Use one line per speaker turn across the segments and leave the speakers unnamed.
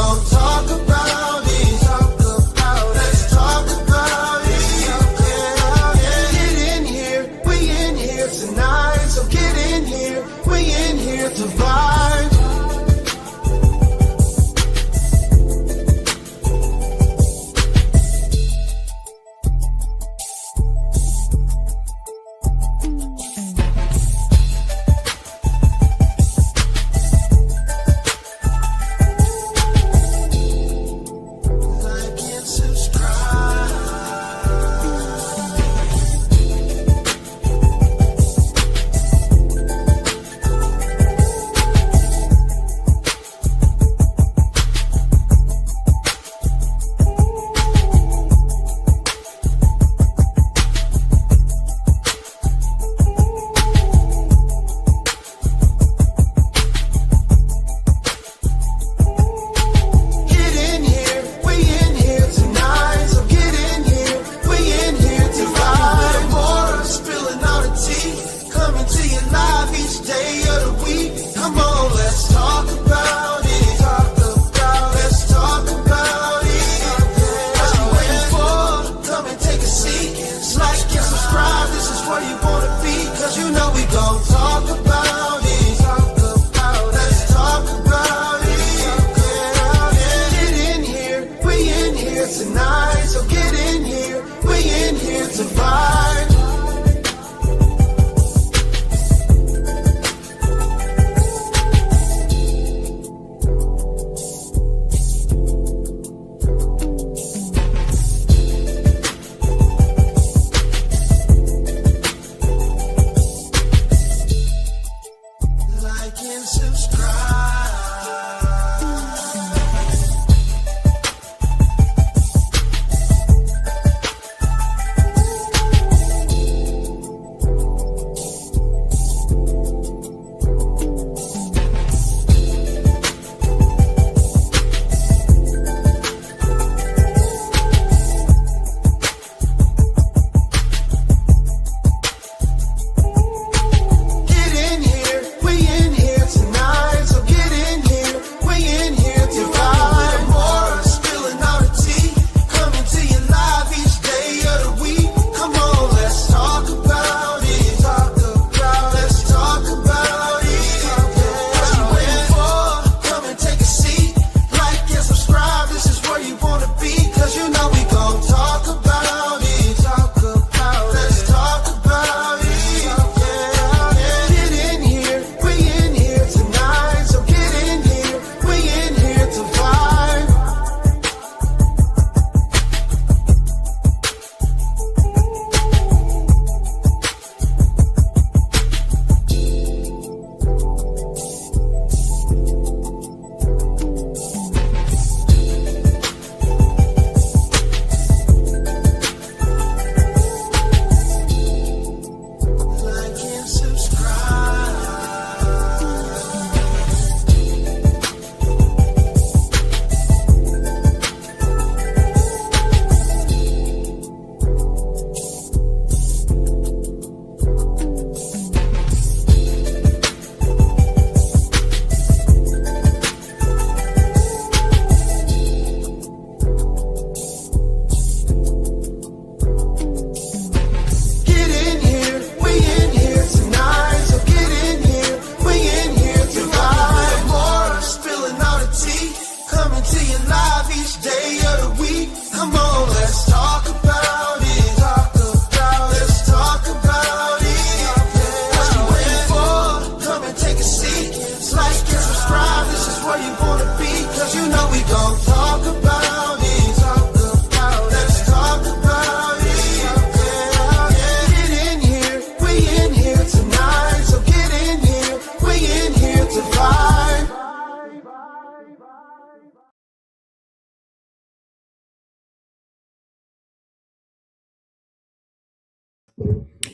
gon' talk about it. Let's talk about it. Get in here, we in here tonight. So get in here, we in here to vibe.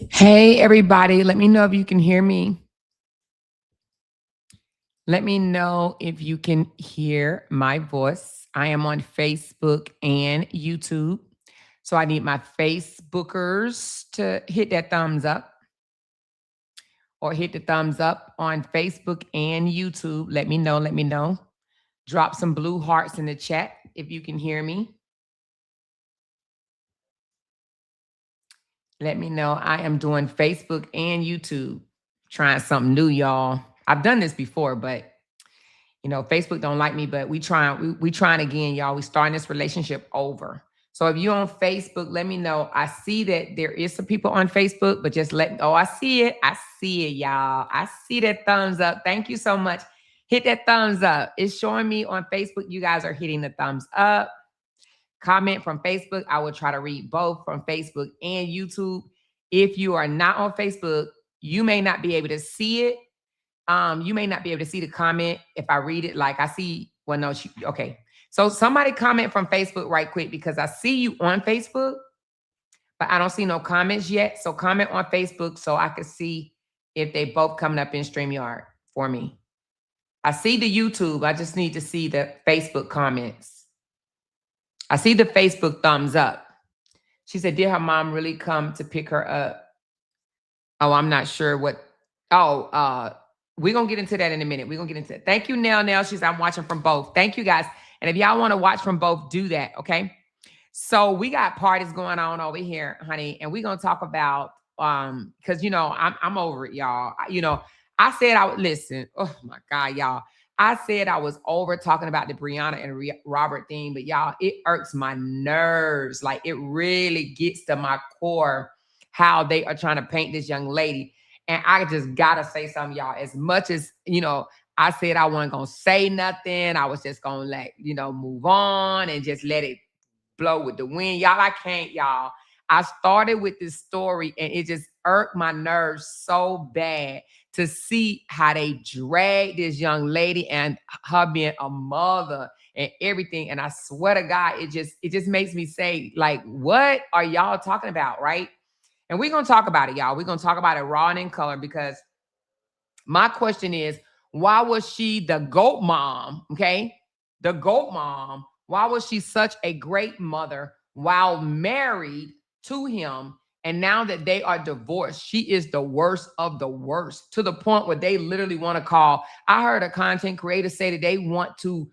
Hey, everybody. Let me know if you can hear me. Let me know if you can hear my voice. I am on Facebook and YouTube. So I need my Facebookers to hit that thumbs up or hit the thumbs up on Facebook and YouTube. Let me know. Drop some blue hearts in the chat if you can hear me. Let me know. I am doing Facebook and YouTube, trying something new, y'all. I've done this before, but Facebook don't like me, but we trying again, y'all. We starting this relationship over. So if you're on Facebook, let me know. I see that there is some people on Facebook, but just I see it. I see it, y'all. I see that thumbs up. Thank you so much. Hit that thumbs up. It's showing me on Facebook. You guys are hitting the thumbs up. Comment from Facebook. I will try to read both from Facebook and YouTube. If you are not on Facebook, you may not be able to see it. You may not be able to see the comment if I read it. Like I see, well, no, okay. So somebody comment from Facebook right quick because I see you on Facebook, but I don't see no comments yet. So comment on Facebook so I can see if they both coming up in StreamYard for me. I see the YouTube. I just need to see the Facebook comments. I see the Facebook thumbs up. She said, did her mom really come to pick her up? Oh, I'm not sure what. Oh, we're going to get into that in a minute. We're going to get into it. Thank you, Nell. She said, I'm watching from both. Thank you, guys. And if y'all want to watch from both, do that, okay? So we got parties going on over here, honey, and we're going to talk about, because, I'm over it, y'all. I said I would listen. Oh, my God, y'all. I said I was over talking about the Briana and Robert thing, but y'all, it irks my nerves. Like, it really gets to my core how they are trying to paint this young lady. And I just gotta say something, y'all. As much as, I said I wasn't gonna say nothing, I was just gonna move on and just let it blow with the wind. Y'all, I can't, y'all. I started with this story and it just irked my nerves so bad to see how they dragged this young lady and her being a mother and everything. And I swear to God, it just makes me say, like, what are y'all talking about, right? And we're going to talk about it, y'all. We're going to talk about it raw and in color because my question is, why was she the GOAT mom, okay? The GOAT mom. Why was she such a great mother while married to him? And now that they are divorced, she is the worst of the worst to the point where they literally want to call. I heard a content creator say that they want to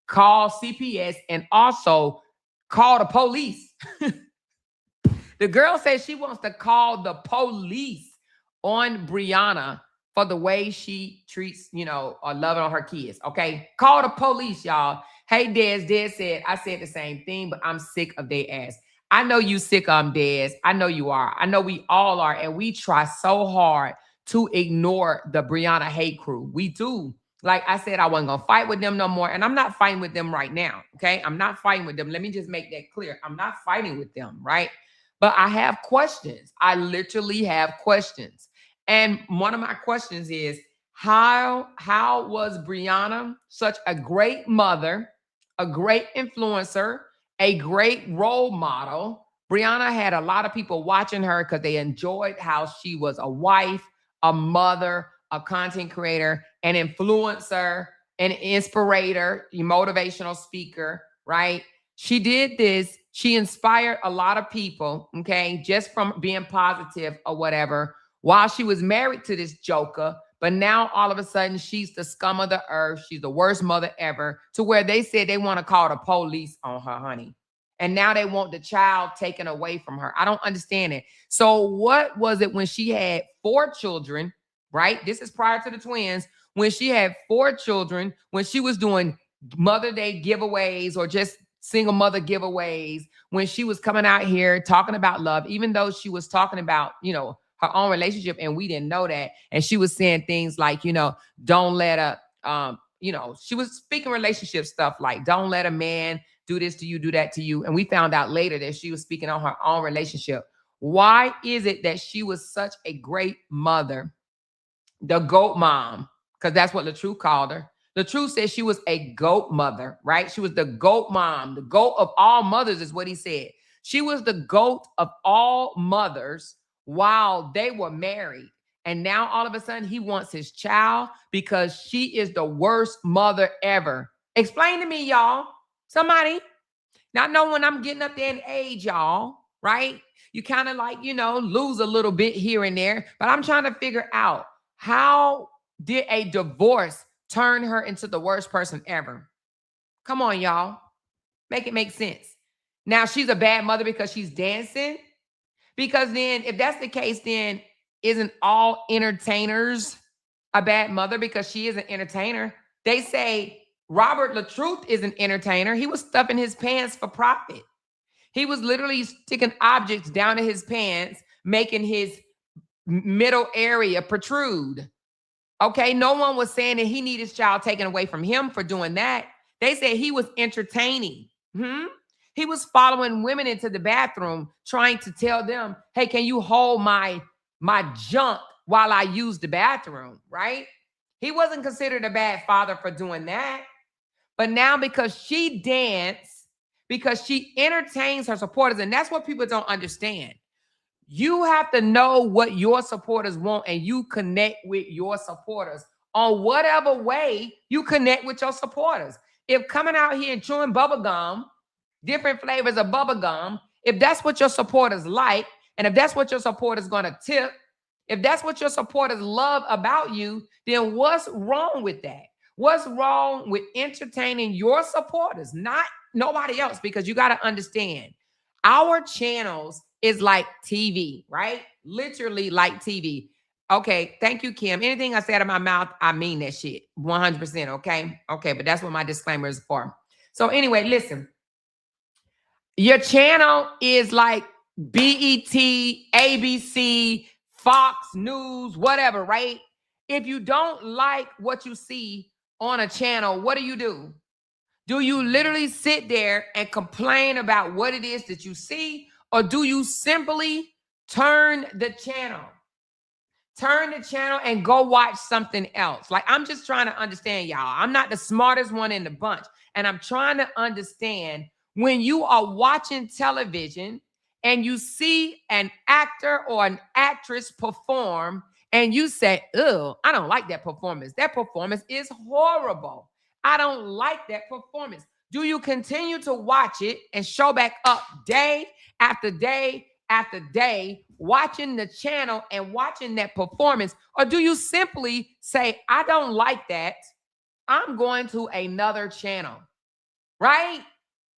call CPS and also call the police. The girl says she wants to call the police on Briana for the way she treats, or loving on her kids. Okay. Call the police, y'all. Hey, Des said, I said the same thing, but I'm sick of their ass. I know you sick of them, Des. I know you are. I know we all are. And we try so hard to ignore the Briana hate crew. We do. Like I said, I wasn't going to fight with them no more. And I'm not fighting with them right now. Okay. I'm not fighting with them. Let me just make that clear. I'm not fighting with them. Right. But I have questions. I literally have questions. And one of my questions is, how was Briana such a great mother, a great influencer, a great role model? Briana had a lot of people watching her because they enjoyed how she was a wife, a mother, a content creator, an influencer, an inspirator, a motivational speaker, right? She did this. She inspired a lot of people, okay, just from being positive or whatever, while she was married to this joker. But now all of a sudden, she's the scum of the earth. She's the worst mother ever, to where they said they want to call the police on her, honey. And now they want the child taken away from her. I don't understand it. So what was it when she had 4 children, right? This is prior to the twins. When she had 4 children, when she was doing Mother Day giveaways or just single mother giveaways, when she was coming out here talking about love, even though she was talking about, her own relationship and we didn't know that. And she was saying things like, don't let a, she was speaking relationship stuff like, don't let a man do this to you, do that to you. And we found out later that she was speaking on her own relationship. Why is it that she was such a great mother, the GOAT mom? Because that's what LaTrue called her. LaTrue said she was a GOAT mother, right? She was the GOAT mom. The GOAT of all mothers is what he said. She was the GOAT of all mothers while they were married. And now all of a sudden he wants his child because she is the worst mother ever. Explain to me, y'all. Somebody. Now, I know when I'm getting up there in age, y'all, right? You kind of like, lose a little bit here and there. But I'm trying to figure out, how did a divorce turn her into the worst person ever? Come on, y'all. Make it make sense. Now she's a bad mother because she's dancing. Because then, if that's the case, then isn't all entertainers a bad mother because she is an entertainer? They say Robert LaTruth is an entertainer. He was stuffing his pants for profit. He was literally sticking objects down in his pants, making his middle area protrude. Okay, no one was saying that he needed his child taken away from him for doing that. They said he was entertaining. He was following women into the bathroom, trying to tell them, hey, can you hold my junk while I use the bathroom, right? He wasn't considered a bad father for doing that. But now because she danced, because she entertains her supporters, and that's what people don't understand. You have to know what your supporters want, and you connect with your supporters on whatever way you connect with your supporters. If coming out here and chewing bubble gum, different flavors of bubble gum, if that's what your supporters like, and if that's what your supporters going to tip, if that's what your supporters love about you, then what's wrong with that? What's wrong with entertaining your supporters, not nobody else? Because you got to understand, our channels is like TV, right? Literally like TV. Okay, thank you, Kim. Anything I say out of my mouth, I mean that shit 100%, okay? Okay, but that's what my disclaimer is for. So anyway, listen. Your channel is like BET, ABC, Fox News, whatever, right? If you don't like what you see on a channel, what do? Do you literally sit there and complain about what it is that you see? Or do you simply turn the channel? Turn the channel and go watch something else. Like, I'm just trying to understand, y'all. I'm not the smartest one in the bunch. And I'm trying to understand, when you are watching television and you see an actor or an actress perform and you say, "Ugh, I don't like that performance. That performance is horrible. I don't like that performance." Do you continue to watch it and show back up day after day after day, watching the channel and watching that performance? Or do you simply say, "I don't like that. I'm going to another channel," right?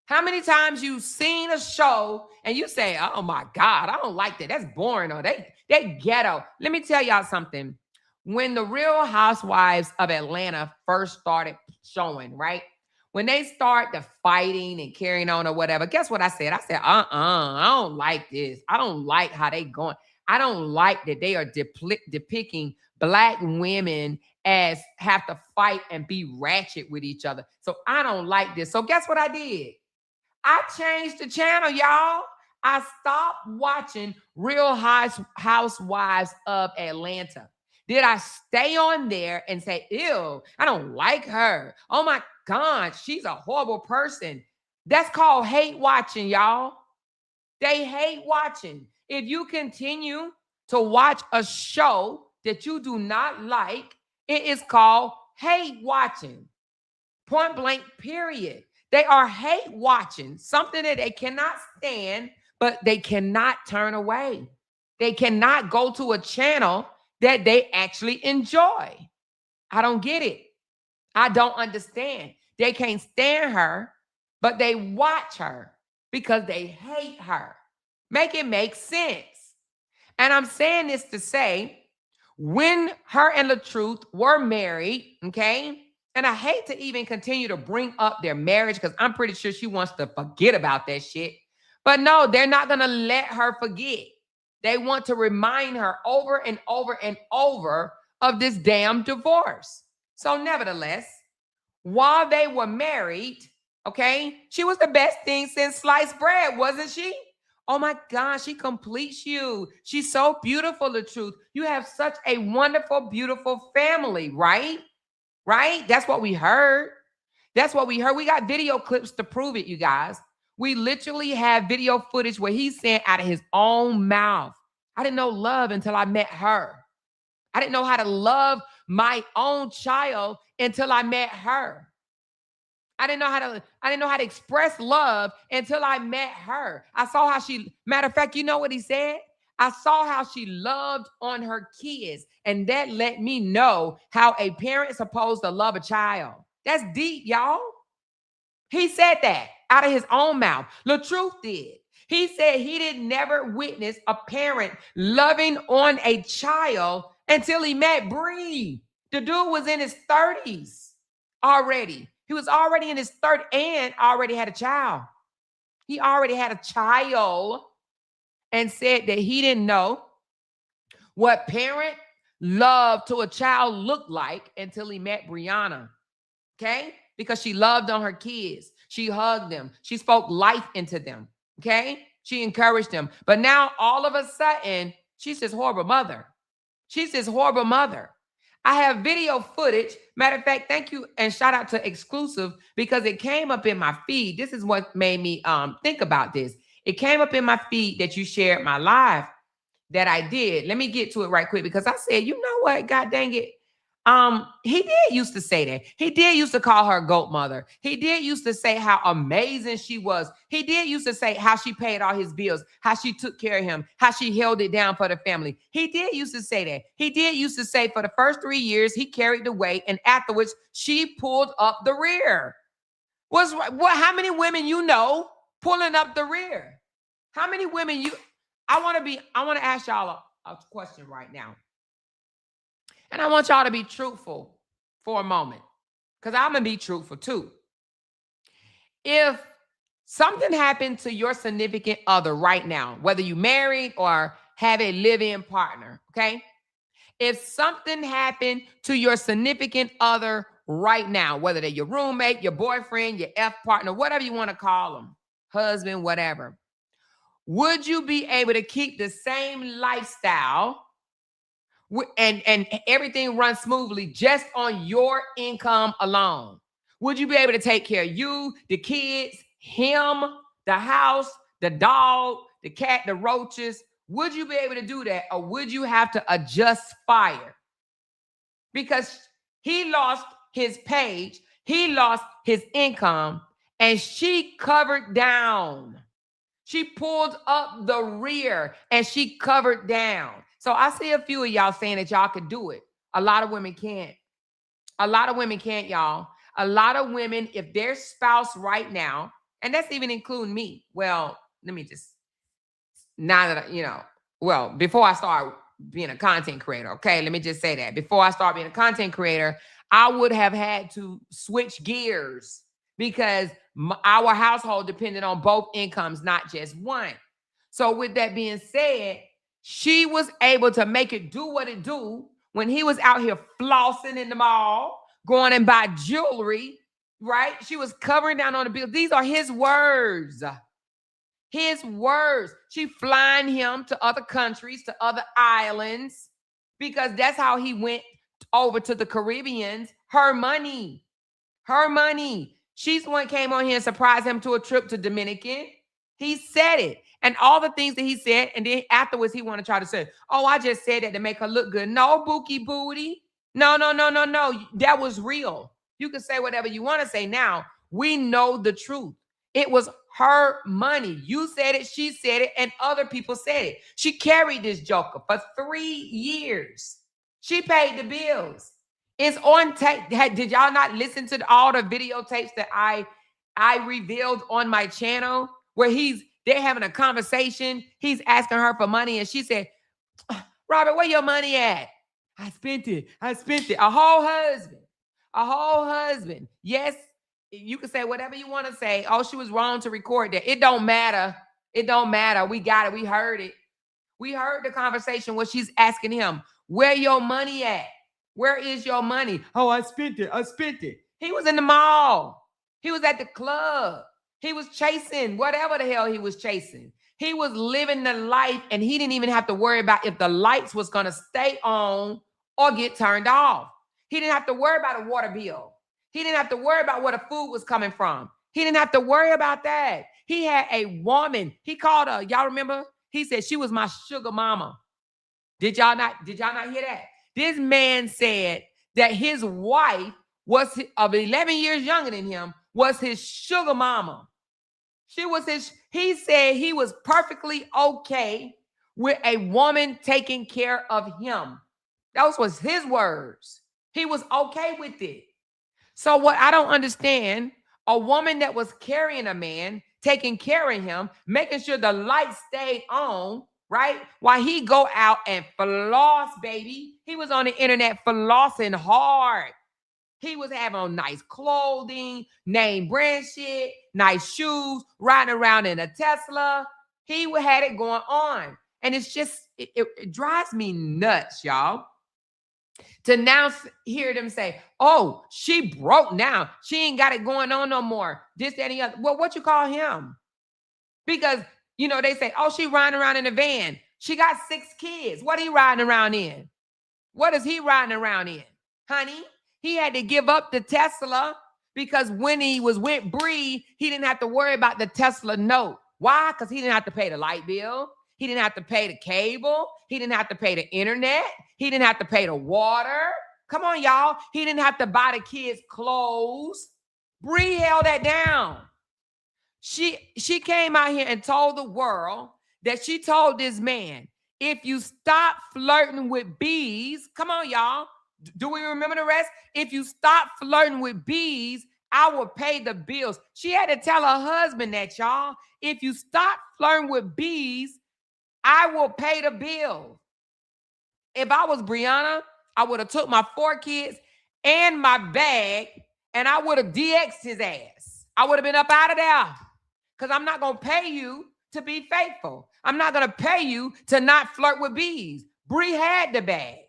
How many times you seen a show and you say, "Oh my God, I don't like that. That's boring," or they ghetto. Let me tell y'all something. When the Real Housewives of Atlanta first started showing, right? When they start the fighting and carrying on or whatever, guess what I said? I said, I don't like this. I don't like how they going. I don't like that they are depicting Black women as have to fight and be ratchet with each other. So I don't like this. So guess what I did? I changed the channel, y'all. I stopped watching Real Housewives of Atlanta. Did I stay on there and say, "Ew, I don't like her. Oh my God, she's a horrible person"? That's called hate watching, y'all. They hate watching. If you continue to watch a show that you do not like, it is called hate watching. Point blank, period. They are hate watching something that they cannot stand, but they cannot turn away. They cannot go to a channel that they actually enjoy. I don't get it. I don't understand. They can't stand her, but they watch her because they hate her. Make it make sense. And I'm saying this to say, when her and LaTruth were married, okay, and I hate to even continue to bring up their marriage because I'm pretty sure she wants to forget about that shit. But no, they're not going to let her forget. They want to remind her over and over and over of this damn divorce. So nevertheless, while they were married, okay, she was the best thing since sliced bread, wasn't she? Oh my God, she completes you. She's so beautiful, LaTruth. You have such a wonderful, beautiful family, right? Right? That's what we heard. That's what we heard. We got video clips to prove it, you guys. We literally have video footage where he's saying out of his own mouth, "I didn't know love until I met her. I didn't know how to love my own child until I met her. I didn't know how to express love until I met her. I saw how she, matter of fact, you know what he said? I saw how she loved on her kids, and that let me know how a parent is supposed to love a child." That's deep, y'all. He said that out of his own mouth. The truth did. He said he didn't never witness a parent loving on a child until he met Bree. The dude was in his 30s already. He was already in his 30s and already had a child. He already had a child and said that he didn't know what parent love to a child looked like until he met Briana. Okay? Because she loved on her kids. She hugged them. She spoke life into them. Okay? She encouraged them. But now all of a sudden, she's this horrible mother. She's this horrible mother. I have video footage. Matter of fact, thank you and shout out to Exclusive because it came up in my feed. This is what made me think about this. It came up in my feed that you shared my live that I did. Let me get to it right quick because I said, you know what? God dang it. He did used to say that. He did used to call her goat mother. He did used to say how amazing she was. He did used to say how she paid all his bills, how she took care of him, how she held it down for the family. He did used to say that. He did used to say for the first 3 years, he carried the weight, and afterwards, she pulled up the rear. How many women you know pulling up the rear? How many women you? I want to ask y'all a question right now. And I want y'all to be truthful for a moment because I'm going to be truthful too. If something happened to your significant other right now, whether you married or have a live-in partner, okay? If something happened to your significant other right now, whether they're your roommate, your boyfriend, your partner, whatever you want to call them, husband, whatever, would you be able to keep the same lifestyle and everything runs smoothly just on your income alone? Would you be able to take care of you, the kids, him, the house, the dog, the cat, the roaches? Would you be able to do that, or would you have to adjust fire? Because he lost his page, he lost his income, and she covered down. She pulled up the rear and she covered down. So I see a few of y'all saying that y'all could do it. A lot of women can't. A lot of women can't, y'all. A lot of women, if their spouse right now, and that's even including me. Well, let me just, now that, before I start being a content creator, okay, let me just say that. Before I start being a content creator, I would have had to switch gears because our household depended on both incomes, not just one. So with that being said, she was able to make it do what it do when he was out here flossing in the mall, going and buy jewelry, right? She was covering down on the bill. These are his words. His words. She flying him to other countries, to other islands, because that's how he went over to the Caribbeans. Her money. Her money. She's the one came on here and surprised him to a trip to Dominican. He said it. And all the things that he said, and then afterwards he want to try to say, oh, I just said that to make her look good. No, Bookie Booty. No. That was real. You can say whatever you want to say now. We know the truth. It was her money. You said it, she said it, and other people said it. She carried this joker for 3 years. She paid the bills. It's on tape. Did y'all not listen to all the videotapes that I revealed on my channel where they're having a conversation. He's asking her for money, and she said, Robert, where your money at? I spent it. A whole husband. Yes, you can say whatever you want to say. Oh, she was wrong to record that. It don't matter. We got it. We heard it. We heard the conversation where she's asking him, where your money at? Where is your money? Oh, I spent it. He was in the mall. He was at the club. He was chasing whatever the hell he was chasing. He was living the life, and he didn't even have to worry about if the lights was going to stay on or get turned off. He didn't have to worry about a water bill. He didn't have to worry about where the food was coming from. He didn't have to worry about that. He had a woman. He called her. Y'all remember? He said she was my sugar mama. Did y'all not hear that? This man said that his wife was of 11 years younger than him, was his sugar mama. He said he was perfectly okay with a woman taking care of him. Those was his words. He was okay with it. So what I don't understand A woman that was carrying a man, taking care of him, making sure the lights stayed on, right? While he go out and floss, baby. He was on the internet flossing hard. He was having on nice clothing, name brand shit, nice shoes, riding around in a Tesla. He had it going on. And it's just, it drives me nuts, y'all. To now hear them say, oh, she broke now. She ain't got it going on no more. This, that, and the other. Well, what you call him? Because, you know, they say, oh, she riding around in a van. She got 6 kids. What he riding around in? What is he riding around in? Honey, he had to give up the Tesla because when he was with Bree, he didn't have to worry about the Tesla note. Why? Because he didn't have to pay the light bill. He didn't have to pay the cable. He didn't have to pay the internet. He didn't have to pay the water. Come on, y'all. He didn't have to buy the kids clothes. Bree held that down. She came out here and told the world that she told this man, if you stop flirting with bees, come on, y'all. Do we remember the rest? If you stop flirting with bees, I will pay the bills. She had to tell her husband that, y'all. If you stop flirting with bees, I will pay the bill. If I was Briana, I would have took my 4 kids and my bag, and I would have DX'd his ass. I would have been up out of there. Because I'm not going to pay you to be faithful. I'm not going to pay you to not flirt with bees. Bree had the bag.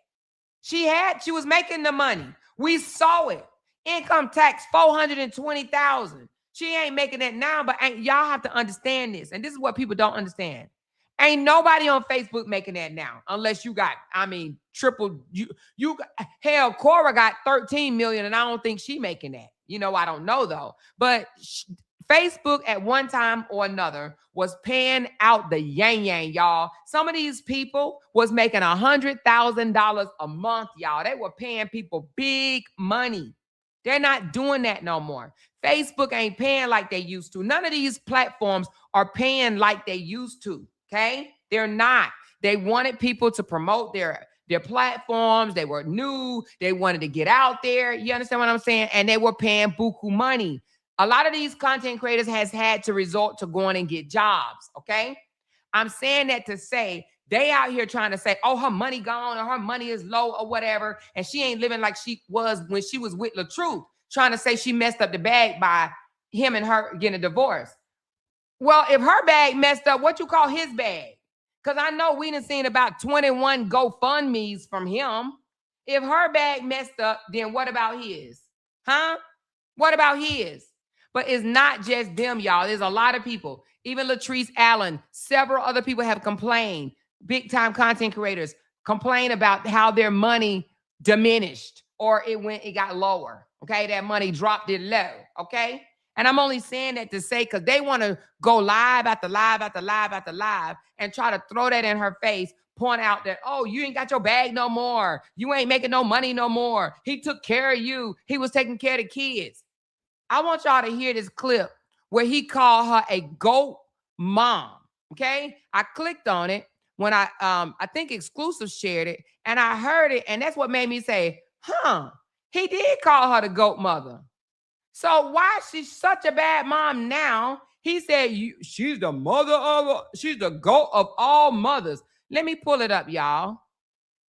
She was making the money. We saw it. Income tax, $420,000. She ain't making that now, but y'all have to understand this. And this is what people don't understand. Ain't nobody on Facebook making that now, unless you got, triple. Hell, Cora got 13 million, and I don't think she making that. I don't know though. But Facebook at one time or another was paying out the yang, y'all. Some of these people was making $100,000 a month, y'all. They were paying people big money. They're not doing that no more. Facebook ain't paying like they used to. None of these platforms are paying like they used to, okay? They're not. They wanted people to promote their platforms. They were new. They wanted to get out there. You understand what I'm saying? And they were paying buku money. A lot of these content creators has had to resort to going and get jobs, okay? I'm saying that to say they out here trying to say, oh, her money gone or her money is low or whatever, and she ain't living like she was when she was with LaTruth, trying to say she messed up the bag by him and her getting a divorce. Well, if her bag messed up, what you call his bag? Because I know we done seen about 21 GoFundMes from him. If her bag messed up, then what about his? Huh? What about his? But it's not just them, y'all. There's a lot of people. Even Latrice Allen, several other people have complained. Big time content creators complain about how their money diminished or it got lower. Okay, that money dropped it low. Okay, and I'm only saying that to say because they want to go live after live after live after live and try to throw that in her face. Point out that, oh, you ain't got your bag no more. You ain't making no money no more. He took care of you. He was taking care of the kids. I want y'all to hear this clip where he called her a GOAT mom, okay? I clicked on it when I think Exclusive shared it, and I heard it, and that's what made me say, he did call her the GOAT mother. So why is she such a bad mom now? He said, she's the mother she's the GOAT of all mothers. Let me pull it up, y'all,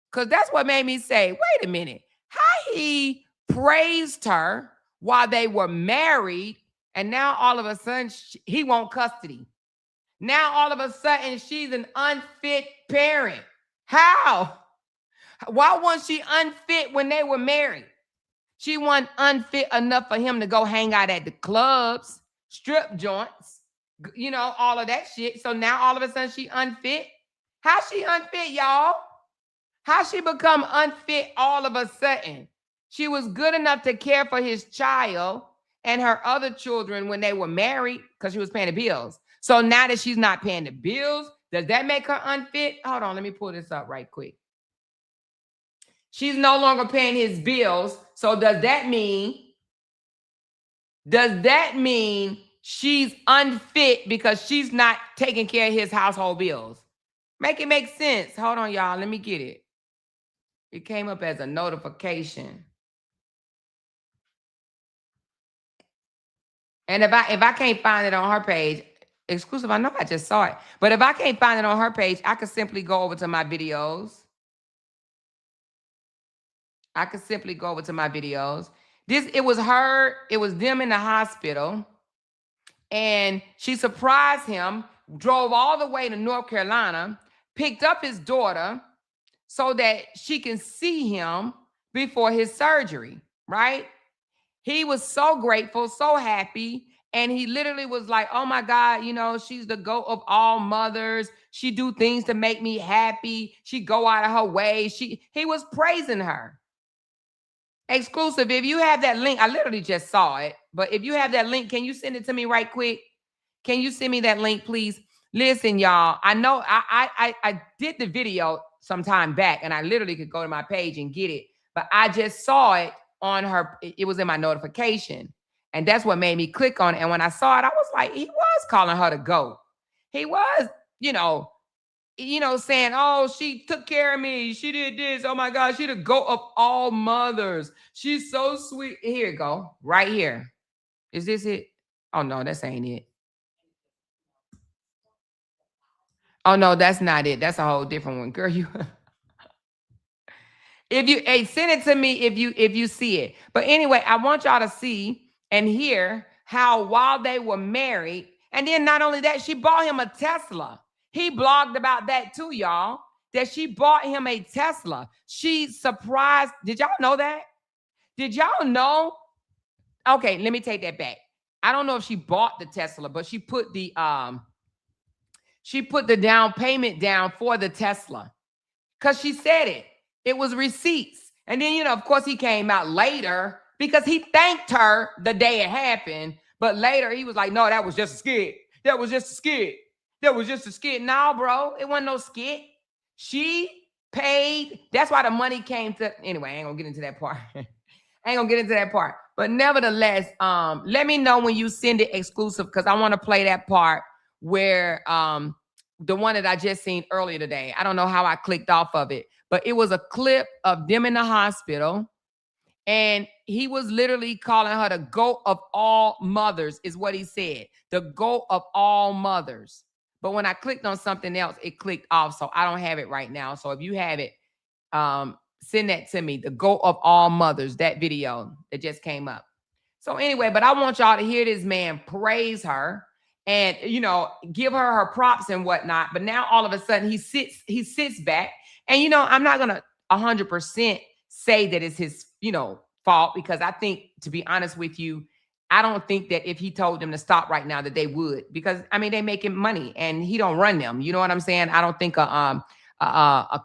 because that's what made me say, wait a minute, how he praised her while they were married, and now all of a sudden he wants custody. Now all of a sudden she's an unfit parent. How? Why wasn't she unfit when they were married? She wasn't unfit enough for him to go hang out at the clubs, strip joints, all of that shit. So now all of a sudden she unfit? How's she unfit, y'all? How she become unfit all of a sudden? She was good enough to care for his child and her other children when they were married because she was paying the bills. So now that she's not paying the bills, does that make her unfit? Hold on, let me pull this up right quick. She's no longer paying his bills. So does that mean she's unfit because she's not taking care of his household bills? Make it make sense. Hold on, y'all. Let me get it. It came up as a notification. And if I can't find it on her page, exclusive, I know I just saw it. But if I can't find it on her page, I could simply go over to my videos. I could simply go over to my videos. It was her, it was them in the hospital. And she surprised him, drove all the way to North Carolina, picked up his daughter so that she can see him before his surgery, right? He was so grateful, so happy. And he literally was like, oh my God, you know, she's the GOAT of all mothers. She do things to make me happy. She go out of her way. He was praising her. Exclusive, if you have that link, I literally just saw it. But if you have that link, can you send it to me right quick? Can you send me that link, please? Listen, y'all, I know I did the video some time back, and I literally could go to my page and get it. But I just saw it on her. It was in my notification. And that's what made me click on it. And when I saw it, I was like, he was calling her to go. He was, you know, saying, oh, she took care of me. She did this. Oh my God, she the GOAT of all mothers. She's so sweet. Here you go. Right here. Is this it? Oh no, that's ain't it. Oh no, that's not it. That's a whole different one. Girl, you if you hey, send it to me if you see it. But anyway, I want y'all to see and hear how while they were married, and then not only that, she bought him a Tesla. He blogged about that too, y'all. That she bought him a Tesla. She surprised. Did y'all know that? Did y'all know? Okay, let me take that back. I don't know if she bought the Tesla, but she put the down payment down for the Tesla. Because she said it. It was receipts. And then, of course, he came out later because he thanked her the day it happened. But later he was like, no, that was just a skit. That was just a skit. That was just a skit. No, bro, it wasn't no skit. She paid. That's why the money came to. Anyway, I ain't gonna get into that part. But nevertheless, let me know when you send it exclusive because I want to play that part where the one that I just seen earlier today. I don't know how I clicked off of it, but it was a clip of them in the hospital. And he was literally calling her the GOAT of all mothers, is what he said. The GOAT of all mothers. But when I clicked on something else, it clicked off. So I don't have it right now. So if you have it, send that to me. The GOAT of all mothers, that video that just came up. So anyway, but I want y'all to hear this man praise her and, give her props and whatnot. But now all of a sudden he sits back and, I'm not going to 100% say that it's his, fault because I think, to be honest with you, I don't think that if he told them to stop right now that they would, because they making money and he don't run them. You know what I'm saying? I don't think a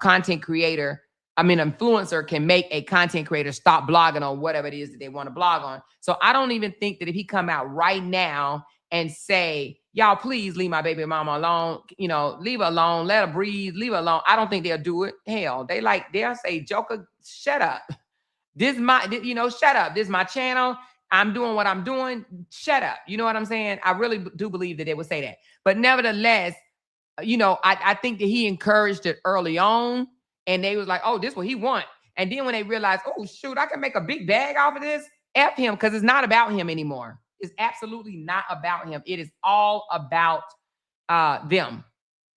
content creator, influencer can make a content creator stop blogging on whatever it is that they want to blog on. So I don't even think that if he come out right now and say, y'all, please leave my baby mama alone, leave her alone, let her breathe, leave her alone. I don't think they'll do it. Hell, they'll say, Joker, shut up. Shut up. This is my channel. I'm doing what I'm doing. Shut up. You know what I'm saying? I really do believe that they would say that. But nevertheless, I think that he encouraged it early on. And they was like, oh, this is what he want. And then when they realized, oh, shoot, I can make a big bag off of this, F him, because it's not about him anymore. It's absolutely not about him. It is all about them.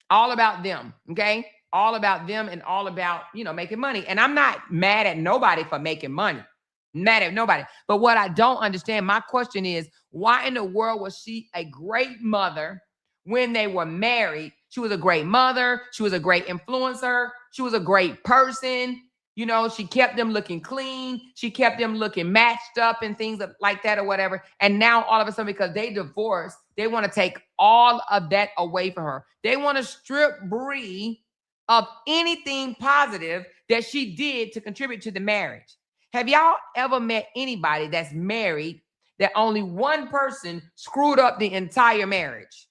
All about them, okay? All about them and all about, making money. And I'm not mad at nobody for making money. Mad at nobody. But what I don't understand, my question is, why in the world was she a great mother when they were married? She was a great mother. She was a great influencer. She was a great person. She kept them looking clean. She kept them looking matched up and things like that or whatever. And now all of a sudden, because they divorced, they want to take all of that away from her. They want to strip Bree of anything positive that she did to contribute to the marriage. Have y'all ever met anybody that's married that only one person screwed up the entire marriage?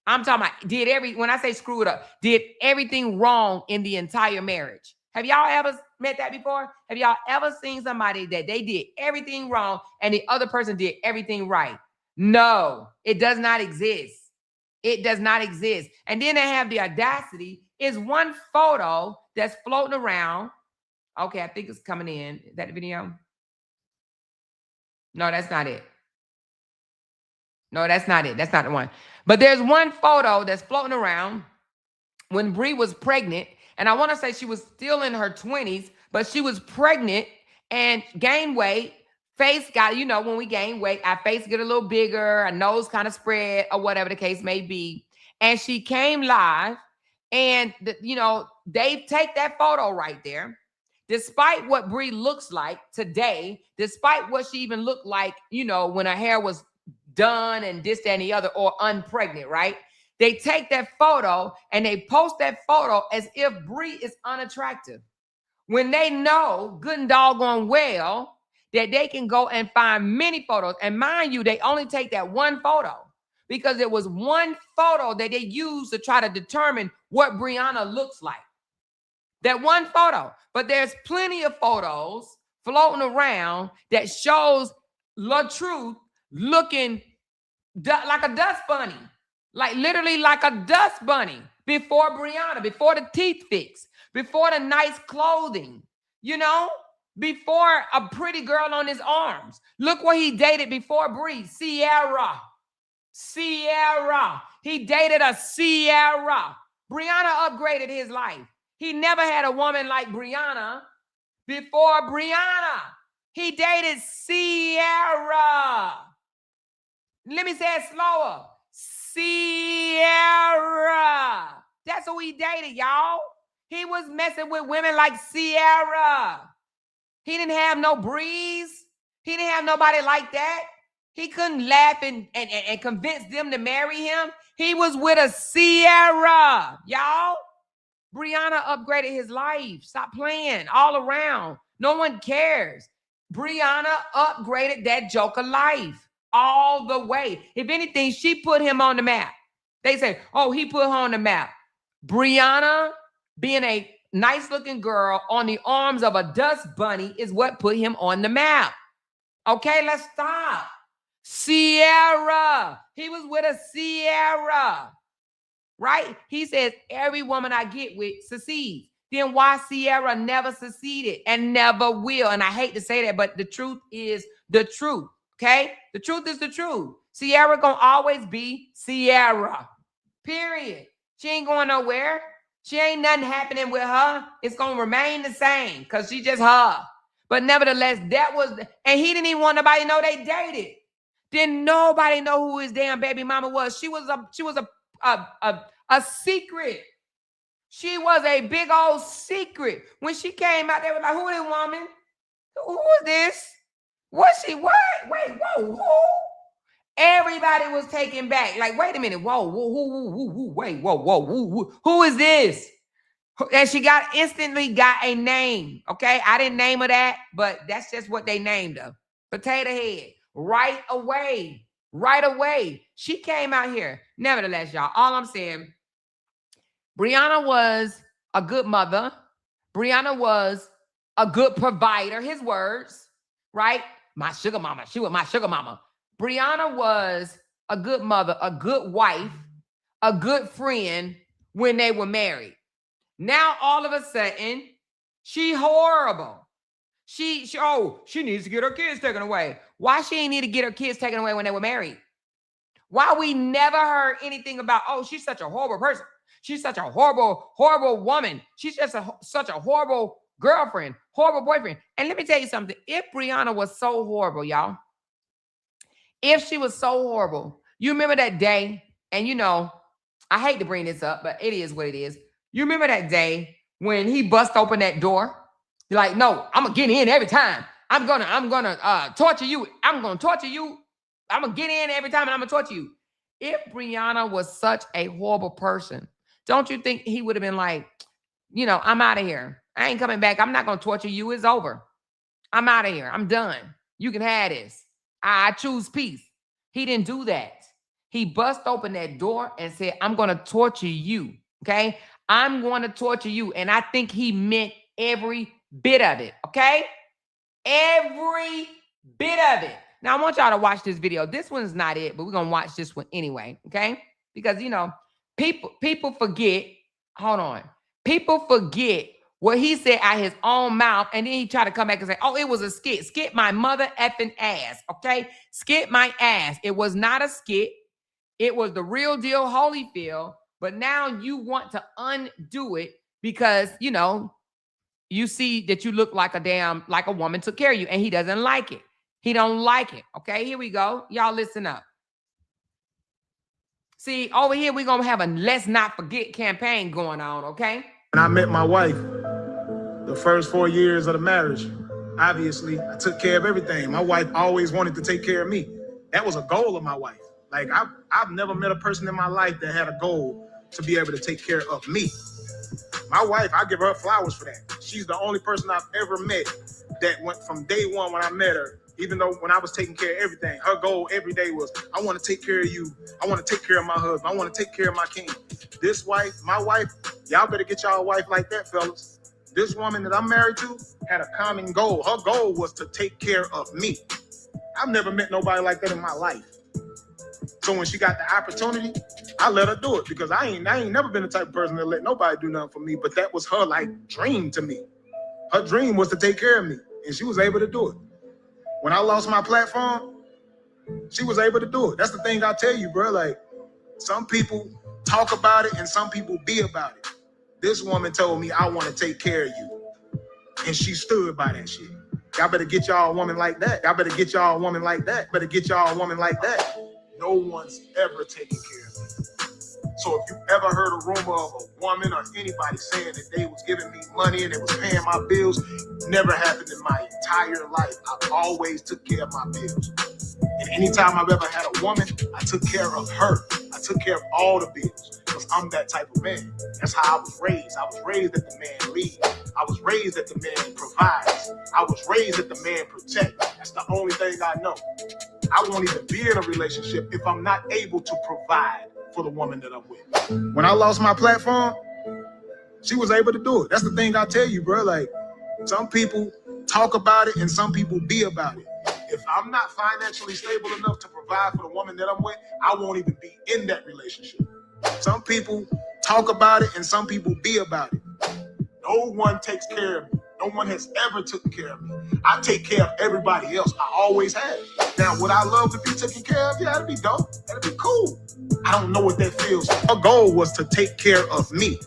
I'm talking about when I say screwed up, did everything wrong in the entire marriage. Have y'all ever met that before? Have y'all ever seen somebody that they did everything wrong and the other person did everything right? No, it does not exist. It does not exist. And then they have the audacity. Is one photo that's floating around. Okay, I think it's coming in. Is that the video? No, that's not it. No, that's not it. That's not the one. But there's one photo that's floating around when Bree was pregnant, and I want to say she was still in her 20s, but she was pregnant and gained weight. Face got, when we gain weight, our face get a little bigger, our nose kind of spread, or whatever the case may be. And she came live, and they take that photo right there. Despite what Bree looks like today, despite what she even looked like, when her hair was done and this, that, and the other, or unpregnant, right? They take that photo and they post that photo as if Bree is unattractive. When they know good and doggone well that they can go and find many photos. And mind you, they only take that one photo because it was one photo that they used to try to determine what Briana looks like. That one photo. But there's plenty of photos floating around that shows LaTruth looking like a dust bunny. Like literally like a dust bunny before Briana, before the teeth fix, before the nice clothing, before a pretty girl on his arms. Look what he dated before Bree, Sierra. He dated a Sierra. Briana upgraded his life. He never had a woman like Briana before Briana. He dated Sierra. Let me say it slower. Sierra. That's who he dated, y'all. He was messing with women like Sierra. He didn't have no Breeze. He didn't have nobody like that. He couldn't laugh and convince them to marry him. He was with a Sierra, y'all. Briana upgraded his life. Stop playing all around. No one cares. Briana upgraded that joker life all the way. If anything, she put him on the map. They say, oh, he put her on the map. Briana, being a nice looking girl on the arms of a dust bunny, is what put him on the map. Okay, let's stop. Sierra. He was with a Sierra. Right? He says, every woman I get with succeeds. Then why Sierra never succeeded and never will? And I hate to say that, but the truth is the truth. Okay? The truth is the truth. Sierra gonna always be Sierra. Period. She ain't going nowhere. She ain't nothing happening with her. It's gonna remain the same because she just her. But nevertheless, that was, and he didn't even want nobody to know they dated. Didn't nobody know who his damn baby mama was. She was a secret. She was a big old secret. When she came out, they were like, who is this woman? Who is this? Was she what? Wait, whoa, who? Everybody was taken back. Like, wait a minute. Whoa, wait, who is this? And she instantly got a name. Okay. I didn't name her that, but that's just what they named her. Potato Head. Right away. She came out here. Nevertheless, y'all, all I'm saying, Briana was a good mother. Briana was a good provider. His words, right? My sugar mama. She was my sugar mama. Briana was a good mother, a good wife, a good friend when they were married. Now, all of a sudden, she horrible. She needs to get her kids taken away. Why she ain't need to get her kids taken away when they were married? Why we never heard anything about, oh, she's such a horrible person. She's such a horrible, horrible woman. She's just such a horrible girlfriend, horrible boyfriend. And let me tell you something. If Briana was so horrible, y'all, if she was so horrible, you remember that day, and I hate to bring this up, but it is what it is. You remember that day when he bust open that door? You're like, no, I'm going to get in every time. I'm going to torture you. I'm going to torture you. I'm going to get in every time and I'm going to torture you. If Briana was such a horrible person, don't you think he would have been like, I'm out of here. I ain't coming back. I'm not going to torture you. It's over. I'm out of here. I'm done. You can have this. I choose peace. He didn't do that. He bust open that door and said, I'm going to torture you. Okay? I'm going to torture you. And I think he meant every bit of it. Okay? Every bit of it. Now, I want y'all to watch this video. This one's not it, but we're going to watch this one anyway. Okay? Because, people forget. Hold on. People forget what he said out his own mouth, and then he tried to come back and say, oh, it was a skit. Skit my mother effing ass, okay? Skit my ass. It was not a skit. It was the real deal Holyfield, but now you want to undo it because, you know, you see that you look like a woman took care of you, and he doesn't like it. He don't like it, okay? Here we go. Y'all listen up. See, over here, we're going to have a Let's Not Forget campaign going on, okay?
When I met my wife, the first 4 years of the marriage, obviously, I took care of everything. My wife always wanted to take care of me. That was a goal of my wife. Like, I've never met a person in my life that had a goal to be able to take care of me. My wife, I give her flowers for that. She's the only person I've ever met that went from day one when I met her, even though when I was taking care of everything, her goal every day was, I want to take care of you. I want to take care of my husband. I want to take care of my king. This wife, my wife, y'all better get y'all a wife like that, fellas. This woman that I'm married to had a common goal. Her goal was to take care of me. I've never met nobody like that in my life. So when she got the opportunity, I let her do it because I ain't never been the type of person that let nobody do nothing for me, but that was her like dream to me. Her dream was to take care of me, and she was able to do it. When I lost my platform, she was able to do it. That's the thing I tell you, bro. Like, some people talk about it and some people be about it. This woman told me, I want to take care of you. And she stood by that shit. Y'all better get y'all a woman like that. Y'all better get y'all a woman like that. Better get y'all a woman like that. No one's ever taken care of me. So if you ever heard a rumor of a woman or anybody saying that they was giving me money and they was paying my bills, never happened in my entire life. I've always took care of my bills. And anytime I've ever had a woman, I took care of her. I took care of all the bills because I'm that type of man. That's how I was raised. I was raised that the man leads. I was raised that the man provides. I was raised that the man protects. That's the only thing I know. I won't even be in a relationship if I'm not able to provide for the woman that I'm with. When I lost my platform, she was able to do it. That's the thing I tell you, bro. Like, some people talk about it and some people be about it. If I'm not financially stable enough to provide for the woman that I'm with, I won't even be in that relationship. Some people talk about it and some people be about it. No one takes care of me. No one has ever taken care of me. I take care of everybody else. I always have. Now, would I love to be taken care of? Yeah, that'd be dope. That'd be cool. I don't know what that feels like. Her goal was to take care of me.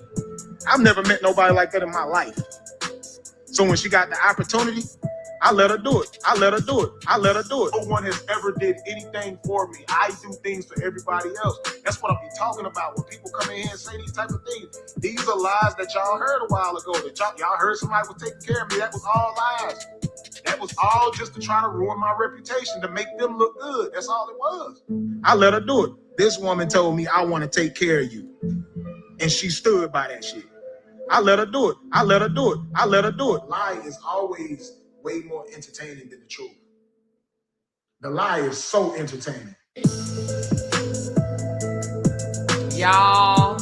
I've never met nobody like that in my life. So when she got the opportunity, I let her do it. I let her do it. I let her do it. No one has ever did anything for me. I do things for everybody else. That's what I be talking about when people come in here and say these type of things. These are lies that y'all heard a while ago. That y'all heard somebody was taking care of me. That was all lies. That was all just to try to ruin my reputation, to make them look good. That's all it was. I let her do it. This woman told me, I want to take care of you. And she stood by that shit. I let her do it. I let her do it. I let her do it. Lying is always way more entertaining than the truth. The lie is so entertaining.
Y'all.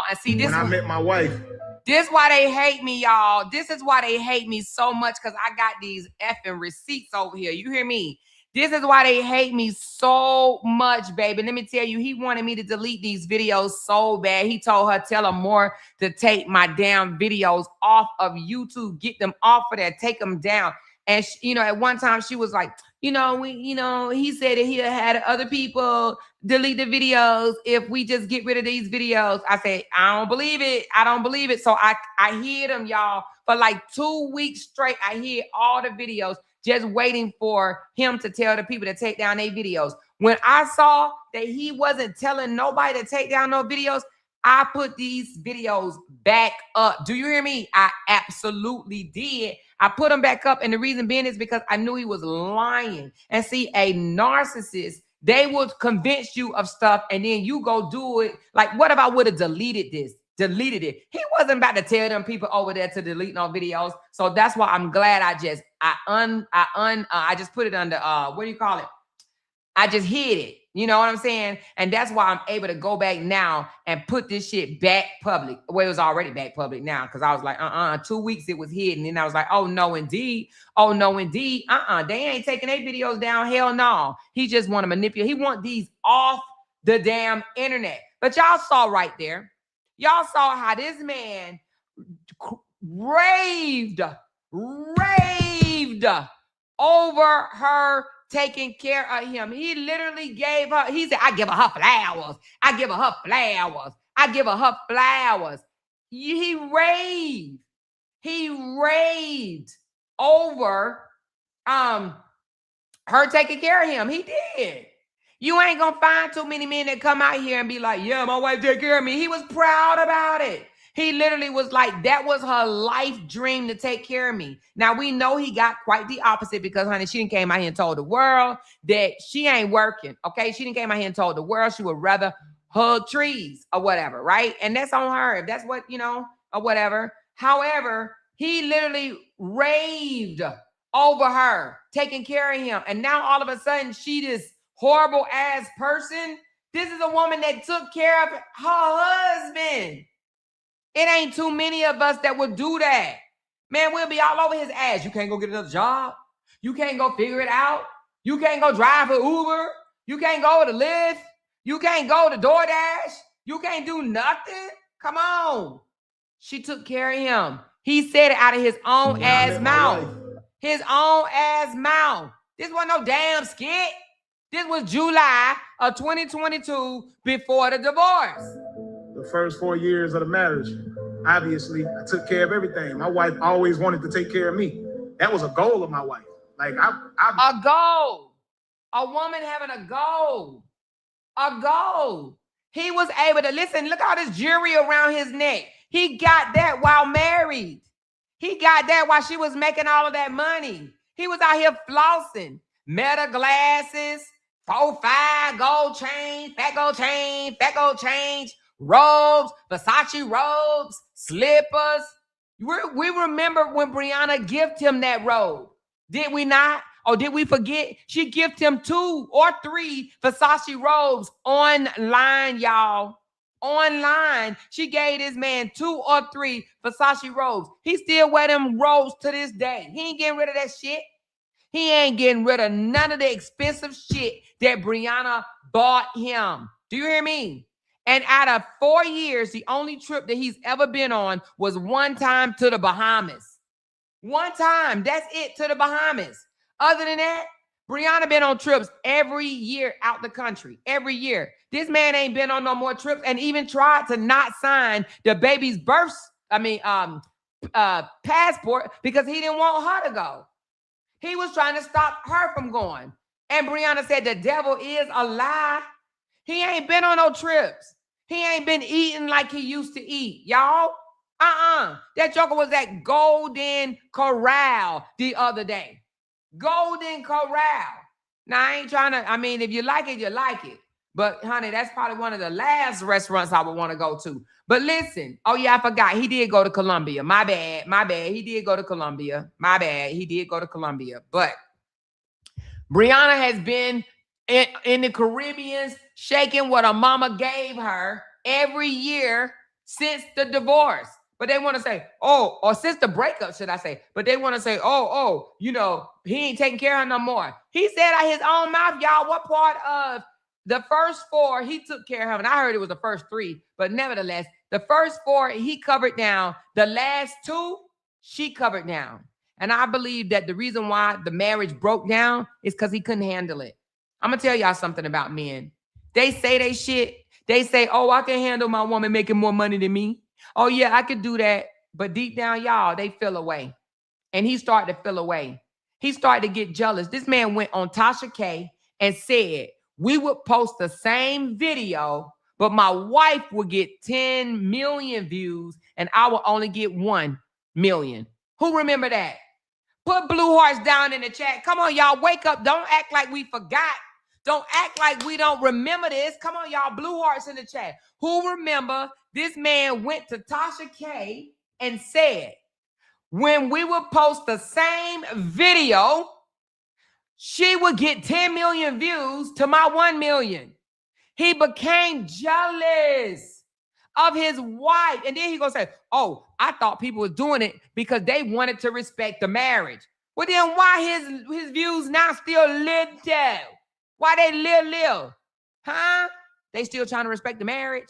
And see, this
when I met my wife,
this why they hate me, y'all. This is why they hate me so much, because I got these effing receipts over here. You hear me? This is why they hate me so much, baby. Let me tell you, he wanted me to delete these videos so bad. He told her, tell her more to take my damn videos off of YouTube. Get them off of there. Take them down. And, she, at one time she was like, he said that he had other people delete the videos if we just get rid of these videos. I said, I don't believe it. I don't believe it. So I hid them, y'all. For like 2 weeks straight, I hid all the videos, just waiting for him to tell the people to take down their videos. When I saw that he wasn't telling nobody to take down no videos, I put these videos back up. Do you hear me? I absolutely did. I put them back up. And the reason being is because I knew he was lying. And see, a narcissist, they would convince you of stuff and then you go do it. Like, what if I would have deleted this? Deleted it. He wasn't about to tell them people over there to delete no videos. So that's why I'm glad I just put it under, what do you call it? I just hid it. You know what I'm saying? And that's why I'm able to go back now and put this shit back public. Well, it was already back public now because I was like, 2 weeks it was hidden. And I was like, oh, no, indeed. Oh, no, indeed. They ain't taking their videos down. Hell no. He just want to manipulate. He want these off the damn internet. But y'all saw right there. Y'all saw how this man raved over her taking care of him. He literally gave her, he said, I give her flowers. I give her flowers. I give her flowers. He raved over her taking care of him. He did. You ain't gonna find too many men that come out here and be like, yeah, my wife take care of me. He was proud about it. He literally was like, that was her life dream to take care of me. Now, we know he got quite the opposite because, honey, she didn't came out here and told the world that she ain't working, okay? She didn't came out here and told the world she would rather hug trees or whatever, right? And that's on her, if that's what, you know, or whatever. However, he literally raved over her, taking care of him. And now all of a sudden, she this horrible ass person. This is a woman that took care of her husband. It ain't too many of us that would do that. Man, we'll be all over his ass. You can't go get another job. You can't go figure it out. You can't go drive for Uber. You can't go to Lyft. You can't go to DoorDash. You can't do nothing. Come on. She took care of him. He said it out of his own ass mouth. His own ass mouth. This wasn't no damn skit. This was July of 2022 before the divorce.
The first 4 years of the marriage, obviously, I took care of everything. My wife always wanted to take care of me. That was a goal of my wife. Like
a goal. A woman having a goal. A goal. He was able to, listen, look at all this jewelry around his neck. He got that while married. He got that while she was making all of that money. He was out here flossing. Meta glasses, 4, 5 gold chains, fat gold chains, robes, Versace robes, slippers. We remember when Briana gifted him that robe. Did we not? Or did we forget? She gifted him 2 or 3 Versace robes online, y'all. Online. She gave this man 2 or 3 Versace robes. He still wear them robes to this day. He ain't getting rid of that shit. He ain't getting rid of none of the expensive shit that Briana bought him. Do you hear me? And out of 4 years, the only trip that he's ever been on was one time to the Bahamas. One time. That's it, to the Bahamas. Other than that, Briana been on trips every year out the country. Every year. This man ain't been on no more trips and even tried to not sign the baby's passport because he didn't want her to go. He was trying to stop her from going. And Briana said the devil is a lie. He ain't been on no trips. He ain't been eating like he used to eat, y'all. That joker was at Golden Corral the other day. Golden Corral. Now, I ain't trying to, if you like it, you like it. But, honey, that's probably one of the last restaurants I would want to go to. But listen, oh, yeah, I forgot. He did go to Colombia. My bad. He did go to Colombia. My bad. He did go to Colombia. But Briana has been in the Caribbean shaking what her mama gave her every year since the divorce. But they want to say, oh, or since the breakup, should I say. But they want to say, he ain't taking care of her no more. He said out his own mouth, y'all, what part of the first 4 he took care of her? And I heard it was the first 3, but nevertheless, the first 4 he covered down. The last 2, she covered down. And I believe that the reason why the marriage broke down is because he couldn't handle it. I'm going to tell y'all something about men. They say they shit. They say, oh, I can handle my woman making more money than me. Oh, yeah, I could do that. But deep down, y'all, they feel away. And he started to feel away. He started to get jealous. This man went on Tasha K and said, we would post the same video, but my wife would get 10 million views and I will only get 1 million. Who remember that? Put blue hearts down in the chat. Come on, y'all. Wake up. Don't act like we forgot. Don't act like we don't remember this. Come on, y'all. Blue hearts in the chat. Who remember this man went to Tasha K and said, when we would post the same video, she would get 10 million views to my 1 million. He became jealous of his wife. And then he gonna say, oh, I thought people was doing it because they wanted to respect the marriage. Well, then why his views now still little? Why they little? Huh? They still trying to respect the marriage?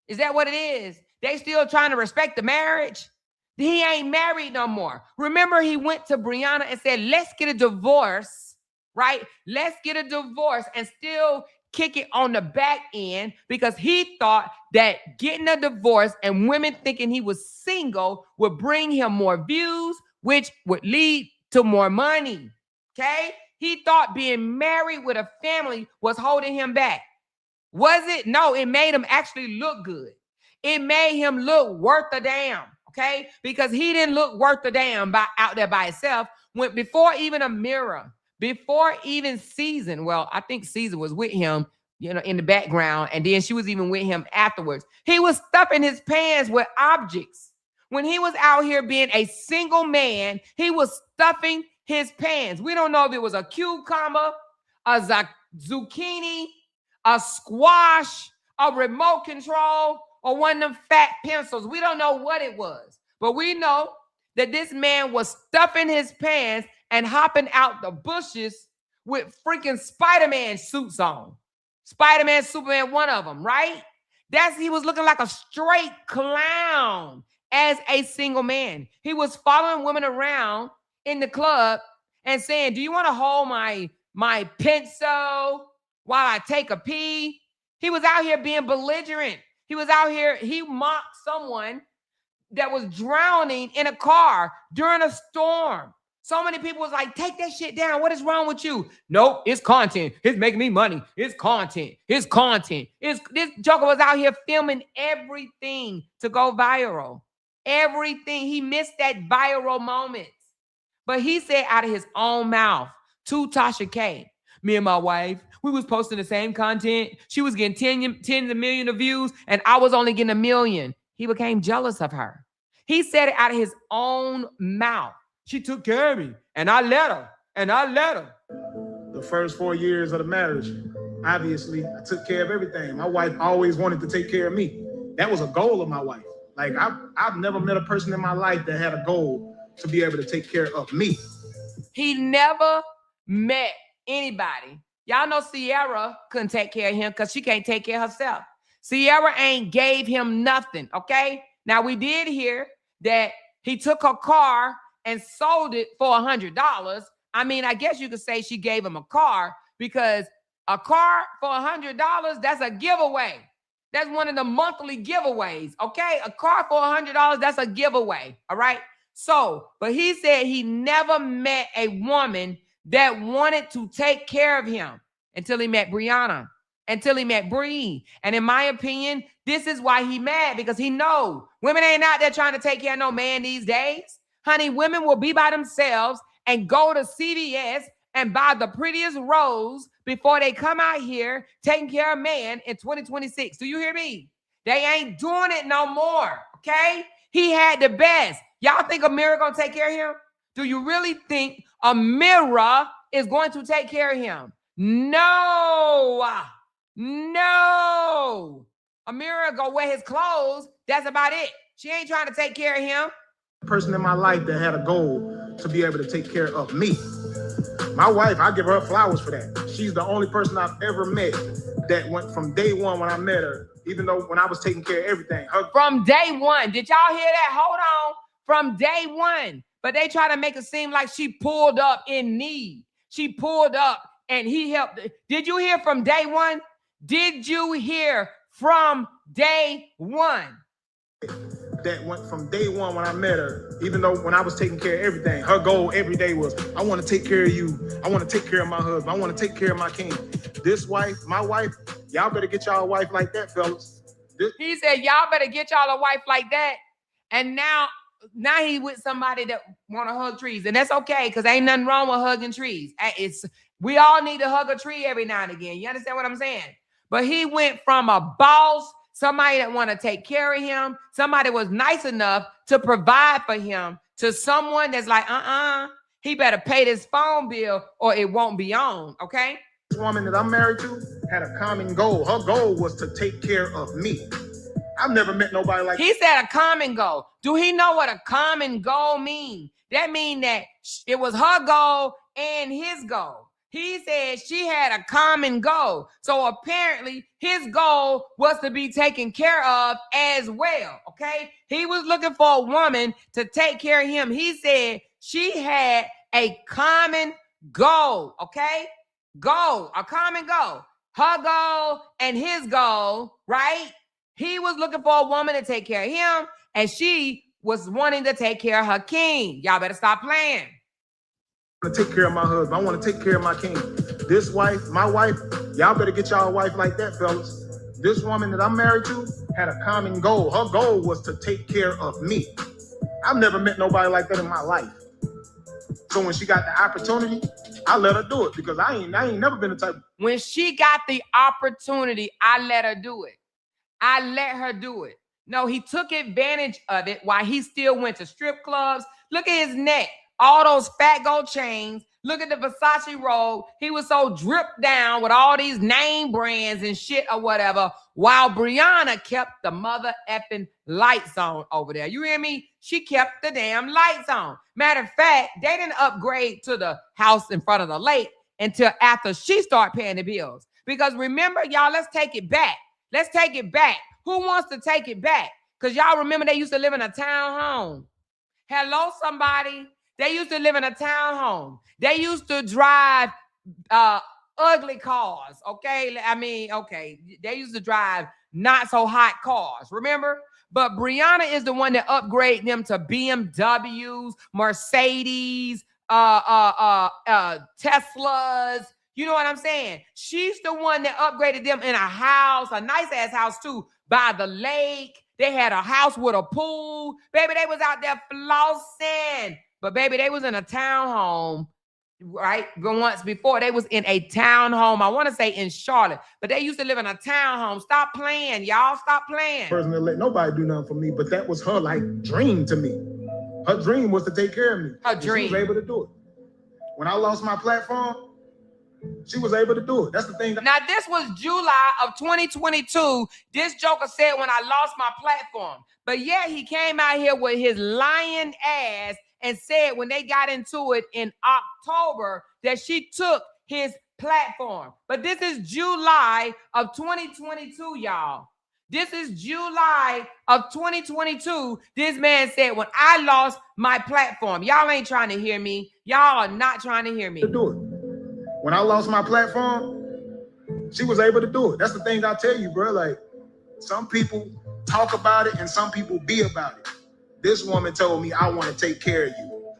Is that what it is? They still trying to respect the marriage. He ain't married no more. Remember, he went to Briana and said, let's get a divorce, right? Let's get a divorce and still kick it on the back end because he thought that getting a divorce and women thinking he was single would bring him more views, which would lead to more money, okay? He thought being married with a family was holding him back. Was it? No, it made him actually look good. It made him look worth a damn, okay? Because he didn't look worth a damn out there by himself. When before even a mirror, before even Season, well, I think Season was with him, you know, in the background, and then she was even with him afterwards. He was stuffing his pants with objects. When he was out here being a single man, he was stuffing his pants. We don't know if it was a cucumber, a zucchini, a squash, a remote control, or one of them fat pencils. We don't know what it was, but we know that this man was stuffing his pants and hopping out the bushes with freaking Spider-Man suits on. Spider-Man, Superman, one of them, right? He was looking like a straight clown as a single man. He was following women around in the club and saying, do you want to hold my pencil while I take a pee? He was out here being belligerent. He was out here, he mocked someone that was drowning in a car during a storm. So many people was like, take that shit down. What is wrong with you? Nope, it's content. It's making me money. It's content. It's content. This joker was out here filming everything to go viral. Everything. He missed that viral moment. But he said out of his own mouth to Tasha K, me and my wife, we was posting the same content. She was getting tens of millions of views, and I was only getting 1 million. He became jealous of her. He said it out of his own mouth. She took care of me, and I let her, and I let her.
The first 4 years of the marriage, obviously, I took care of everything. My wife always wanted to take care of me. That was a goal of my wife. Like, I've never met a person in my life that had a goal to be able to take care of me.
He never met anybody. Y'all know Sierra couldn't take care of him because she can't take care of herself. Sierra ain't gave him nothing, okay? Now, we did hear that he took her car and sold it for $100. I mean, I guess you could say she gave him a car because a car for $100, that's a giveaway. That's one of the monthly giveaways, okay? A car for $100, that's a giveaway, all right? So, but he said he never met a woman that wanted to take care of him until he met Briana, until he met Bree. And in my opinion, this is why he mad, because he know women ain't out there trying to take care of no man these days. Honey, women will be by themselves and go to CVS and buy the prettiest rose before they come out here taking care of man in 2026. Do you hear me? They ain't doing it no more, okay? He had the best. Y'all think Amira gonna take care of him? Do you really think Amira is going to take care of him? No. No. Amira go wear his clothes. That's about it. She ain't trying to take care of him.
Person in my life that had a goal to be able to take care of me. My wife, I give her flowers for that. She's the only person I've ever met that went from day one when I met her, even though when I was taking care of everything.
From day one. Did y'all hear that? Hold on. From day one. But they try to make it seem like she pulled up in need. She pulled up and he helped. Did you hear from day one? Did you hear from day one?
That went from day one when I met her, even though when I was taking care of everything, her goal every day was, I want to take care of you. I want to take care of my husband. I want to take care of my king. This wife, my wife, y'all better get y'all a wife like that, fellas.
He said, y'all better get y'all a wife like that. And now he with somebody that want to hug trees. And that's okay, because ain't nothing wrong with hugging trees. We all need to hug a tree every now and again. You understand what I'm saying? But he went from a boss, somebody that want to take care of him, somebody was nice enough to provide for him, to someone that's like, he better pay this phone bill or it won't be on, okay?
This woman that I'm married to had a common goal. Her goal was to take care of me. I've never met nobody like
He said a common goal. Do he know what a common goal means? That means that it was her goal and his goal. He said she had a common goal. So apparently his goal was to be taken care of as well, okay? He was looking for a woman to take care of him. He said she had a common goal, okay? Goal, a common goal. Her goal and his goal, right? He was looking for a woman to take care of him, and she was wanting to take care of her king. Y'all better stop playing.
To take care of my husband. I want to take care of my king. This wife, my wife, y'all better get y'all a wife like that, fellas. This woman that I'm married to had a common goal. Her goal was to take care of me. I've never met nobody like that in my life. So when she got the opportunity, I let her do it because I ain't never been the type.
When she got the opportunity, I let her do it. I let her do it. No, he took advantage of it while he still went to strip clubs. Look at his neck. All those fat gold chains. Look at the Versace robe. He was so dripped down with all these name brands and shit or whatever, while Briana kept the mother effing lights on over there. You hear me? She kept the damn lights on. Matter of fact, they didn't upgrade to the house in front of the lake until after she started paying the bills. Because remember, y'all, let's take it back. Let's take it back. Who wants to take it back? Because y'all remember they used to live in a townhome. Hello, somebody. They used to live in a townhome. They used to drive ugly cars, okay? I mean, okay, they used to drive not so hot cars, remember? But Briana is the one that upgraded them to BMWs, Mercedes, Teslas. You know what I'm saying? She's the one that upgraded them in a house, a nice-ass house, too, by the lake. They had a house with a pool. Baby, they was out there flossing. But baby, they was in a townhome, right? Once before, they was in a townhome. I want to say in Charlotte, but they used to live in a townhome. Stop playing, y'all. Stop playing.
Person that let nobody do nothing for me, but that was her like dream to me. Her dream was to take care of me.
Her dream.
She was able to do it. When I lost my platform, she was able to do it. That's the thing.
Now, this was July of 2022. This joker said when I lost my platform. But yeah, he came out here with his lying ass and said when they got into it in October that she took his platform. But this is July of 2022, y'all. This is July of 2022. This man said when I lost my platform. Y'all ain't trying to hear me. Y'all are not trying to hear me.
To do it. When I lost my platform, she was able to do it. That's the thing I tell you, bro. Like, some people talk about it and some people be about it. This woman told me, I want to take care of you.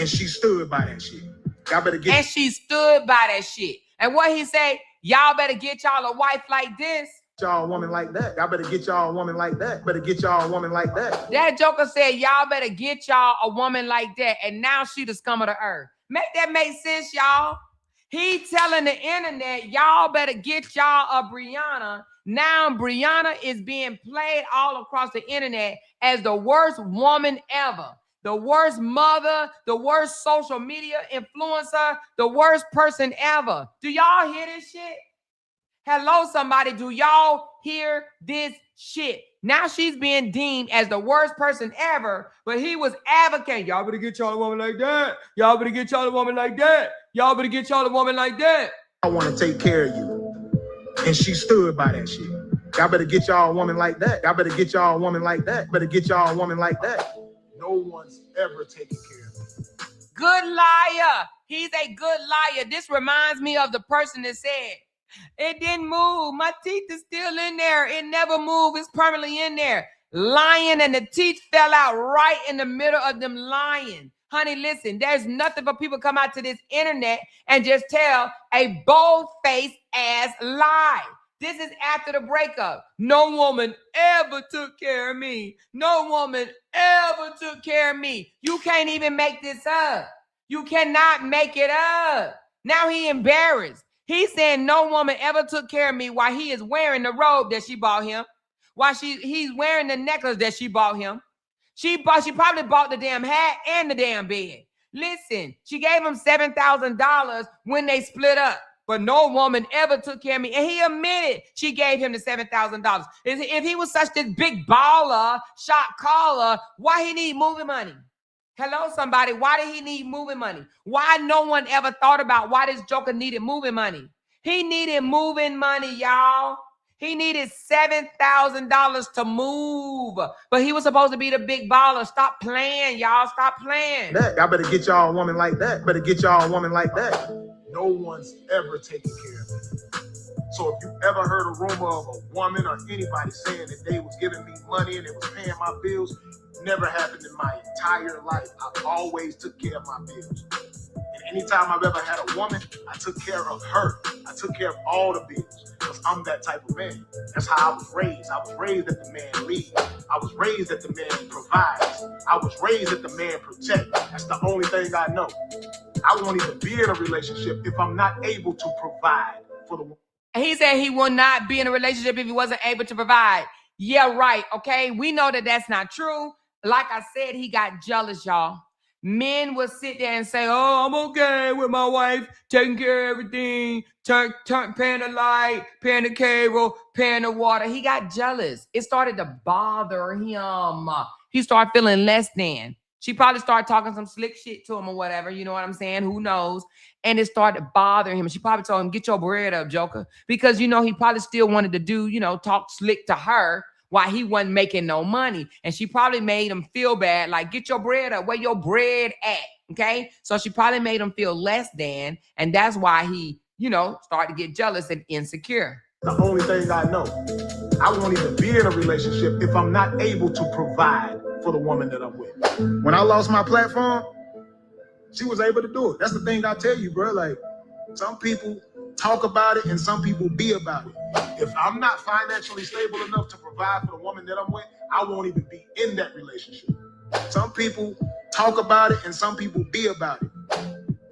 And she stood by that shit. Y'all better get.
And she stood by that shit. And what he say? Y'all better get y'all a wife like this.
Y'all a woman like that. Y'all better get y'all a woman like that. Better get y'all a woman like that.
That joker said, y'all better get y'all a woman like that. And now she the scum of the earth. Make that make sense, y'all? He telling the internet, y'all better get y'all a Briana. Now Briana is being played all across the internet as the worst woman ever. The worst mother, the worst social media influencer, the worst person ever. Do y'all hear this shit? Hello, somebody. Do y'all hear this shit? Now she's being deemed as the worst person ever, but he was advocating. Y'all better get y'all a woman like that. Y'all better get y'all a woman like that. Y'all better get y'all a woman like that.
I want to take care of you. And she stood by that shit. Y'all better get y'all a woman like that. Y'all better get y'all a woman like that. Better get y'all a woman like that. No one's ever taken care of me.
Good liar. He's a good liar. This reminds me of the person that said, it didn't move. My teeth is still in there. It never moved. It's permanently in there. Lying, and the teeth fell out right in the middle of them lying. Honey, listen, there's nothing for people to come out to this internet and just tell a bold-faced ass lie. This is after the breakup. No woman ever took care of me. No woman ever took care of me. You can't even make this up. You cannot make it up. Now he embarrassed. He's saying no woman ever took care of me while he is wearing the robe that she bought him, while he's wearing the necklace that she bought him. She probably bought the damn hat and the damn bed. Listen, she gave him $7,000 when they split up, but no woman ever took care of me. And he admitted she gave him the $7,000. If he was such this big baller, shot caller, why he need movie money? Hello, somebody. Why did he need moving money? Why no one ever thought about why this joker needed moving money? He needed moving money, y'all. He needed $7,000 to move. But he was supposed to be the big baller. Stop playing, y'all. Stop playing.
Y'all better get y'all a woman like that. Better get y'all a woman like that. No one's ever taken care of me. So if you ever heard a rumor of a woman or anybody saying that they was giving me money and they was paying my bills, never happened in my entire life. I always took care of my bills. And anytime I've ever had a woman, I took care of her. I took care of all the bills because I'm that type of man. That's how I was raised. I was raised that the man leads. I was raised that the man provides. I was raised that the man protects. That's the only thing I know. I won't even be in a relationship if I'm not able to provide for the woman.
He said he will not be in a relationship if he wasn't able to provide. Yeah, right. Okay. We know that that's not true. Like I said, he got jealous, y'all. Men will sit there and say, oh, I'm okay with my wife taking care of everything, paying the light, paying the cable, paying the water. He got jealous. It started to bother him. He started feeling less than. She probably started talking some slick shit to him or whatever. You know what I'm saying? Who knows? And it started bothering him. She probably told him, get your bread up, Joker. Because, you know, he probably still wanted to do, you know, talk slick to her while he wasn't making no money. And she probably made him feel bad, like, get your bread up. Where your bread at? Okay? So she probably made him feel less than. And that's why he, you know, started to get jealous and insecure.
The only thing I know, I won't even be in a relationship if I'm not able to provide for the woman that I'm with. When I lost my platform, she was able to do it. That's the thing I tell you, bro. Like, some people talk about it and some people be about it. If I'm not financially stable enough to provide for the woman that I'm with, I won't even be in that relationship. Some people talk about it and some people be about it.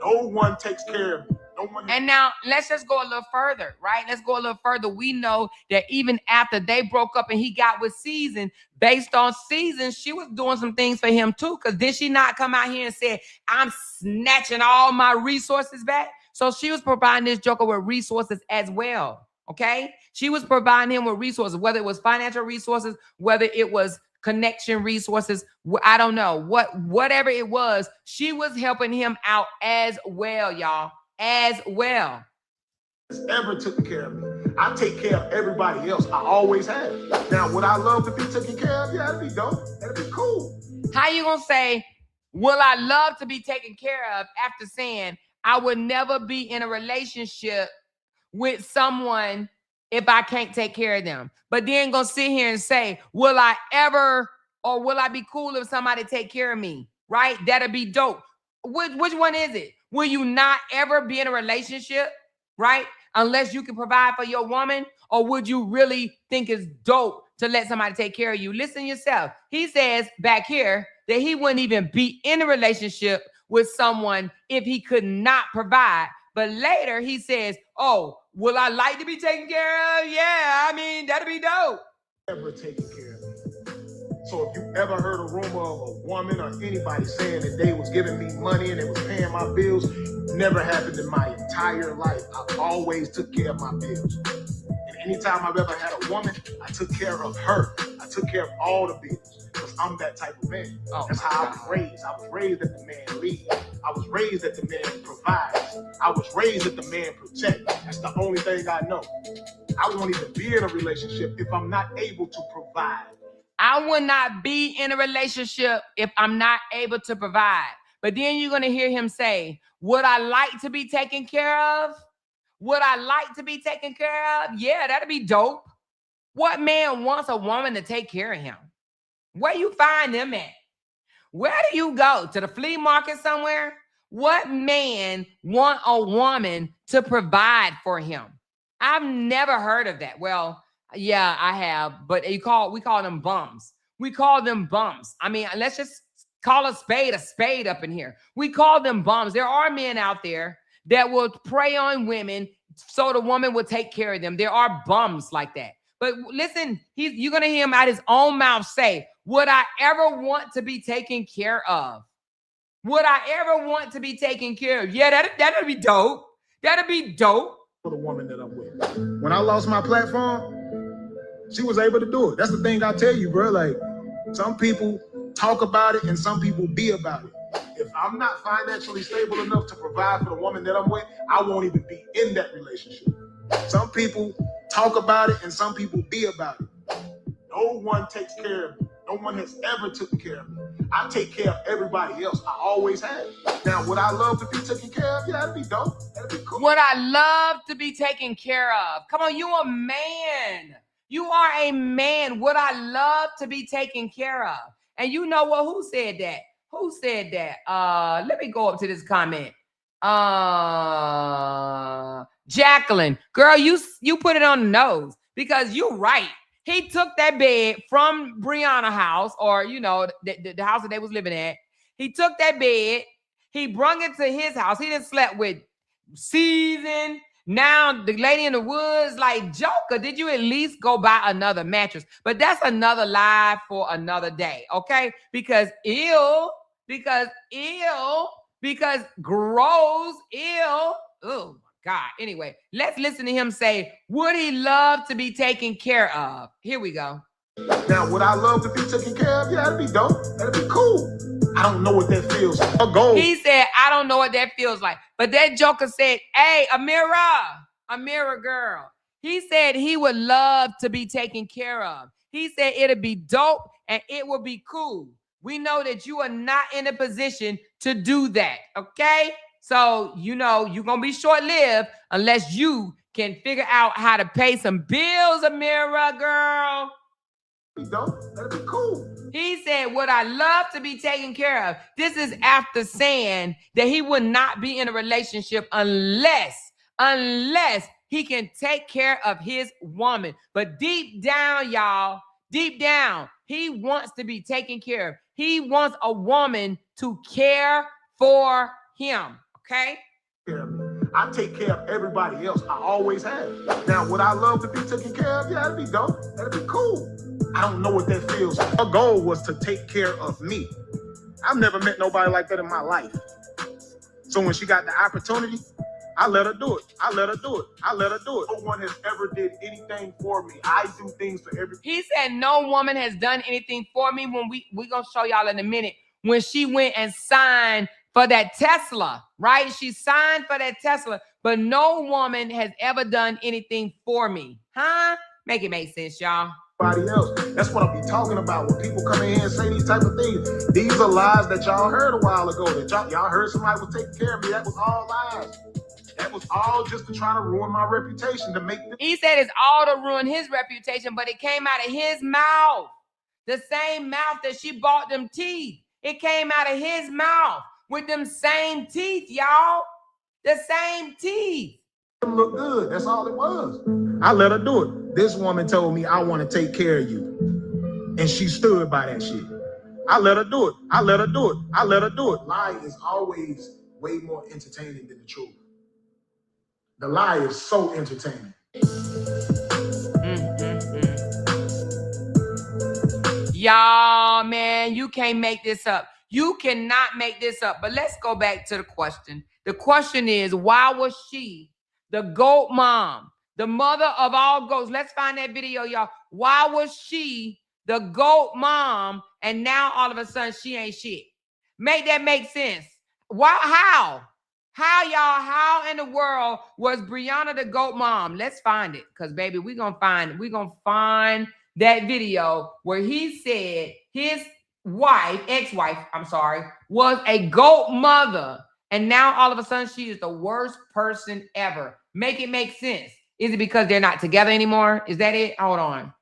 No one takes care of me. No one.
And now let's just go a little further, right? Let's go a little further. We know that even after they broke up and he got with Season, based on Season, she was doing some things for him too. Because did she not come out here and say, I'm snatching all my resources back? So she was providing this joker with resources as well. Okay? She was providing him with resources, whether it was financial resources, whether it was connection resources, I don't know, whatever it was, she was helping him out as well, y'all, as well.
Ever took care of me. I take care of everybody else. I always have. Now, would I love to be taken care of? Yeah, that'd be dope. That'd be cool.
How you gonna say, will I love to be taken care of after saying I would never be in a relationship with someone if I can't take care of them? But then gonna sit here and say, will I ever, or will I be cool if somebody take care of me? Right? That'd be dope. Which one is it? Will you not ever be in a relationship, right? Unless you can provide for your woman? Or would you really think it's dope to let somebody take care of you? Listen yourself. He says back here that he wouldn't even be in a relationship with someone if he could not provide. But later he says, oh, will I like to be taken care of? Yeah, I mean, that'd be dope.
Ever taken care of me. So if you ever heard a rumor of a woman or anybody saying that they was giving me money and they was paying my bills, never happened in my entire life. I always took care of my bills. And anytime I've ever had a woman, I took care of her. I took care of all the bills because I'm that type of man. That's how I was raised. I was raised that the man leads. I was raised that the man provides. I was raised that the man protects. That's the only thing I know. I won't even be in a relationship if I'm not able to provide.
I will not be in a relationship if I'm not able to provide. But then you're going to hear him say, would I like to be taken care of? Would I like to be taken care of? Yeah, that'd be dope. What man wants a woman to take care of him? Where you find them at? Where do you go? To the flea market somewhere? What man want a woman to provide for him? I've never heard of that. Well, yeah, I have, but we call them bums. We call them bums. I mean, let's just call a spade up in here. We call them bums. There are men out there that will prey on women so the woman will take care of them. There are bums like that. But listen, you're going to hear him out his own mouth say, would I ever want to be taken care of? Would I ever want to be taken care of? Yeah, that'd be dope. That'd be dope.
For the woman that I'm with. When I lost my platform, she was able to do it. That's the thing I tell you, bro. Like, some people talk about it and some people be about it. If I'm not financially stable enough to provide for the woman that I'm with, I won't even be in that relationship. Some people talk about it and some people be about it. No one takes care of me. No one has ever taken care of me. I take care of everybody else. I always have. Now, would I love to be taken care of? Yeah, that'd be dope. That'd be cool.
Would I love to be taken care of? Come on, you a man. You are a man. Would I love to be taken care of? And you know what? Who said that? Who said that? Let me go up to this comment. Jacqueline, girl, you put it on the nose because you're right. He took that bed from Briana house, or you know, the house that they was living at. He took that bed, he brung it to his house. He didn't slept with Season. Now the lady in the woods, like, Joker, did you at least go buy another mattress? But that's another lie for another day, okay? Because grows ill. Oh my God. Anyway, let's listen to him say, would he love to be taken care of? Here we go.
Now, would I love to be taken care of? Yeah, that'd be dope. That'd be cool. I don't know what that feels like. A goal.
He said, I don't know what that feels like. But that Joker said, hey, Amira girl. He said he would love to be taken care of. He said it'll be dope and it will be cool. We know that you are not in a position to do that, okay? So, you know, you're going to be short-lived unless you can figure out how to pay some bills, Amira girl.
That'd be cool.
He said, would I love to be taken care of? This is after saying that he would not be in a relationship unless he can take care of his woman. But deep down, y'all, deep down, he wants to be taken care of. He wants a woman to care for him, okay?
I take care of everybody else. I always have. Now, would I love to be taken care of? Yeah, that'd be dope. That'd be cool. I don't know what that feels like. Her goal was to take care of me. I've never met nobody like that in my life. So when she got the opportunity, I let her do it. I let her do it. I let her do it. No one has ever did anything for me. I do things for everybody.
He said no woman has done anything for me. When we're going to show y'all in a minute when she went and signed for that Tesla, right? She signed for that Tesla, but no woman has ever done anything for me. Huh? Make it make sense, y'all.
Else. That's what I be talking about when people come in here and say these type of things. These are lies that y'all heard a while ago. That y'all heard somebody was taking care of me. That was all lies. That was all just to try to ruin my reputation to make.
He said it's all to ruin his reputation, but it came out of his mouth. The same mouth that she bought them teeth. It came out of his mouth with them same teeth, y'all. The same teeth.
Look good. That's all it was. I let her do it. This woman told me I want to take care of you. And she stood by that shit. I let her do it. I let her do it. I let her do it. Lie is always way more entertaining than the truth. The lie is so entertaining.
Y'all, man, you can't make this up. You cannot make this up. But let's go back to the question. The question is, why was she the GOAT mom, the mother of all goats? Let's find that video, y'all. Why was she the GOAT mom and now all of a sudden she ain't shit? Make that make sense. Why? How? How, y'all? How in the world was Briana the GOAT mom? Let's find it. Because, baby, we're gonna find that video where he said his wife, ex-wife, was a GOAT mother. And now all of a sudden she is the worst person ever. Make it make sense. Is it because they're not together anymore? Is that it? Hold on.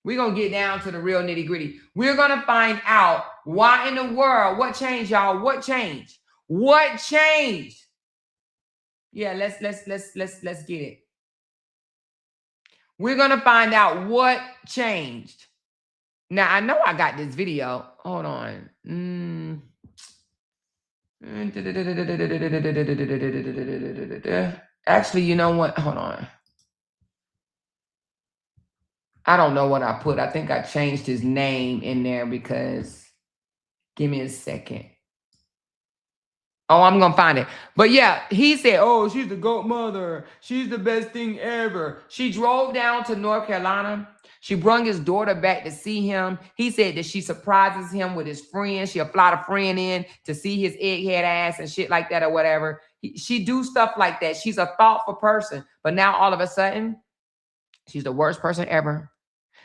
We're going to get down to the real nitty gritty. We're going to find out why in the world, what changed, y'all? What changed? What changed? Yeah, let's get it. We're going to find out what changed. Now, I know I got this video. Hold on. Actually, you know what? Hold on. I don't know what I put. I think I changed his name in there because, give me a second. Oh, I'm gonna find it. But yeah, he said, oh, she's the GOAT mother. She's the best thing ever. She drove down to North Carolina. She brought his daughter back to see him. He said that she surprises him with his friend. She'll fly the friend in to see his egghead ass and shit like that or whatever. She do stuff like that. She's a thoughtful person. But now all of a sudden, she's the worst person ever.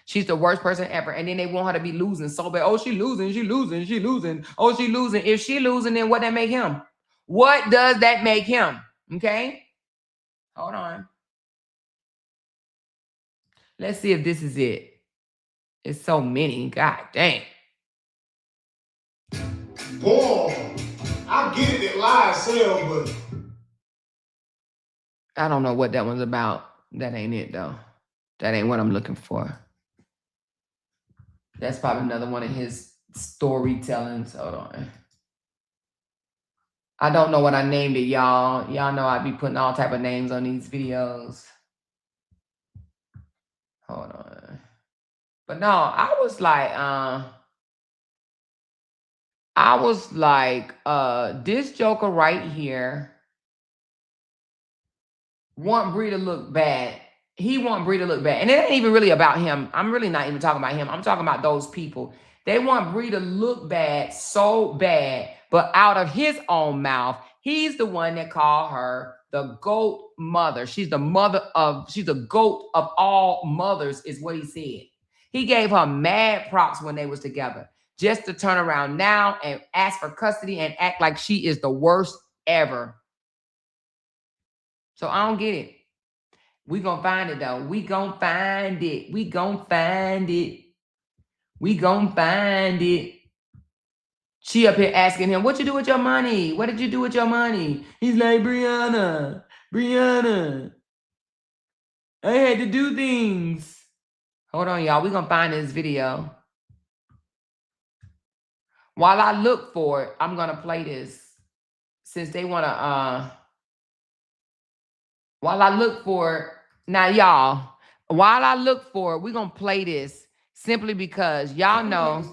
She's the worst person ever. And then they want her to be losing so bad. Oh, she losing, she losing, she losing. Oh, she losing. If she losing, then what that make him? What does that make him? Okay? Hold on. Let's see if this is it. It's so many. God dang.
Boy, I get it that lies sell, but
I don't know what that one's about. That ain't it, though. That ain't what I'm looking for. That's probably another one of his storytellings. Hold on. I don't know what I named it, y'all. Y'all know I be putting all type of names on these videos. Hold on. But no, I was like, this Joker right here want Bree to look bad. He want Bree to look bad. And it ain't even really about him. I'm really not even talking about him. I'm talking about those people. They want Bree to look bad so bad, but out of his own mouth, he's the one that called her the GOAT mother. She's the GOAT of all mothers is what he said. He gave her mad props when they was together, just to turn around now and ask for custody and act like she is the worst ever. So I don't get it. We gonna find it though. We gonna find it. We gonna find it. We gonna find it. She up here asking him, what you do with your money? What did you do with your money? He's like, Briana, I had to do things. Hold on, y'all. We gonna find this video. While I look for it, I'm gonna play this. Since they wanna, while I look for it, now y'all, while I look for it, we're gonna play this simply because y'all know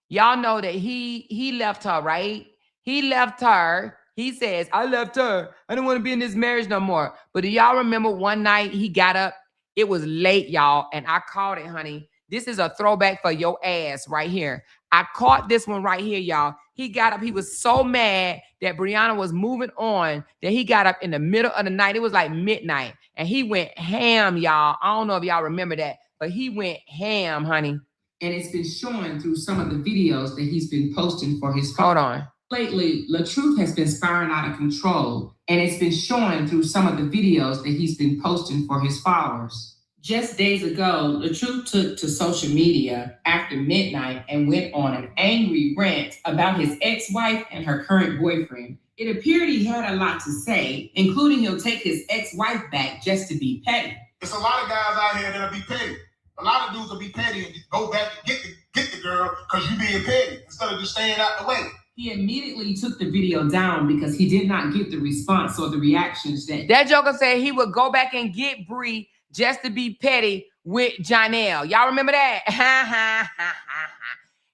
that he left her, right? He left her. He says, I left her. I don't want to be in this marriage no more. But do y'all remember one night he got up? It was late, y'all, and I caught it, honey. This is a throwback for your ass right here. I caught this one right here, y'all. He got up. He was so mad that Briana was moving on that he got up in the middle of the night. It was like midnight. And he went ham, y'all. I don't know if y'all remember that, but he went ham, honey. And it's been showing through some of the videos that he's been posting for his phone. Hold on. Lately, LaTruth has been spiraling out of control, and it's been showing through some of the videos that he's been posting for his followers. Just days ago, LaTruth took to social media after midnight and went on an angry rant about his ex-wife and her current boyfriend. It appeared he had a lot to say, including he'll take his ex-wife back just to be petty.
There's a lot of guys out here that'll be petty. A lot of dudes will be petty and go back and get the girl because you being petty instead of just staying out the way.
He immediately took the video down because he did not get the response or the reactions that Joker said he would go back and get Bree just to be petty with Janelle. Y'all remember that?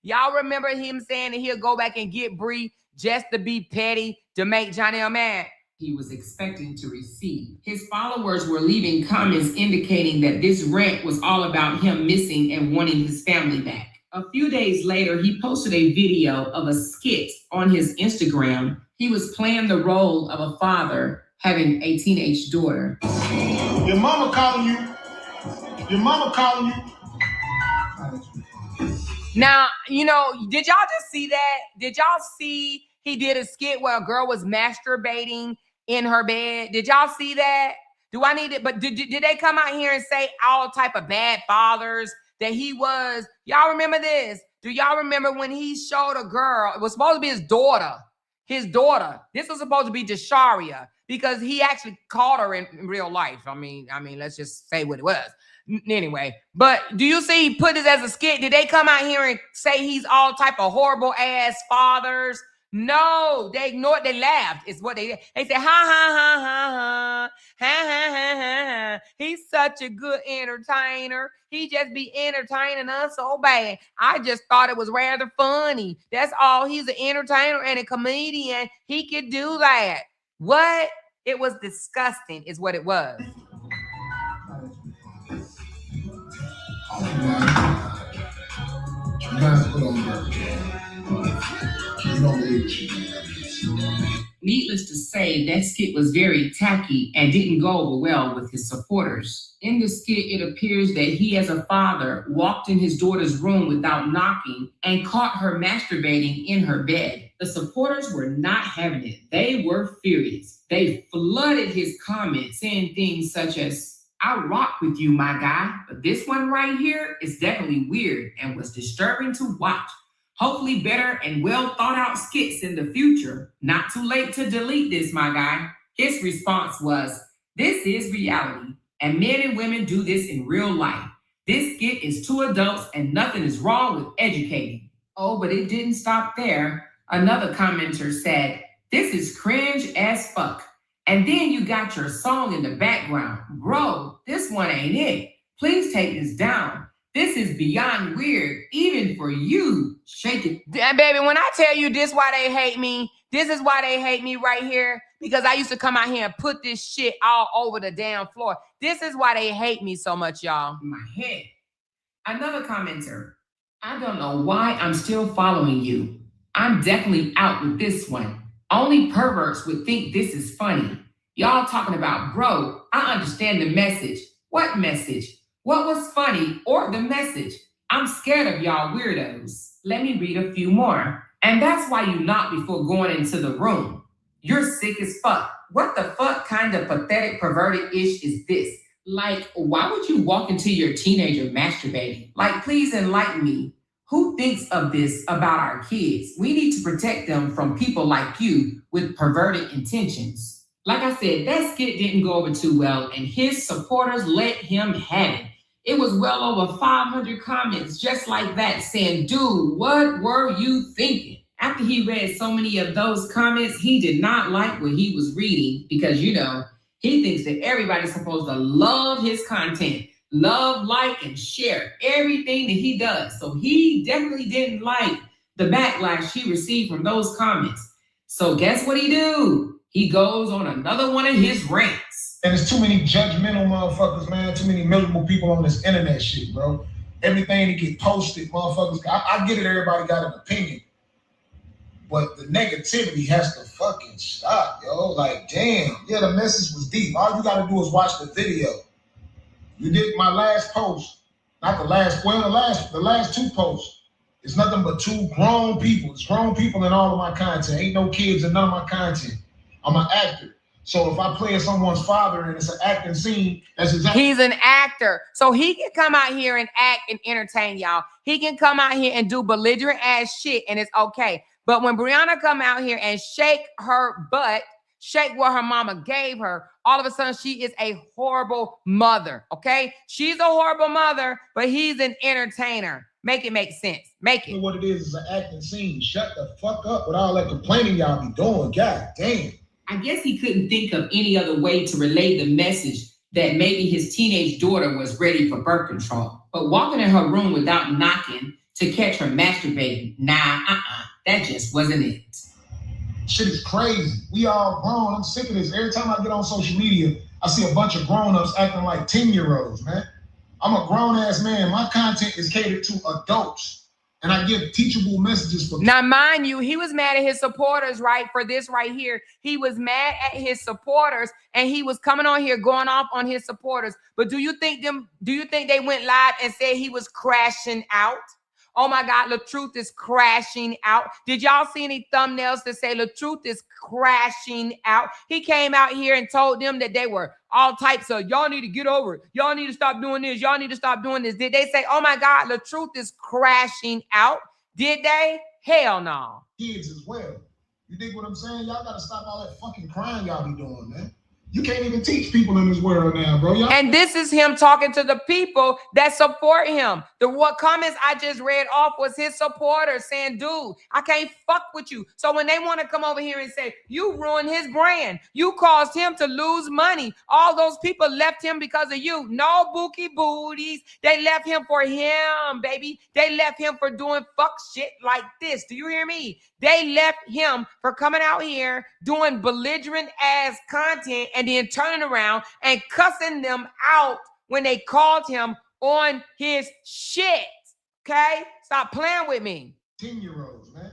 Y'all remember him saying that he'll go back and get Bree just to be petty to make Janelle mad? He was expecting to receive. His followers were leaving comments indicating that this rant was all about him missing and wanting his family back. A few days later, he posted a video of a skit on his Instagram. He was playing the role of a father having a teenage daughter.
Your mama calling you. Your mama calling you.
Now, you know, did y'all just see that? Did y'all see he did a skit where a girl was masturbating in her bed? Did y'all see that? Do I need it? But did they come out here and say all type of bad fathers that he was? Y'all remember this? Do y'all remember when he showed a girl? It was supposed to be his daughter. His daughter. This was supposed to be Jasharia because he actually called her in real life. I mean, let's just say what it was. Anyway, but do you see he put this as a skit? Did they come out here and say he's all type of horrible ass fathers? No, they ignored. They laughed. It's what they did. They said, ha ha ha ha ha ha ha ha ha. He's such a good entertainer. He just be entertaining us so bad. I just thought it was rather funny. That's all. He's an entertainer and a comedian. He could do that. What? It was disgusting, is what it was. Needless to say, that skit was very tacky and didn't go over well with his supporters. In the skit, it appears that he, as a father, walked in his daughter's room without knocking and caught her masturbating in her bed. The supporters were not having it. They were furious. They flooded his comments, saying things such as, "I rock with you, my guy, but this one right here is definitely weird and was disturbing to watch. Hopefully better and well thought out skits in the future. Not too late to delete this, my guy." His response was, "This is reality, and men and women do this in real life. This skit is two adults and nothing is wrong with educating." Oh, but it didn't stop there. Another commenter said, "This is cringe as fuck. And then you got your song in the background. Bro, this one ain't it. Please take this down. This is beyond weird, even for you. Shake it." Damn, baby, when I tell you this why they hate me, this is why they hate me right here. Because I used to come out here and put this shit all over the damn floor. This is why they hate me so much, y'all. In my head. Another commenter, "I don't know why I'm still following you. I'm definitely out with this one. Only perverts would think this is funny. Y'all talking about, bro, I understand the message. What message? What was funny or the message? I'm scared of y'all weirdos. Let me read a few more. And that's why you knock before going into the room. You're sick as fuck. What the fuck kind of pathetic perverted-ish is this? Like, why would you walk into your teenager masturbating? Like, please enlighten me. Who thinks of this about our kids? We need to protect them from people like you with perverted intentions." Like I said, that skit didn't go over too well, and his supporters let him have it. It was well over 500 comments just like that saying, "Dude, what were you thinking?" After he read so many of those comments, he did not like what he was reading because, you know, he thinks that everybody's supposed to love his content, love, like, and share everything that he does. So he definitely didn't like the backlash he received from those comments. So guess what he do? He goes on another one of his rants.
And there's too many judgmental motherfuckers, man. Too many miserable people on this internet shit, bro. Everything that get posted, motherfuckers. I get it, everybody got an opinion. But the negativity has to fucking stop, yo. Like, damn. Yeah, the message was deep. All you gotta do is watch the video. You did my last post. Not the last, well, the last two posts. It's nothing but two grown people. It's grown people in all of my content. Ain't no kids in none of my content. I'm an actor. So if I play someone's father and it's an acting scene, that's exactly.
He's an actor. So he can come out here and act and entertain y'all. He can come out here and do belligerent ass shit and it's okay. But when Briana come out here and shake her butt, shake what her mama gave her, all of a sudden she is a horrible mother, okay? She's a horrible mother, but he's an entertainer. Make it make sense. Make it.
What it is an acting scene. Shut the fuck up with all that complaining y'all be doing. God damn.
I guess he couldn't think of any other way to relay the message that maybe his teenage daughter was ready for birth control. But walking in her room without knocking to catch her masturbating, that just wasn't it.
Shit is crazy. We all grown. I'm sick of this. Every time I get on social media, I see a bunch of grown-ups acting like 10-year-olds, man. I'm a grown-ass man. My content is catered to adults. And I give teachable messages for.
Now, mind you, he was mad at his supporters, right? For this right here. He was mad at his supporters and he was coming on here going off on his supporters. But do you think they went live and said he was crashing out? Oh my God, the truth is crashing out. Did y'all see any thumbnails that say the truth is crashing out? He came out here and told them that they were all types of, y'all need to get over it. Y'all need to stop doing this. Y'all need to stop doing this. Did they say, oh my God, the truth is crashing out? Did they? Hell no.
Kids as well. You dig what I'm saying? Y'all got to stop all that fucking crying y'all be doing, man. You can't even teach people in this world now, bro.
And this is him talking to the people that support him. What comments I just read off was his supporters saying, dude, I can't fuck with you. So when they want to come over here and say, you ruined his brand, you caused him to lose money, all those people left him because of you. No bookie booties. They left him for him, baby. They left him for doing fuck shit like this. Do you hear me? They left him for coming out here doing belligerent ass content and then turning around and cussing them out when they called him on his shit. Okay? Stop playing with me.
10-year-olds, man.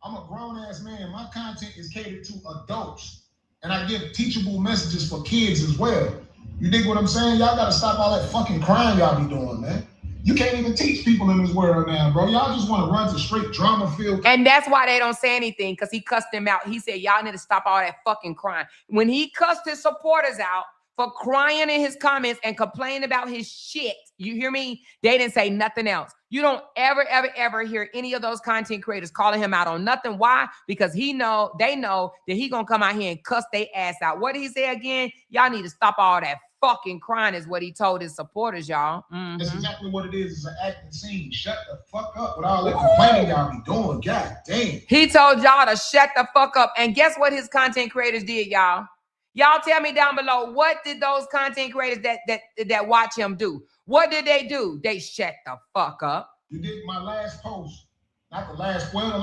I'm a grown-ass man. My content is catered to adults. And I give teachable messages for kids as well. You dig what I'm saying? Y'all gotta stop all that fucking crime y'all be doing, man. You can't even teach people in this world now, bro. Y'all just want to run to straight drama-filled.
And that's why they don't say anything, because he cussed them out. He said, y'all need to stop all that fucking crying. When he cussed his supporters out for crying in his comments and complaining about his shit, you hear me? They didn't say nothing else. You don't ever hear any of those content creators calling him out on nothing. Why? Because they know that he gonna come out here and cuss their ass out. What did he say again? Y'all need to stop all that fucking crying is what he told his supporters, y'all.
That's exactly what it is. It's an acting scene. Shut the fuck up with all that complaining y'all be doing. God damn.
He told y'all to shut the fuck up. And guess what his content creators did, y'all? Y'all tell me down below, what did those content creators that watch him do? What did they do? They shut the fuck up.
You did my last post. Not the last, well, the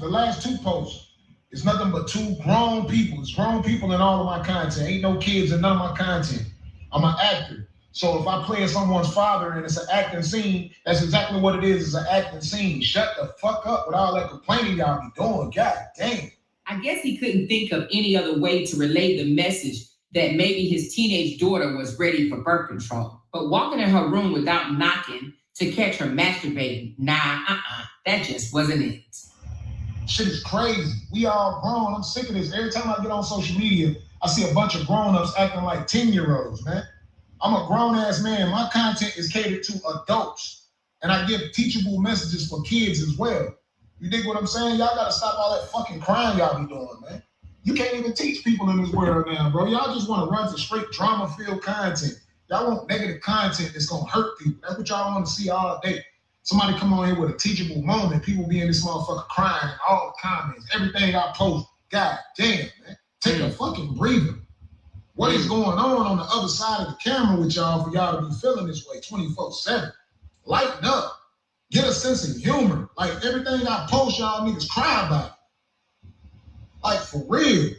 last two posts. It's nothing but two grown people. It's grown people in all of my content. Ain't no kids in none of my content. I'm an actor. So if I play someone's father and it's an acting scene, that's exactly what it is. It's an acting scene. Shut the fuck up with all that complaining y'all be doing. God damn.
I guess he couldn't think of any other way to relay the message that maybe his teenage daughter was ready for birth control. But walking in her room without knocking to catch her masturbating, that just wasn't it.
Shit is crazy. We all grown. I'm sick of this. Every time I get on social media, I see a bunch of grown-ups acting like 10-year-olds, man. I'm a grown-ass man. My content is catered to adults. And I give teachable messages for kids as well. You dig what I'm saying? Y'all gotta stop all that fucking crime y'all be doing, man. You can't even teach people in this world now, bro. Y'all just want to run to straight drama-filled content. Y'all want negative content that's gonna hurt people. That's what y'all want to see all day. Somebody come on here with a teachable moment. People be in this motherfucker crying in all the comments. Everything I post. God damn, man. Take a fucking breather. What is going on the other side of the camera with y'all for y'all to be feeling this way 24/7? Lighten up. Get a sense of humor. Like everything I post, y'all niggas cry about. Like for real.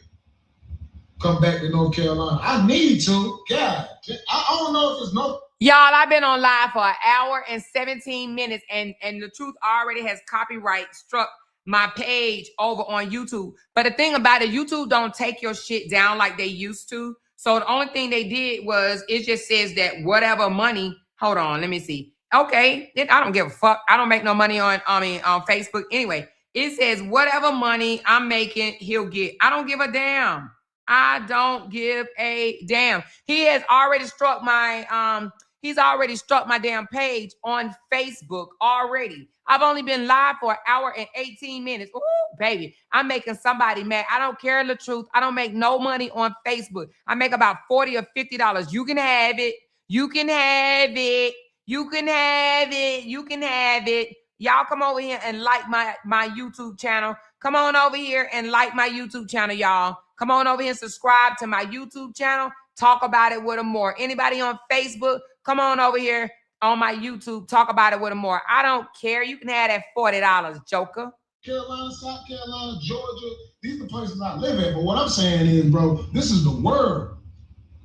Come back to North Carolina. I need to. God, I don't know if it's no.
Y'all, I've been on live for 1 hour and 17 minutes, and the truth already has copyright struck my page over on YouTube. But the thing about it, YouTube don't take your shit down like they used to. So the only thing they did was it just says that whatever money. Hold on, let me see. Okay, I don't give a fuck. I don't make no money on Facebook anyway. It says whatever money I'm making, he'll get. I don't give a damn. I don't give a damn. He has already struck my he's already struck my damn page on Facebook already. I've only been live for 1 hour and 18 minutes. Ooh, baby, I'm making somebody mad. I don't care the truth. I don't make no money on Facebook. I make about $40 or $50. You can have it. You can have it. You can have it. You can have it. Y'all come over here and like my YouTube channel. Come on over here and like my YouTube channel, y'all. Come on over here and subscribe to my YouTube channel. Talk about it with them more. Anybody on Facebook, come on over here on my YouTube. Talk about it with them more. I don't care. You can have that $40, Joker.
Carolina, South Carolina, Georgia. These are the places I live at. But what I'm saying is, bro, this is the world.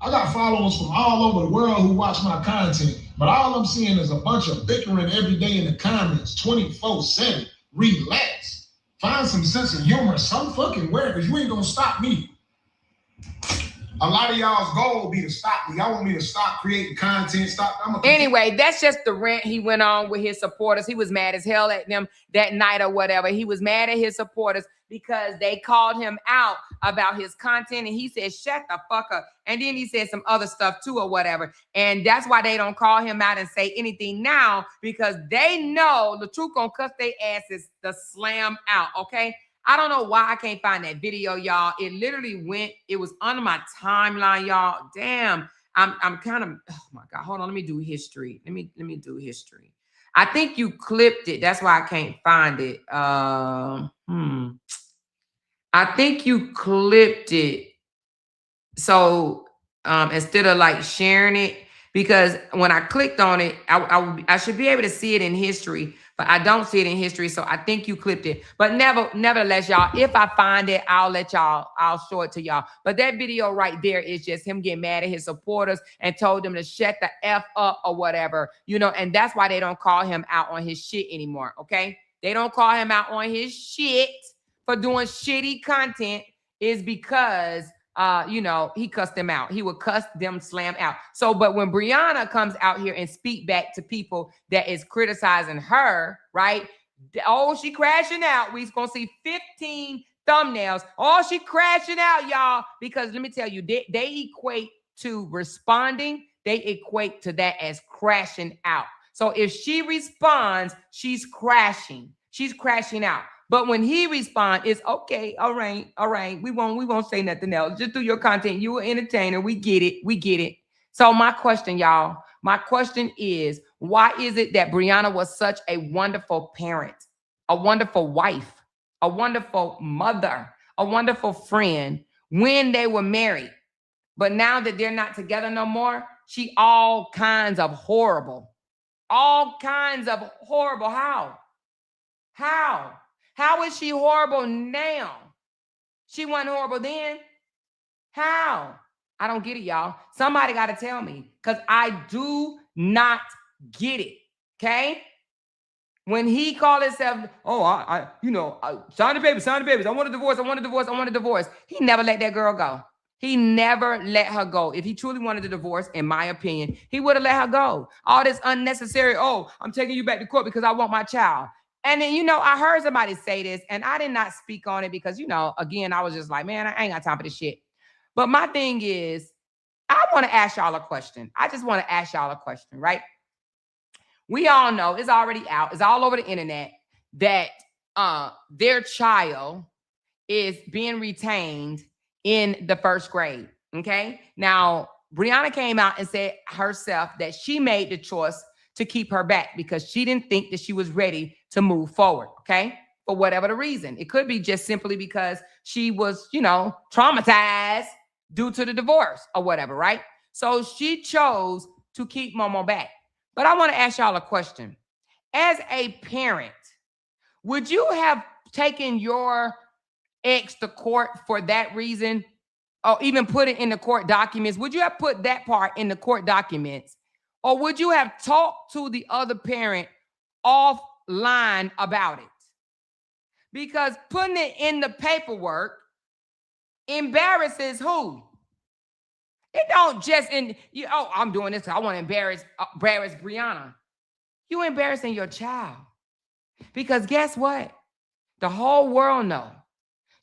I got followers from all over the world who watch my content. But all I'm seeing is a bunch of bickering every day in the comments, 24/7. Relax. Find some sense of humor some fucking where, because you ain't gonna stop me. A lot of y'all's goal will be to stop me. Y'all want me to stop creating content,
Anyway, that's just the rant he went on with his supporters. He was mad as hell at them that night or whatever. He was mad at his supporters because they called him out about his content. And he said, shut the fuck up. And then he said some other stuff too or whatever. And that's why they don't call him out and say anything now, because they know the truth gonna cuss their asses the slam out, okay? I don't know why I can't find that video, y'all. It literally went, it was on my timeline, y'all. Damn. I'm kind of, oh my God. Hold on. Let me do history. Let me do history. I think you clipped it. That's why I can't find it. I think you clipped it. So instead of like sharing it, because when I clicked on it, I should be able to see it in history, but I don't see it in history. So I think you clipped it. But nevertheless, y'all, if I find it, I'll show it to y'all. But that video right there is just him getting mad at his supporters and told them to shut the F up or whatever, you know, and that's why they don't call him out on his shit anymore. Okay. They don't call him out on his shit for doing shitty content is because you know, he cussed them out. He would cuss them slam out. So, but when Briana comes out here and speak back to people that is criticizing her, right? Oh, she crashing out. We're going to see 15 thumbnails. Oh, she crashing out, y'all. Because let me tell you, they equate to responding. They equate to that as crashing out. So if she responds, she's crashing. She's crashing out. But when he responds, it's okay, all right. We won't say nothing else. Just do your content. You an entertainer. We get it. So my question, y'all, my question is, why is it that Briana was such a wonderful parent, a wonderful wife, a wonderful mother, a wonderful friend when they were married? But now that they're not together no more, she all kinds of horrible. All kinds of horrible. How? How is she horrible now? She wasn't horrible then. How? I don't get it, y'all. Somebody got to tell me because I do not get it. Okay? When he called himself, oh, sign the papers. I want a divorce. He never let that girl go. He never let her go. If he truly wanted a divorce, in my opinion, he would have let her go. All this unnecessary, oh, I'm taking you back to court because I want my child. And then, you know, I heard somebody say this and I did not speak on it because, you know, again, I was just like, man, I ain't got time for this shit. But my thing is, I want to ask y'all a question. I just want to ask y'all a question, right? We all know, it's already out, it's all over the internet, that their child is being retained in the first grade, okay? Now, Briana came out and said herself that she made the choice to keep her back because she didn't think that she was ready to move forward, okay? For whatever the reason. It could be just simply because she was, you know, traumatized due to the divorce or whatever, right? So she chose to keep Momo back. But I want to ask y'all a question. As a parent, would you have taken your ex to court for that reason? Or even put it in the court documents? Would you have put that part in the court documents? Or would you have talked to the other parent offline about it? Because putting it in the paperwork embarrasses who? It don't just I'm doing this because I want to embarrass Briana. You embarrassing your child. Because guess what? The whole world knows.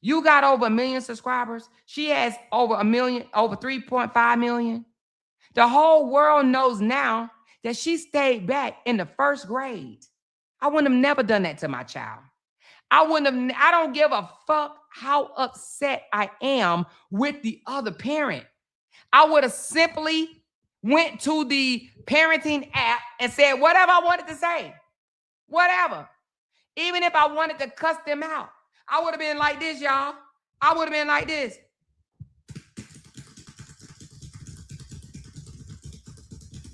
You got over 1 million subscribers. She has over 1 million, over 3.5 million. The whole world knows now that she stayed back in the first grade. I wouldn't have never done that to my child. I don't give a fuck how upset I am with the other parent. I would have simply went to the parenting app and said whatever I wanted to say. Whatever. Even if I wanted to cuss them out. I would have been like this, y'all. I would have been like this.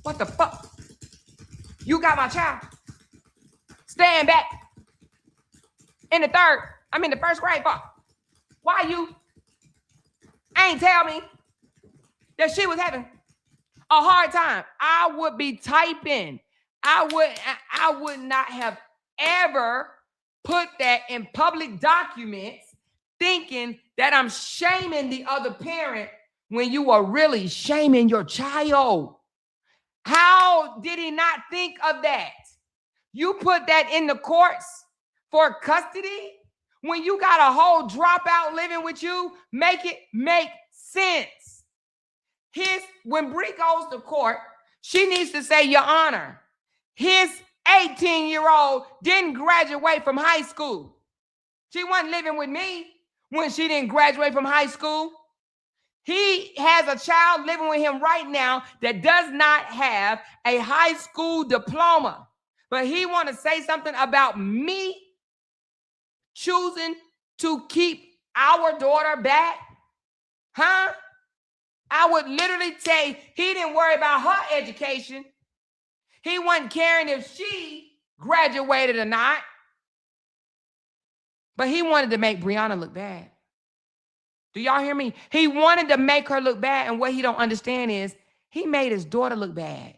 What the fuck? You got my child. Stand back. In the first grade, fuck. Why you ain't tell me that she was having a hard time? I would be typing. I would not have ever put that in public documents thinking that I'm shaming the other parent when you are really shaming your child. How did he not think of that? You put that in the courts for custody when you got a whole dropout living with you. Make it make sense. When Bree goes to court, she needs to say, Your Honor, his 18-year-old didn't graduate from high school. She wasn't living with me when she didn't graduate from high school. He has a child living with him right now that does not have a high school diploma. But he want to say something about me choosing to keep our daughter back? Huh? I would literally say he didn't worry about her education. He wasn't caring if she graduated or not. But he wanted to make Briana look bad. Do y'all hear me? He wanted to make her look bad, and what he don't understand is he made his daughter look bad.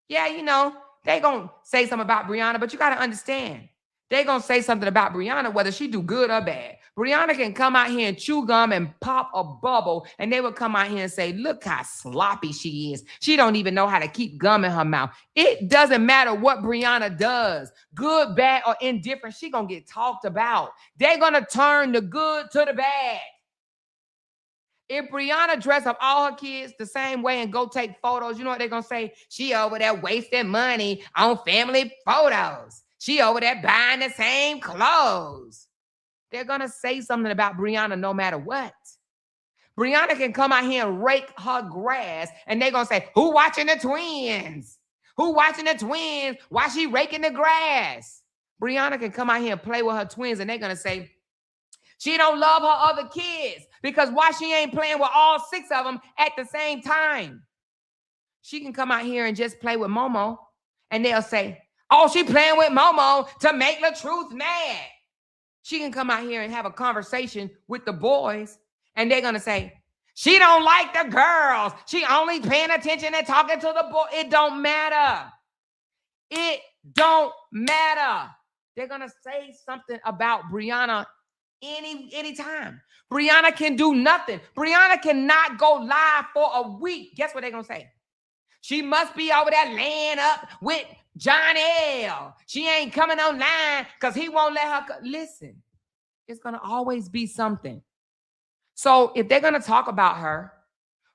Yeah, you know, they gonna say something about Briana, but you gotta understand. They gonna say something about Briana, whether she do good or bad. Briana can come out here and chew gum and pop a bubble, and they will come out here and say, look how sloppy she is. She don't even know how to keep gum in her mouth. It doesn't matter what Briana does, good, bad, or indifferent, she gonna get talked about. They're gonna turn the good to the bad. If Briana dress up all her kids the same way and go take photos, you know what they're going to say? She over there wasting money on family photos. She over there buying the same clothes. They're going to say something about Briana no matter what. Briana can come out here and rake her grass, and they're going to say, who watching the twins? Who watching the twins? Why she raking the grass? Briana can come out here and play with her twins, and they're going to say, she don't love her other kids because why she ain't playing with all 6 of them at the same time? She can come out here and just play with Momo, and they'll say, oh, she playing with Momo to make the truth mad. She can come out here and have a conversation with the boys, and they're going to say, she don't like the girls. She only paying attention and talking to the boy. It don't matter. It don't matter. They're going to say something about Briana anytime. Briana can do nothing. Briana cannot go live for a week. Guess what they're going to say? She must be over there laying up with John L. She ain't coming online because he won't let her. Listen, it's going to always be something. So if they're going to talk about her,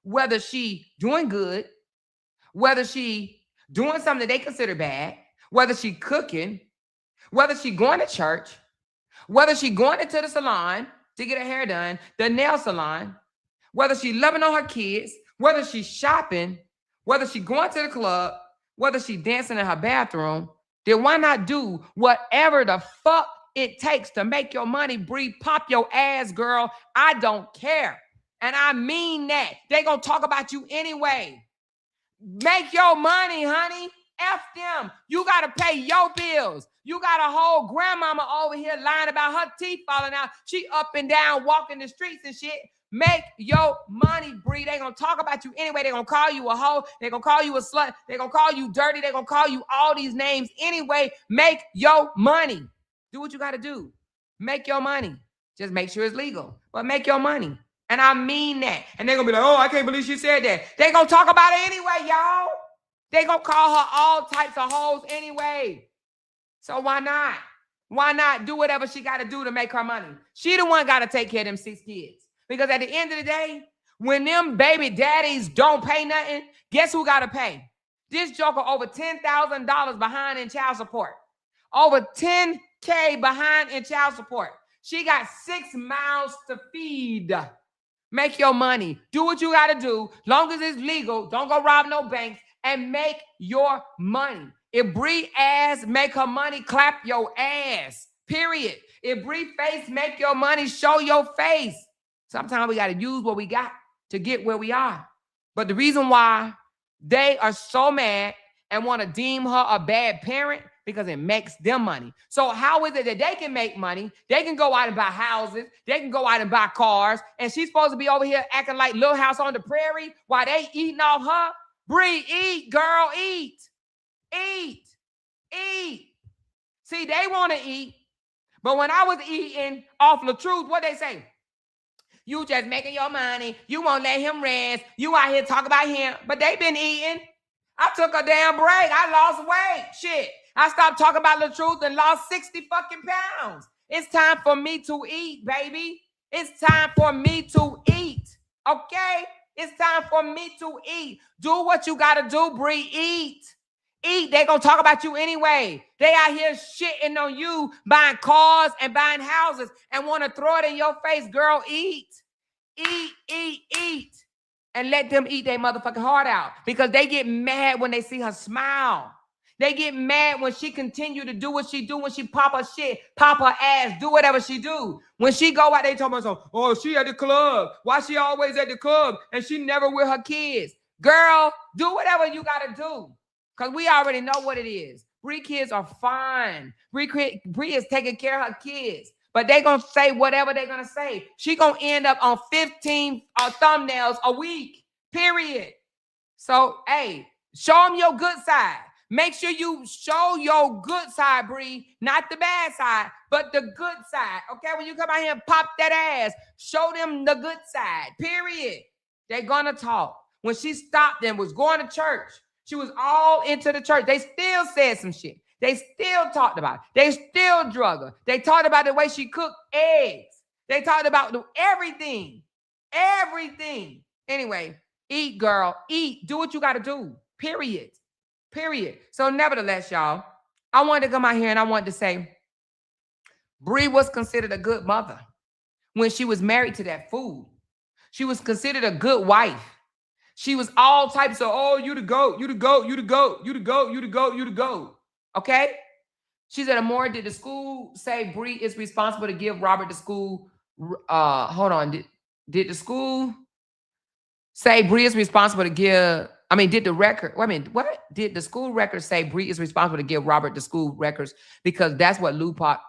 whether she doing good, whether she doing something that they consider bad, whether she cooking, whether she going to church, whether she going into the salon to get her hair done, the nail salon, whether she loving on her kids, whether she's shopping, whether she going to the club, whether she dancing in her bathroom, then why not do whatever the fuck it takes to make your money, Bree? Pop your ass, girl. I don't care. And I mean that. They gonna talk about you anyway. Make your money, honey. F them. You got to pay your bills. You got a whole grandmama over here lying about her teeth falling out. She up and down walking the streets and shit. Make your money, Bree. They going to talk about you anyway. They going to call you a hoe. They going to call you a slut. They going to call you dirty. They going to call you all these names anyway. Make your money. Do what you got to do. Make your money. Just make sure it's legal. But make your money. And I mean that. And they're going to be like, oh, I can't believe she said that. They going to talk about it anyway, y'all. They gonna call her all types of hoes anyway. So why not? Why not do whatever she got to do to make her money? She the one got to take care of them 6 kids. Because at the end of the day, when them baby daddies don't pay nothing, guess who got to pay? This joker over $10,000 behind in child support. Over $10K behind in child support. She got 6 mouths to feed. Make your money. Do what you got to do. Long as it's legal, don't go rob no banks. And make your money. If Bree ass make her money, clap your ass. Period. If Bree face make your money, show your face. Sometimes we got to use what we got to get where we are. But the reason why they are so mad and want to deem her a bad parent, because it makes them money. So how is it that they can make money? They can go out and buy houses. They can go out and buy cars. And she's supposed to be over here acting like Little House on the Prairie while they eating off her. Bree, eat, girl, eat. Eat. Eat. See, they want to eat. But when I was eating off the truth, what they say? You just making your money. You won't let him rest. You out here talking about him. But they been eating. I took a damn break. I lost weight. Shit. I stopped talking about the truth and lost 60 fucking pounds. It's time for me to eat, baby. It's time for me to eat. Okay? It's time for me to eat. Do what you got to do, Bree. Eat. Eat. They gonna talk about you anyway. They out here shitting on you, buying cars and buying houses and want to throw it in your face. Girl, eat. Eat, eat, eat. And let them eat their motherfucking heart out because they get mad when they see her smile. They get mad when she continue to do what she do, when she pop her shit, pop her ass, do whatever she do. When she go out, they talk about, so, oh, she at the club. Why she always at the club and she never with her kids? Girl, do whatever you got to do because we already know what it is. Bree kids are fine. Bree is taking care of her kids. But they going to say whatever they're going to say. She going to end up on 15 thumbnails a week, period. So, hey, show them your good side. Make sure you show your good side, Bree. Not the bad side, but the good side. Okay, when you come out here and pop that ass, show them the good side, period. They're going to talk. When she stopped and was going to church, she was all into the church. They still said some shit. They still talked about it. They still drug her. They talked about the way she cooked eggs. They talked about everything. Everything. Anyway, eat, girl. Eat. Do what you got to do. Period. Period. So nevertheless, y'all, I wanted to come out here and I wanted to say Bree was considered a good mother when she was married to that fool. She was considered a good wife. She was all types of, oh, you the GOAT, you the GOAT, you the GOAT, you the GOAT, you the GOAT, you the GOAT. Okay? She said, Amore, did the school say Bree is responsible to give Robert the school? Hold on. Did the school say Bree is responsible to give? I mean, did the record? Wait a minute. What did the school record say? Bree is responsible to give Robert the school records because that's what Lupac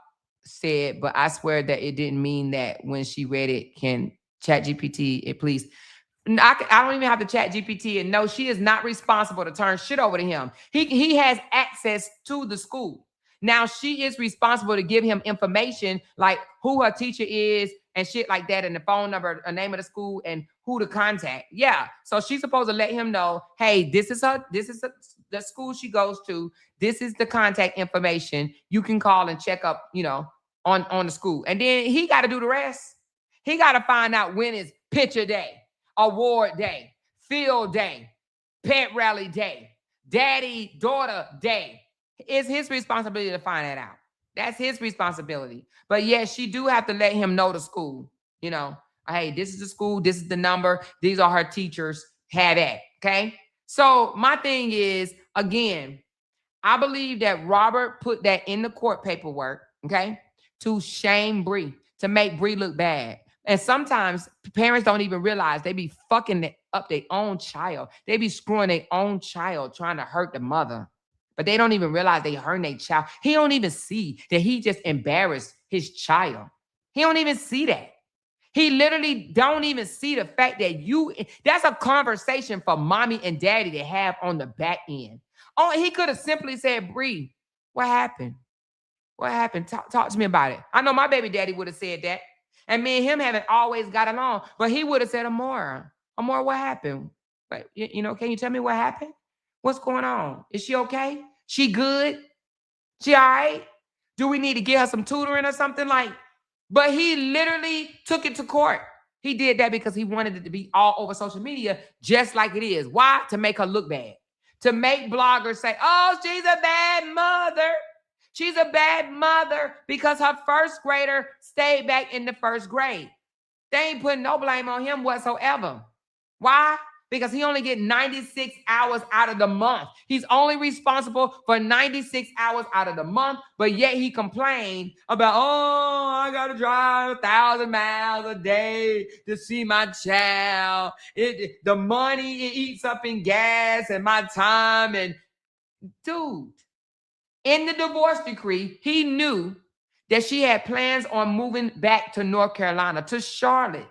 said. But I swear that it didn't mean that when she read it. Can ChatGPT it please? I don't even have to ChatGPT and no, she is not responsible to turn shit over to him. He has access to the school. Now she is responsible to give him information like who her teacher is and shit like that, and the phone number, a name of the school, and who to contact. Yeah, so she's supposed to let him know, hey, this is the school she goes to. This is the contact information. You can call and check up, on the school, and then he got to do the rest. He got to find out when is picture day, award day, field day, pet rally day, daddy, daughter day. It's his responsibility to find that out. That's his responsibility. But yes, she do have to let him know the school. Hey, this is the school. This is the number. These are her teachers. Have that. Okay. So my thing is, again, I believe that Robert put that in the court paperwork, okay, to shame Bree, to make Bree look bad. And sometimes parents don't even realize they be fucking up their own child. They be screwing their own child, trying to hurt the mother. But they don't even realize they hurt their child. He don't even see that he just embarrassed his child. He don't even see that. He literally don't even see the fact that that's a conversation for mommy and daddy to have on the back end. Oh, he could have simply said, Bree, what happened? What happened? Talk to me about it. I know my baby daddy would have said that. And me and him haven't always got along, but he would have said, Amore, what happened? Like, can you tell me what happened? What's going on? Is she okay? She good? She all right? Do we need to give her some tutoring or something like? But he literally took it to court. He did that because he wanted it to be all over social media, just like it is. Why? To make her look bad. To make bloggers say, oh, she's a bad mother. She's a bad mother because her first grader stayed back in the first grade. They ain't putting no blame on him whatsoever. Why? Because he only get 96 hours out of the month. He's only responsible for 96 hours out of the month, but yet he complained about, oh, I got to drive 1,000 miles a day to see my child. The money it eats up in gas and my time. And dude, in the divorce decree, he knew that she had plans on moving back to North Carolina, to Charlotte.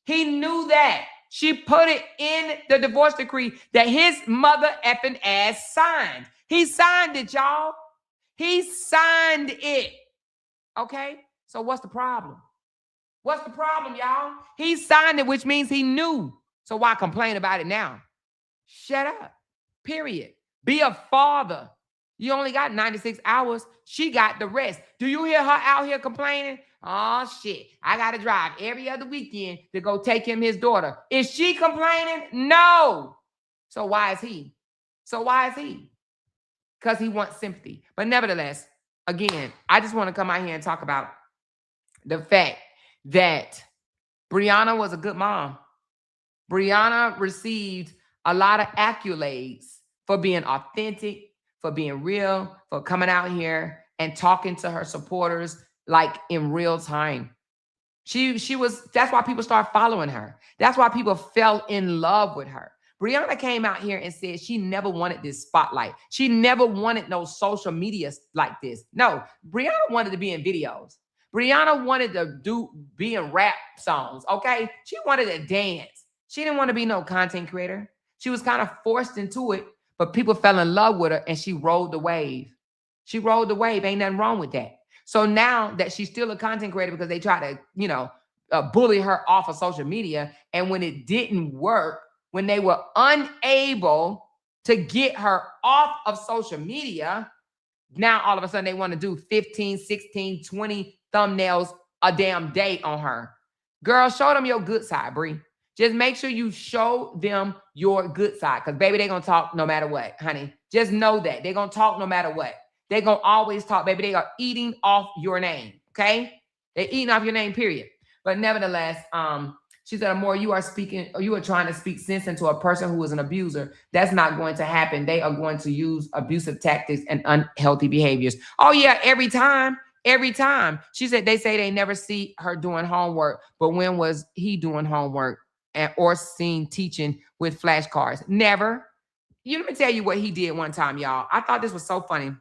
He knew that. She put it in the divorce decree that his mother effing ass signed. He signed it, y'all. He signed it. Okay? So what's the problem? What's the problem, y'all? He signed it, which means he knew. So why complain about it now? Shut up. Period. Be a father. You only got 96 hours. She got the rest. Do you hear her out here complaining? Oh, shit. I got to drive every other weekend to go take him his daughter. Is she complaining? No. So why is he? because he wants sympathy. But nevertheless, again, I just want to come out here and talk about the fact that Briana was a good mom. Briana received a lot of accolades for being authentic, for being real, for coming out here and talking to her supporters like in real time. She was, that's why people started following her. That's why people fell in love with her. Briana came out here and said she never wanted this spotlight. She never wanted no social media like this. No, Briana wanted to be in videos. Briana wanted to be in rap songs, okay? She wanted to dance. She didn't want to be no content creator. She was kind of forced into it, but people fell in love with her and she rode the wave. She rode the wave. Ain't nothing wrong with that. So now that she's still a content creator because they try to, bully her off of social media. And when it didn't work, when they were unable to get her off of social media, now all of a sudden they want to do 15, 16, 20 thumbnails a damn day on her. Girl, show them your good side, Bree. Just make sure you show them your good side. Because, baby, they're going to talk no matter what, honey. Just know that. They're going to talk no matter what. They're going to always talk, baby. They are eating off your name, okay? They're eating off your name, period. But nevertheless, she said, Amor, you are trying to speak sense into a person who is an abuser. That's not going to happen. They are going to use abusive tactics and unhealthy behaviors. Oh, yeah, every time. Every time. She said they say they never see her doing homework. But when was he doing homework or seen teaching with flashcards? Never. Let me tell you what he did one time, y'all. I thought this was so funny.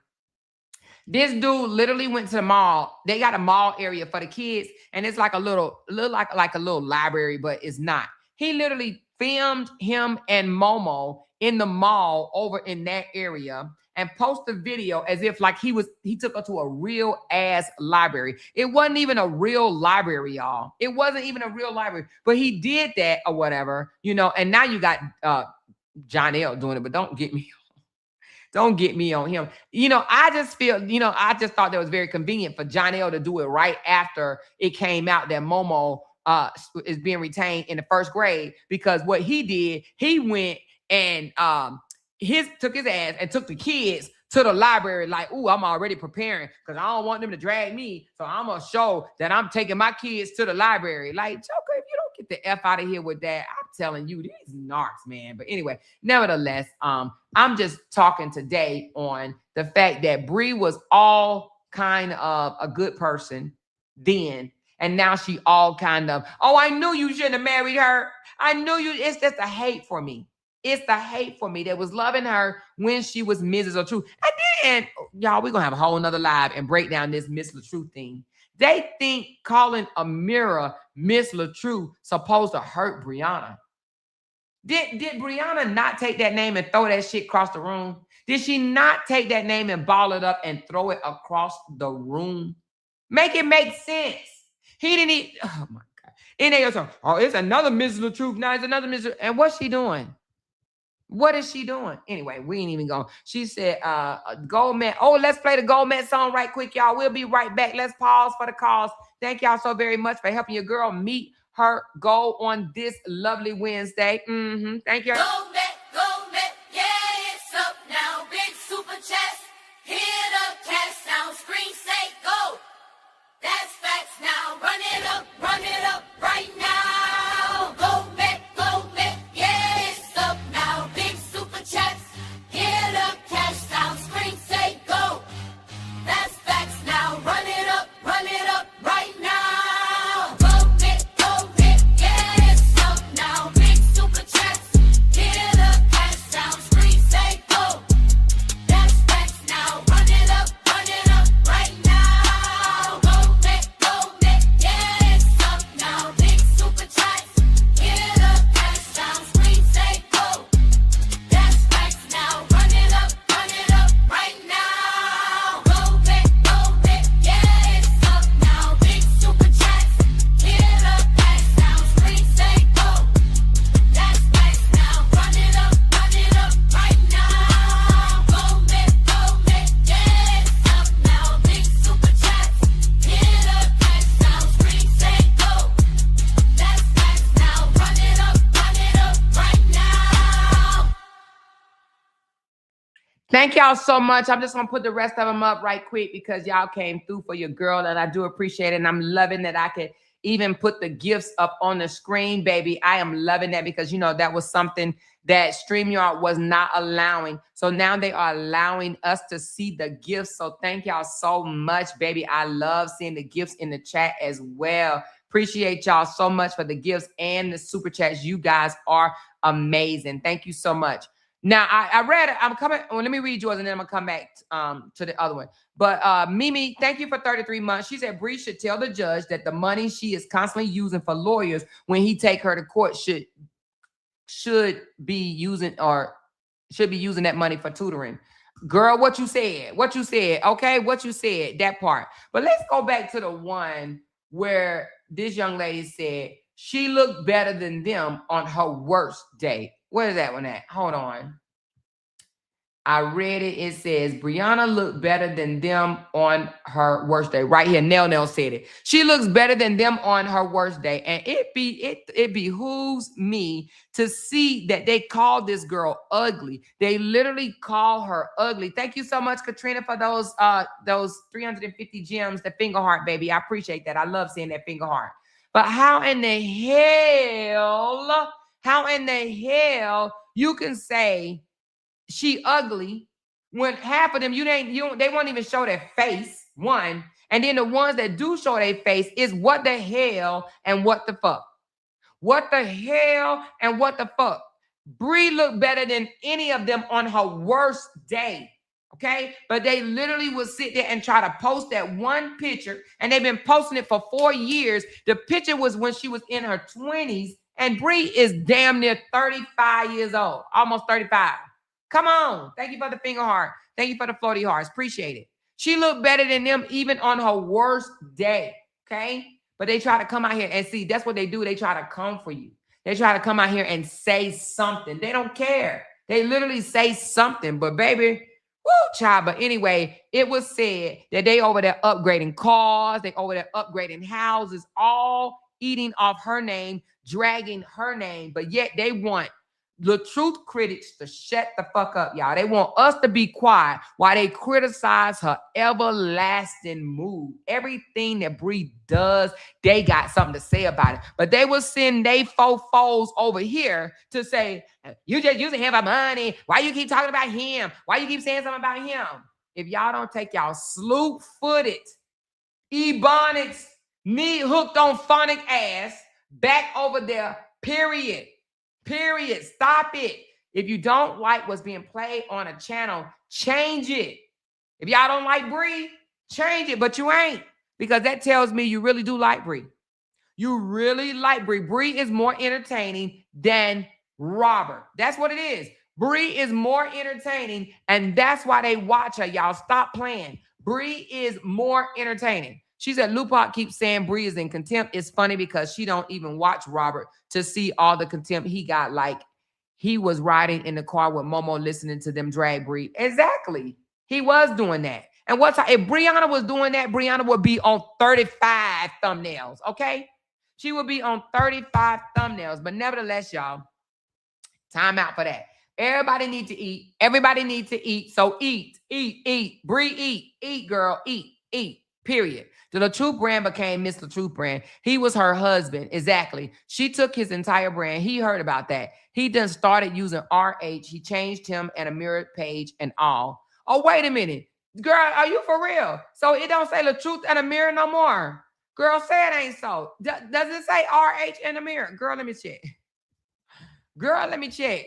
This dude literally went to the mall. They got a mall area for the kids, and it's like a little library, but it's not. He literally filmed him and Momo in the mall over in that area and posted a video as if like he took her to a real ass library. It wasn't even a real library, y'all. It wasn't even a real library, but he did that or whatever, and now you got John L doing it, but don't get me on him. I just feel, I just thought that was very convenient for John L to do it right after it came out that Momo is being retained in the first grade, because what he did, he went and took his ass and took the kids to the library like, ooh, I'm already preparing because I don't want them to drag me. So I'm going to show that I'm taking my kids to the library. Like, Joker, if you don't get the F out of here with that, I'm telling you, these narcs, man. But anyway, nevertheless, I'm just talking today on the fact that Bree was all kind of a good person then. And now she all kind of, oh, I knew you shouldn't have married her. I knew you. It's just a hate for me. It's the hate for me that was loving her when she was Mrs. LaTruth. And then, y'all, we're going to have a whole nother live and break down this Miss LaTruth thing. They think calling Amira Miss LaTruth supposed to hurt Briana. Did Briana not take that name and throw that shit across the room? Did she not take that name and ball it up and throw it across the room? Make it make sense. He didn't eat. Oh, my God. And they go, oh, it's another Miss LaTruth. Now it's another Miss. And what's she doing? What is she doing? Anyway, we ain't even going. She said, Goldman. Oh, let's play the Goldman song right quick, y'all. We'll be right back. Let's pause for the calls. Thank y'all so very much for helping your girl meet her goal on this lovely Wednesday. Thank you.
Goldman, yeah, it's up now. Big super chest. Hit up, cash sound, screen say go. That's facts now. Run it up right now. Goldman, yeah, it's up now. Big super chest. Hit up, cash sound, screen say go. That's facts now. Run it up right now. Goldman, yeah, it's up now. Big super chest. Hit up.
thank y'all so much. I'm just going to put the rest of them up right quick because y'all came through for your girl, and I do appreciate it. And I'm loving that I could even put the gifts up on the screen, baby. I am loving that because, you know, that was something that StreamYard was not allowing. So now they are allowing us to see the gifts. So thank y'all so much, baby. I love seeing the gifts in the chat as well. Appreciate y'all so much for the gifts and the super chats. You guys are amazing. Thank you so much. Now, I read it. I'm coming. Well, let me read yours and then I'm going to come back to the other one. But Mimi, thank you for 33 months. She said Bree should tell the judge that the money she is constantly using for lawyers when he take her to court should be using that money for tutoring. Girl, what you said. Okay, what you said, that part. But let's go back to the one where this young lady said she looked better than them on her worst day. Where's that one at? Hold on. I read it. It says Briana looked better than them on her worst day. Right here, Nell said it. She looks better than them on her worst day, and it behooves me to see that they call this girl ugly. They literally call her ugly. Thank you so much, Katrina, for those 350 gems, the finger heart, baby. I appreciate that. I love seeing that finger heart. But how in the hell you can say she ugly when half of them they won't even show their face, one, and then the ones that do show their face is what the hell and what the fuck. Bree looked better than any of them on her worst day. Okay, but they literally would sit there and try to post that one picture, and they've been posting it for 4 years. The picture was when she was in her 20s, and Bree is damn near 35 years old, almost 35. Come on. Thank you for the finger heart. Thank you for the floaty hearts. Appreciate it. She looked better than them even on her worst day. Okay. But they try to come out here and see, that's what they do. They try to come for you. They try to come out here and say something. They don't care. They literally say something. But baby, woo, child. But anyway, it was said that they over there upgrading cars. They over there upgrading houses, all eating off her name, dragging her name. But yet they want the truth critics to shut the fuck up, y'all. They want us to be quiet while they criticize her everlasting move. Everything that Bree does, they got something to say about it. But they will send they fofos over here to say, you just using him for money. Why you keep talking about him? Why you keep saying something about him? If y'all don't take y'all sloop-footed, ebonics, knee hooked on phonic ass back over there, period. Stop it. If you don't like what's being played on a channel, change it. If y'all don't like Bree, change it. But you ain't, because that tells me you really do like Bree. You really like Bree. Bree is more entertaining than Robert. That's what it is. Bree is more entertaining, and that's why they watch her. Y'all stop playing. Bree is more entertaining. She said, Lupac keeps saying Bree is in contempt. It's funny because she don't even watch Robert to see all the contempt he got. Like he was riding in the car with Momo listening to them drag Bree. Exactly. He was doing that. And if Briana was doing that, Briana would be on 35 thumbnails, okay? She would be on 35 thumbnails. But nevertheless, y'all, time out for that. Everybody need to eat. Everybody needs to eat. So eat. Bree, eat, girl, eat, period. The LaTruth brand became Miss LaTruth brand. He was her husband. Exactly. She took his entire brand. He heard about that. He done started using RH. He changed him and a mirror page and all. Oh, wait a minute. Girl, are you for real? So it don't say LaTruth and a mirror no more. Girl, say it ain't so. Does it say RH and a mirror? Girl, let me check. Girl, let me check.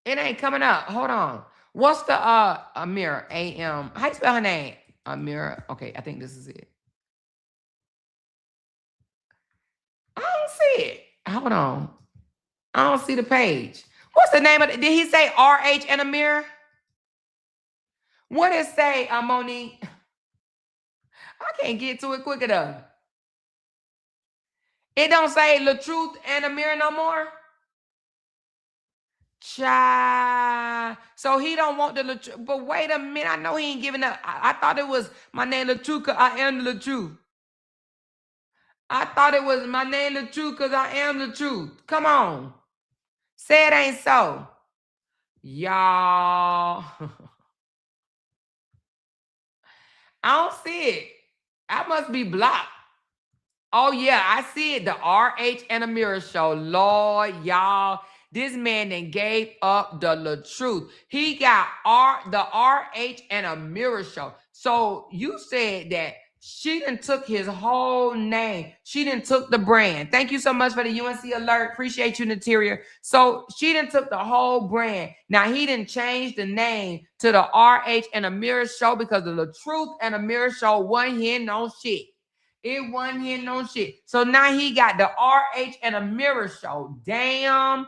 It ain't coming up. Hold on. What's the Amira? A-M. How you spell her name? Amira. Okay, I think this is it. I don't see it. Hold on. I don't see the page. What's the name of it? Did he say RH and Amira? What did it say, Monique? I can't get to it quick enough. It don't say LaTruth and Amira no more? Child. So he don't want the truth. But wait a minute. I know he ain't giving up. I thought it was my name the truth because I am the truth. I thought it was my name the truth because I am the truth. Come on. Say it ain't so. Y'all. I don't see it. I must be blocked. Oh, yeah, I see it. The RH and a Mirror show. Lord, y'all. This man then gave up the truth. He got the RH and a Mirror show. So you said that she done took his whole name. She done took the brand. Thank you so much for the UNC alert. Appreciate you, Interior. So she done took the whole brand. Now he didn't change the name to the RH and a Mirror show because of the truth and a Mirror show wasn't hitting on shit. It wasn't hitting on shit. So now he got the RH and a Mirror show. Damn.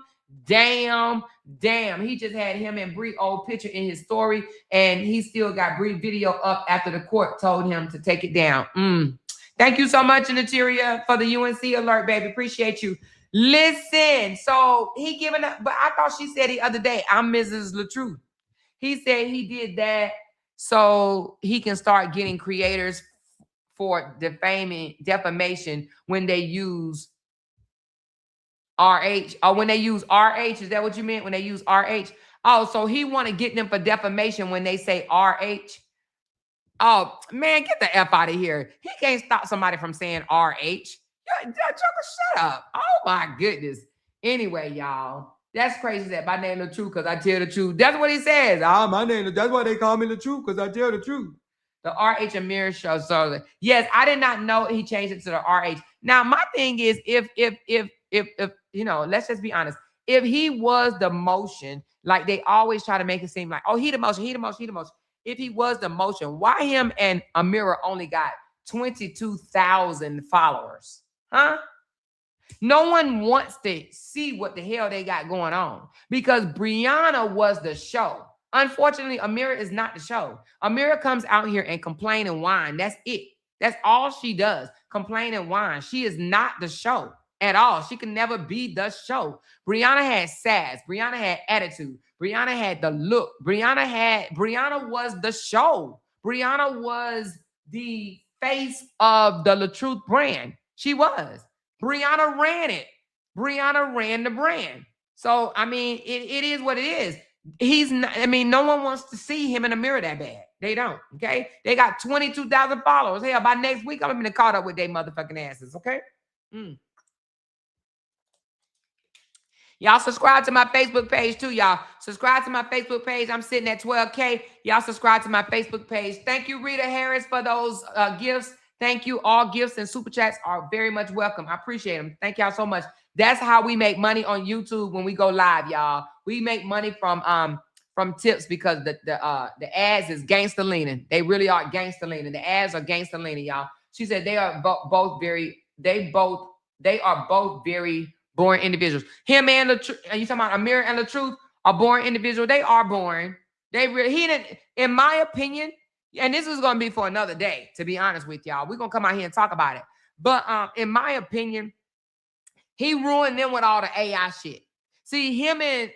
He just had him and Bree old picture in his story, and he still got Bree video up after the court told him to take it down. Thank you so much, Interior, for the UNC alert, baby. Appreciate you. Listen, so he giving up, but I thought she said the other day, I'm Mrs. LaTruth. He said he did that so he can start getting creators for defamation when they use RH, or when they use RH. Is that what you meant when they use RH? Oh, so he want to get them for defamation when they say RH. Oh, man, get the F out of here. He can't stop somebody from saying RH. Shut up. Oh, my goodness. Anyway, y'all, that's crazy that my name the truth because I tell the truth. That's what he says. Oh, my name, that's why they call me the truth because I tell the truth. The RH and Mirror show. So yes, I did not know he changed it to the RH. Now, my thing is, if you know, let's just be honest. If he was the motion, like they always try to make it seem like, oh, he the motion. If he was the motion, why him and Amira only got 22,000 followers? Huh? No one wants to see what the hell they got going on because Briana was the show. Unfortunately, Amira is not the show. Amira comes out here and complain and whine. That's it. That's all she does. Complain and whine. She is not the show at all. She can never be the show. Briana had sass. Briana had attitude. Briana had the look. Briana was the show. Briana was the face of the LaTruth brand. She was. Briana ran it. Briana ran the brand. So, I mean, it is what it is. He's not, I mean, no one wants to see him in a mirror that bad. They don't, okay? They got 22,000 followers. Hell, by next week, I'm going to be caught up with their motherfucking asses, okay? Y'all subscribe to my Facebook page too, y'all. Subscribe to my Facebook page. I'm sitting at 12K. Y'all subscribe to my Facebook page. Thank you, Rita Harris, for those gifts. Thank you. All gifts and super chats are very much welcome. I appreciate them. Thank y'all so much. That's how we make money on YouTube when we go live, y'all. We make money from tips because the ads is gangster leaning. They really are gangster leaning. The ads are gangster leaning, y'all. She said they are both very boring individuals. Him and LaTruth, you talking about Amir and LaTruth, are boring individuals. They are boring. He didn't, in my opinion, and this is going to be for another day, to be honest with y'all. We're going to come out here and talk about it. But in my opinion, he ruined them with all the AI shit. See, him and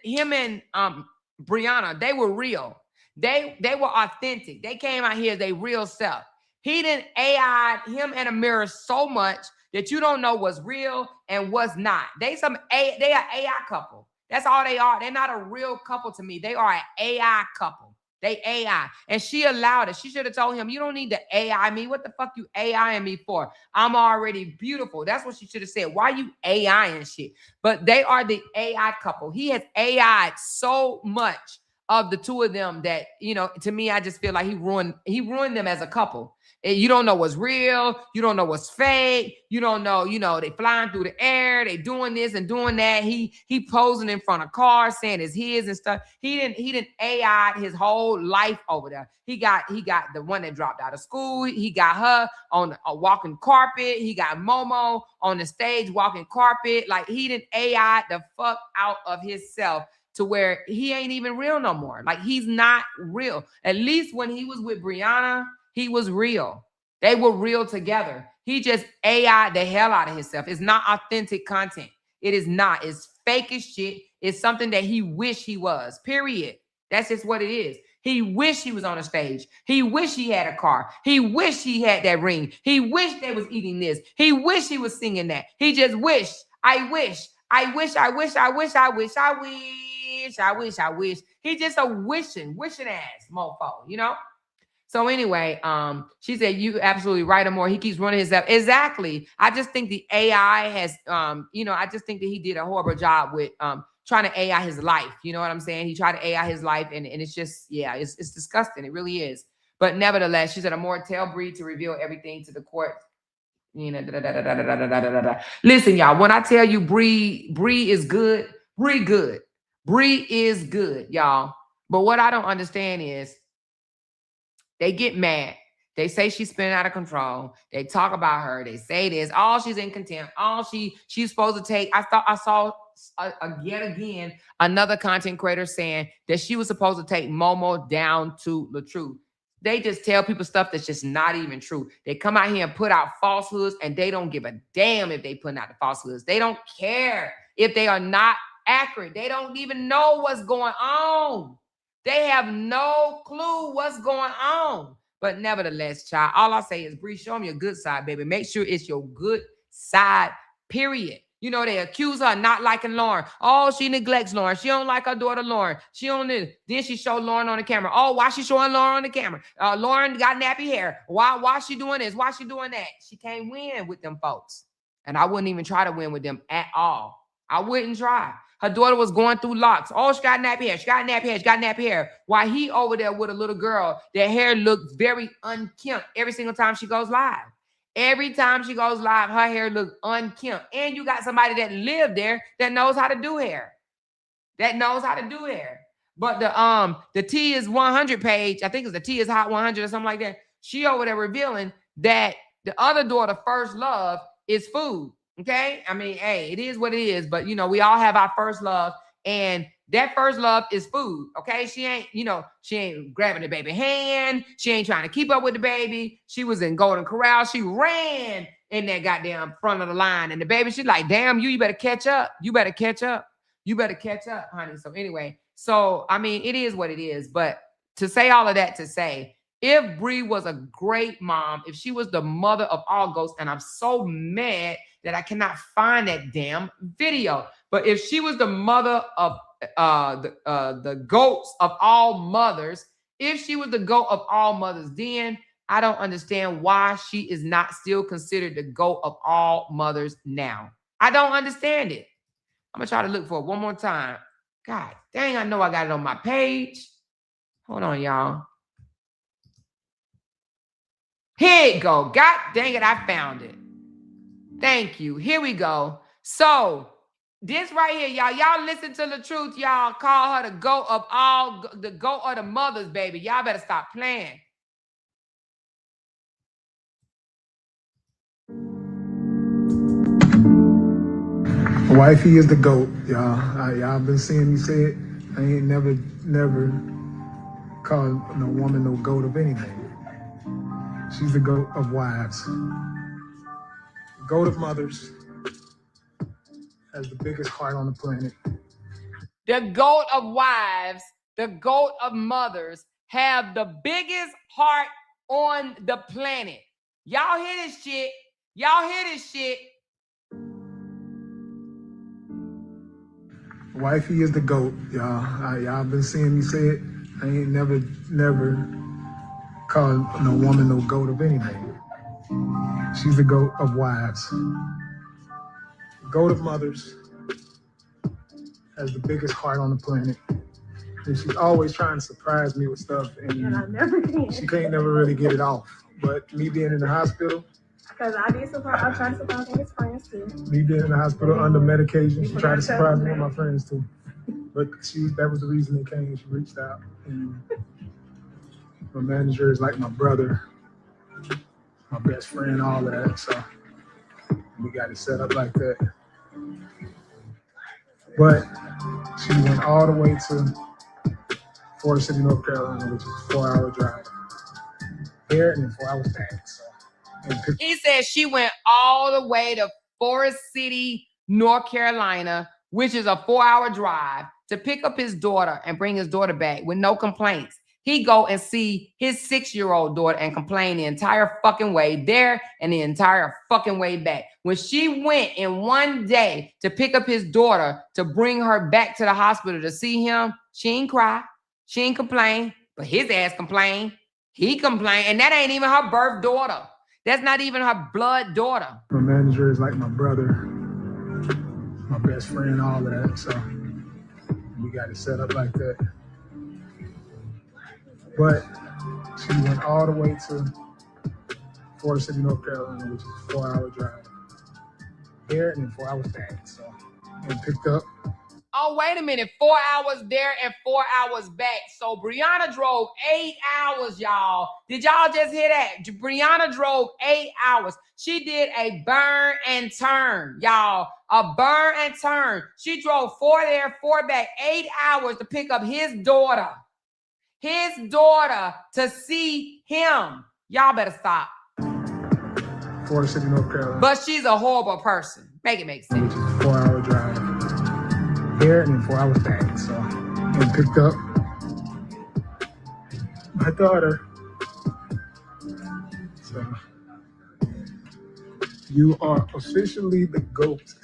Briana, they were real. They were authentic. They came out here as their real self. He didn't AI him and Amira so much that you don't know what's real and what's not. They are AI couple. That's all they are. They're not a real couple to me. They are an AI couple. They AI. And she allowed it. She should have told him, you don't need to AI me. What the fuck you AIing me for? I'm already beautiful. That's what she should have said. Why you AIing shit? But they are the AI couple. He has AI'd so much of the two of them that, you know, to me, I just feel like he ruined them as a couple. You don't know what's real. You don't know what's fake. You don't know, they flying through the air. They doing this and doing that. He posing in front of cars saying it's his and stuff. He didn't AI his whole life over there. He got the one that dropped out of school. He got her on a walking carpet. He got Momo on the stage walking carpet. Like he didn't AI the fuck out of himself to where he ain't even real no more. Like he's not real. At least when he was with Briana, he was real. They were real together. He just AI'd the hell out of himself. It's not authentic content. It is not. It's fake as shit. is something that he wished he was, period. That's just what it is. He wished he was on a stage. He wished he had a car. He wished he had that ring. He wished they was eating this. He wished he was singing that. He just wished. I wish. I wish. I wish. I wish. I wish. I wish. I wish. I wish. He just a wishing ass mofo, you know? So anyway, she said, you absolutely right, Amor. He keeps running himself. Exactly. I just think the AI has, I just think that he did a horrible job with trying to AI his life. You know what I'm saying? He tried to AI his life, and it's just, yeah, it's disgusting. It really is. But nevertheless, she said, Amor, tell Bree to reveal everything to the court. You know, Listen, y'all, when I tell you Bree is good, Bree good. Bree is good, y'all. But what I don't understand is, they get mad. They say she's spinning out of control. They talk about her. They say this. All she's in contempt. All she's supposed to take. I saw yet again another content creator saying that she was supposed to take Momo down to the truth. They just tell people stuff that's just not even true. They come out here and put out falsehoods, and they don't give a damn if they put out the falsehoods. They don't care if they are not accurate. They don't even know what's going on. They have no clue what's going on. But nevertheless, child, all I say is, Bree, show them your good side, baby. Make sure it's your good side, period. You know, they accuse her of not liking Lauren. Oh, she neglects Lauren. She don't like her daughter, Lauren. She don't this. Then she showed Lauren on the camera. Oh, why she showing Lauren on the camera? Lauren got nappy hair. Why she doing this? Why she doing that? She can't win with them folks. And I wouldn't even try to win with them at all. I wouldn't try. Her daughter was going through locks. Oh, she got nappy hair. She got nappy hair. She got nappy hair. While he over there with a little girl, their hair looks very unkempt every single time she goes live. Every time she goes live, her hair looks unkempt. And you got somebody that lived there that knows how to do hair. But the T is 100 page, I think it's the T is Hot 100 or something like that. She over there revealing that the other daughter, first love, is food. Okay, I mean, hey, it is what it is, but we all have our first love, and that first love is food. Okay, she ain't grabbing the baby hand, she ain't trying to keep up with the baby. She was in Golden Corral, she ran in that goddamn front of the line, and the baby, she's like, damn, you better catch up, honey. So anyway, I mean, it is what it is, but to say all of that to say, if Bree was a great mom, if she was the mother of all ghosts, and I'm so mad that I cannot find that damn video. But if she was the mother of the goats of all mothers, if she was the goat of all mothers, then I don't understand why she is not still considered the goat of all mothers now. I don't understand it. I'm going to try to look for it one more time. God dang, I know I got it on my page. Hold on, y'all. Here you go. God dang it, I found it. Thank you. Here we go. So this right here, y'all listen to the truth. Y'all call her the goat of the mothers, baby. Y'all better stop playing.
Wifey is the GOAT, y'all. Y'all been seeing me say it. I ain't never called no woman no GOAT of anything. She's the GOAT of wives. GOAT of mothers. Has the biggest heart on the planet.
The GOAT of wives, the GOAT of mothers have the biggest heart on the planet. Y'all hear this shit?
Wifey is the GOAT, y'all. Y'all been seeing me say it. I ain't never called no woman no GOAT of anything. She's the GOAT of wives. GOAT of mothers. Has the biggest heart on the planet. And she's always trying to surprise me with stuff, and I never can. She can't never really get it off. But me being in the hospital, because I try to surprise his friends too. Me being in the hospital under medication, she tried to surprise me with my friends too. But that was the reason they came. She reached out, and my manager is like my brother, my best friend, all that. So we got it set up like that. But she went all the way to Forest City, North Carolina, which is a 4-hour drive. Here and then 4 hours back. So,
he said she went all the way to Forest City, North Carolina, which is a 4-hour drive, to pick up his daughter and bring his daughter back with no complaints. He go and see his 6-year-old daughter and complain the entire fucking way there and the entire fucking way back. When she went in one day to pick up his daughter to bring her back to the hospital to see him, she ain't cry. She ain't complain, but his ass complained. He complained, and that ain't even her birth daughter. That's not even her blood daughter.
My manager is like my brother, my best friend, all of that. So we got it set up like that. But she went all the way to Forest City, North Carolina, which is a 4-hour drive there and then 4 hours back. So and picked up.
Oh, wait a minute. 4 hours there and 4 hours back. So Briana drove 8 hours, y'all. Did y'all just hear that? Briana drove 8 hours. She did a burn and turn, y'all. A burn and turn. She drove 4 there, 4 back, 8 hours to pick up his daughter. His daughter to see him. Y'all better stop.
Forest City, North Carolina.
But she's a horrible person. Make it make sense.
Which is a 4-hour drive there and then 4 hours back. So and picked up my daughter. So you are officially the GOAT.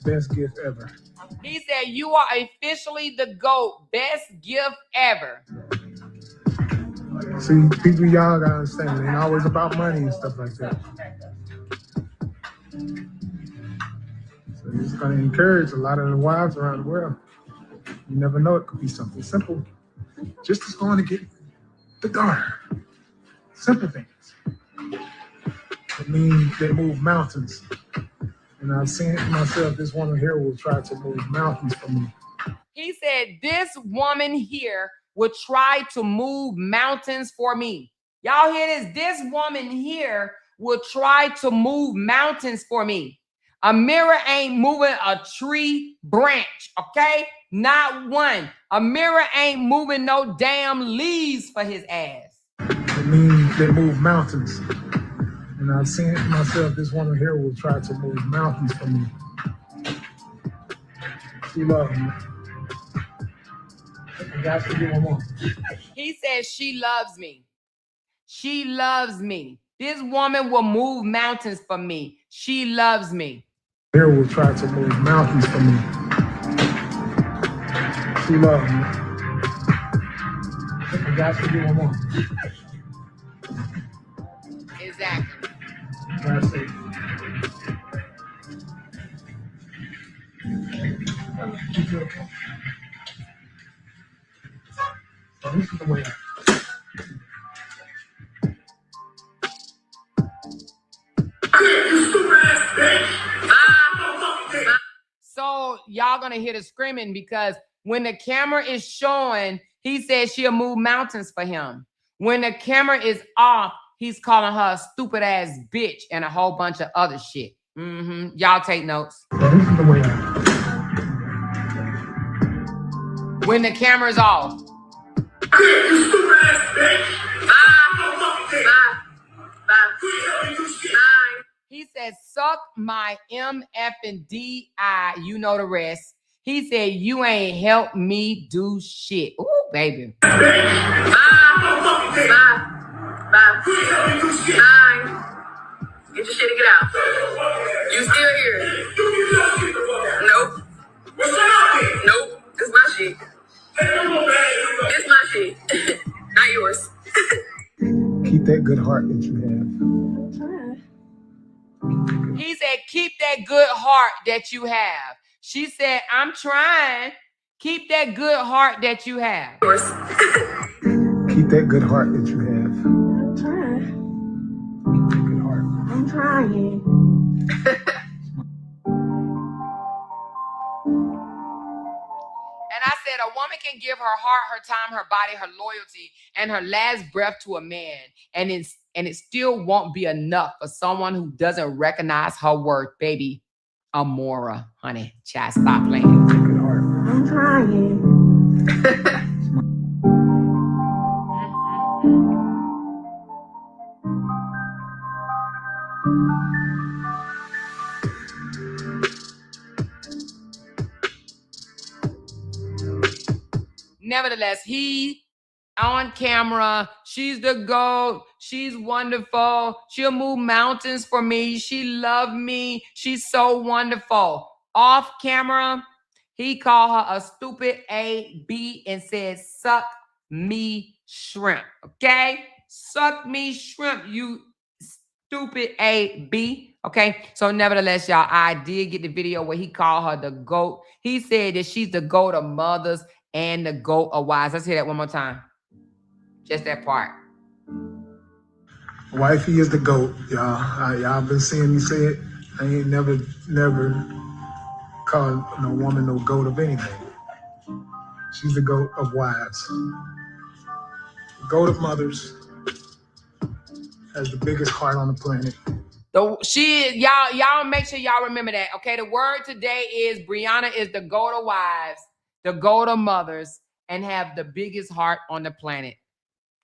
Best gift ever.
He said, you are officially the GOAT. Best gift ever.
See, people, y'all gotta understand, it ain't always about money and stuff like that. So it's gonna encourage a lot of the wives around the world. You never know, it could be something simple. Just as going to get the daughter. Simple things. It means they move mountains. And I've seen it myself. This woman here will try to move mountains for me.
He said, this woman here would try to move mountains for me. Y'all hear this? This woman here will try to move mountains for me. A mirror ain't moving a tree branch, okay? Not one. A mirror ain't moving no damn leaves for his ass.
It means they move mountains. And I've seen it myself. This woman here will try to move mountains for me. She loves me. I got to do one more.
He says she loves me. She loves me. This woman will move mountains for me. She loves me.
Here will try to move mountains for me. She loves me. I got to do one more.
Exactly.
That's it. So this is the way
So y'all gonna hear the screaming because when the camera is showing, he says she'll move mountains for him. When the camera is off, he's calling her a stupid ass bitch and a whole bunch of other shit. Y'all take notes.
So this is the way
When the camera's off. He said, suck my MF and DI. You know the rest. He said, you ain't helped me do shit. Ooh, baby.
Bye. Get your shit and get out. You still here? Nope. Nope. It's my shit. It's my shit. Not yours.
keep that good heart that you have.
He said, keep that good heart that you have. She said, I'm trying. Keep that good heart that you have.
Keep that good heart that you have.
I'm trying.
Good heart.
I'm trying.
And I said, a woman can give her heart, her time, her body, her loyalty, and her last breath to a man, and it still won't be enough for someone who doesn't recognize her worth, baby. Amora, honey. Child, stop playing.
Good heart.
I'm trying.
nevertheless, he on camera, she's the GOAT. She's wonderful. She'll move mountains for me. She loved me. She's so wonderful. Off camera, he called her a stupid A-B and said, suck me shrimp. Okay? Suck me shrimp, you stupid A-B. Okay? So nevertheless, y'all, I did get the video where he called her the GOAT. He said that she's the GOAT of mothers and the GOAT of wives. Let's hear that one more time. Just that part.
Wifey is the GOAT, y'all. Y'all been seeing me say it. I ain't never called no woman no GOAT of anything. She's the GOAT of wives. GOAT of mothers. Has the biggest heart on the planet.
Y'all make sure y'all remember that. Okay, the word today is Briana is the GOAT of wives, the GOAT of mothers, and have the biggest heart on the planet.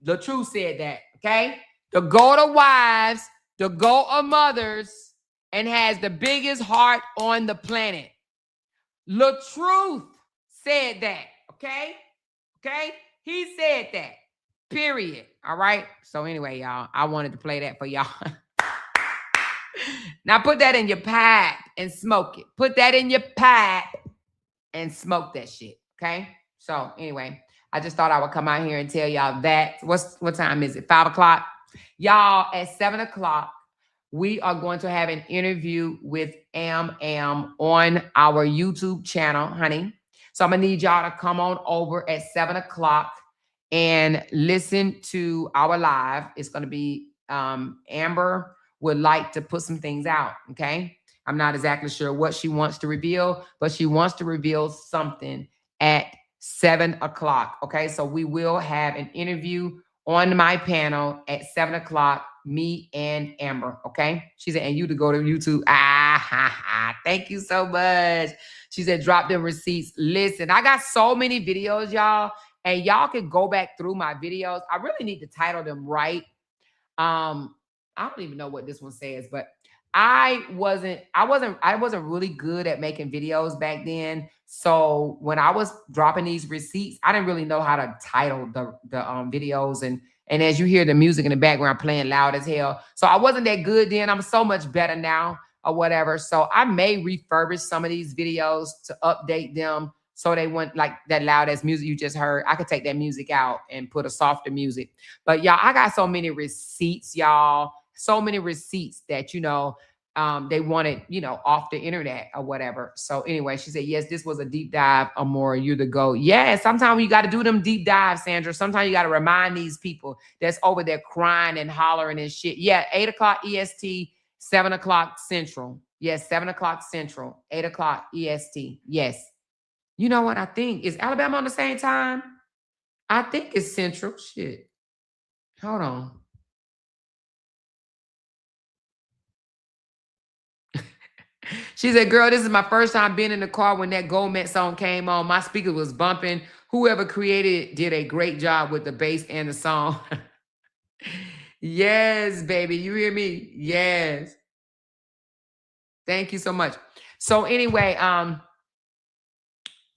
The truth said that, okay? The GOAT of wives, the GOAT of mothers, and has the biggest heart on the planet. The truth said that, okay? Okay? He said that, period. All right? So anyway, y'all, I wanted to play that for y'all. Now put that in your pipe and smoke it. Put that in your pipe and smoke that shit, okay? So anyway, I just thought I would come out here and tell y'all that. What time is it? 5 o'clock? Y'all, at 7 o'clock, we are going to have an interview with Am on our YouTube channel, honey. So I'm going to need y'all to come on over at 7 o'clock and listen to our live. It's going to be Amber would like to put some things out, okay? I'm not exactly sure what she wants to reveal, but she wants to reveal something at 7 o'clock, okay? So we will have an interview on my panel at 7 o'clock, me and Amber, okay? She said, and you to go to YouTube. Thank you so much. She said, drop them receipts. Listen, I got so many videos, y'all, and y'all can go back through my videos. I really need to title them right. I don't even know what this one says, but I wasn't really good at making videos back then. So when I was dropping these receipts, I didn't really know how to title the videos. And as you hear the music in the background playing loud as hell. So I wasn't that good then. I'm so much better now or whatever. So I may refurbish some of these videos to update them so they went like that loud ass music you just heard. I could take that music out and put a softer music. But y'all, I got so many receipts, y'all. So many receipts that, you know, they wanted, you know, off the internet or whatever. So anyway, she said, yes, this was a deep dive. Amore, you the GOAT. Yeah, sometimes you got to do them deep dives, Sandra. Sometimes you got to remind these people that's over there crying and hollering and shit. Yeah, 8 o'clock EST, 7 o'clock Central. Yes, 7 o'clock Central, 8 o'clock EST. Yes. You know what I think? Is Alabama on the same time? I think it's Central. Shit. Hold on. She said, girl, this is my first time being in the car when that Goldmet song came on. My speaker was bumping. Whoever created it did a great job with the bass and the song. Yes, baby. You hear me? Yes. Thank you so much. So anyway,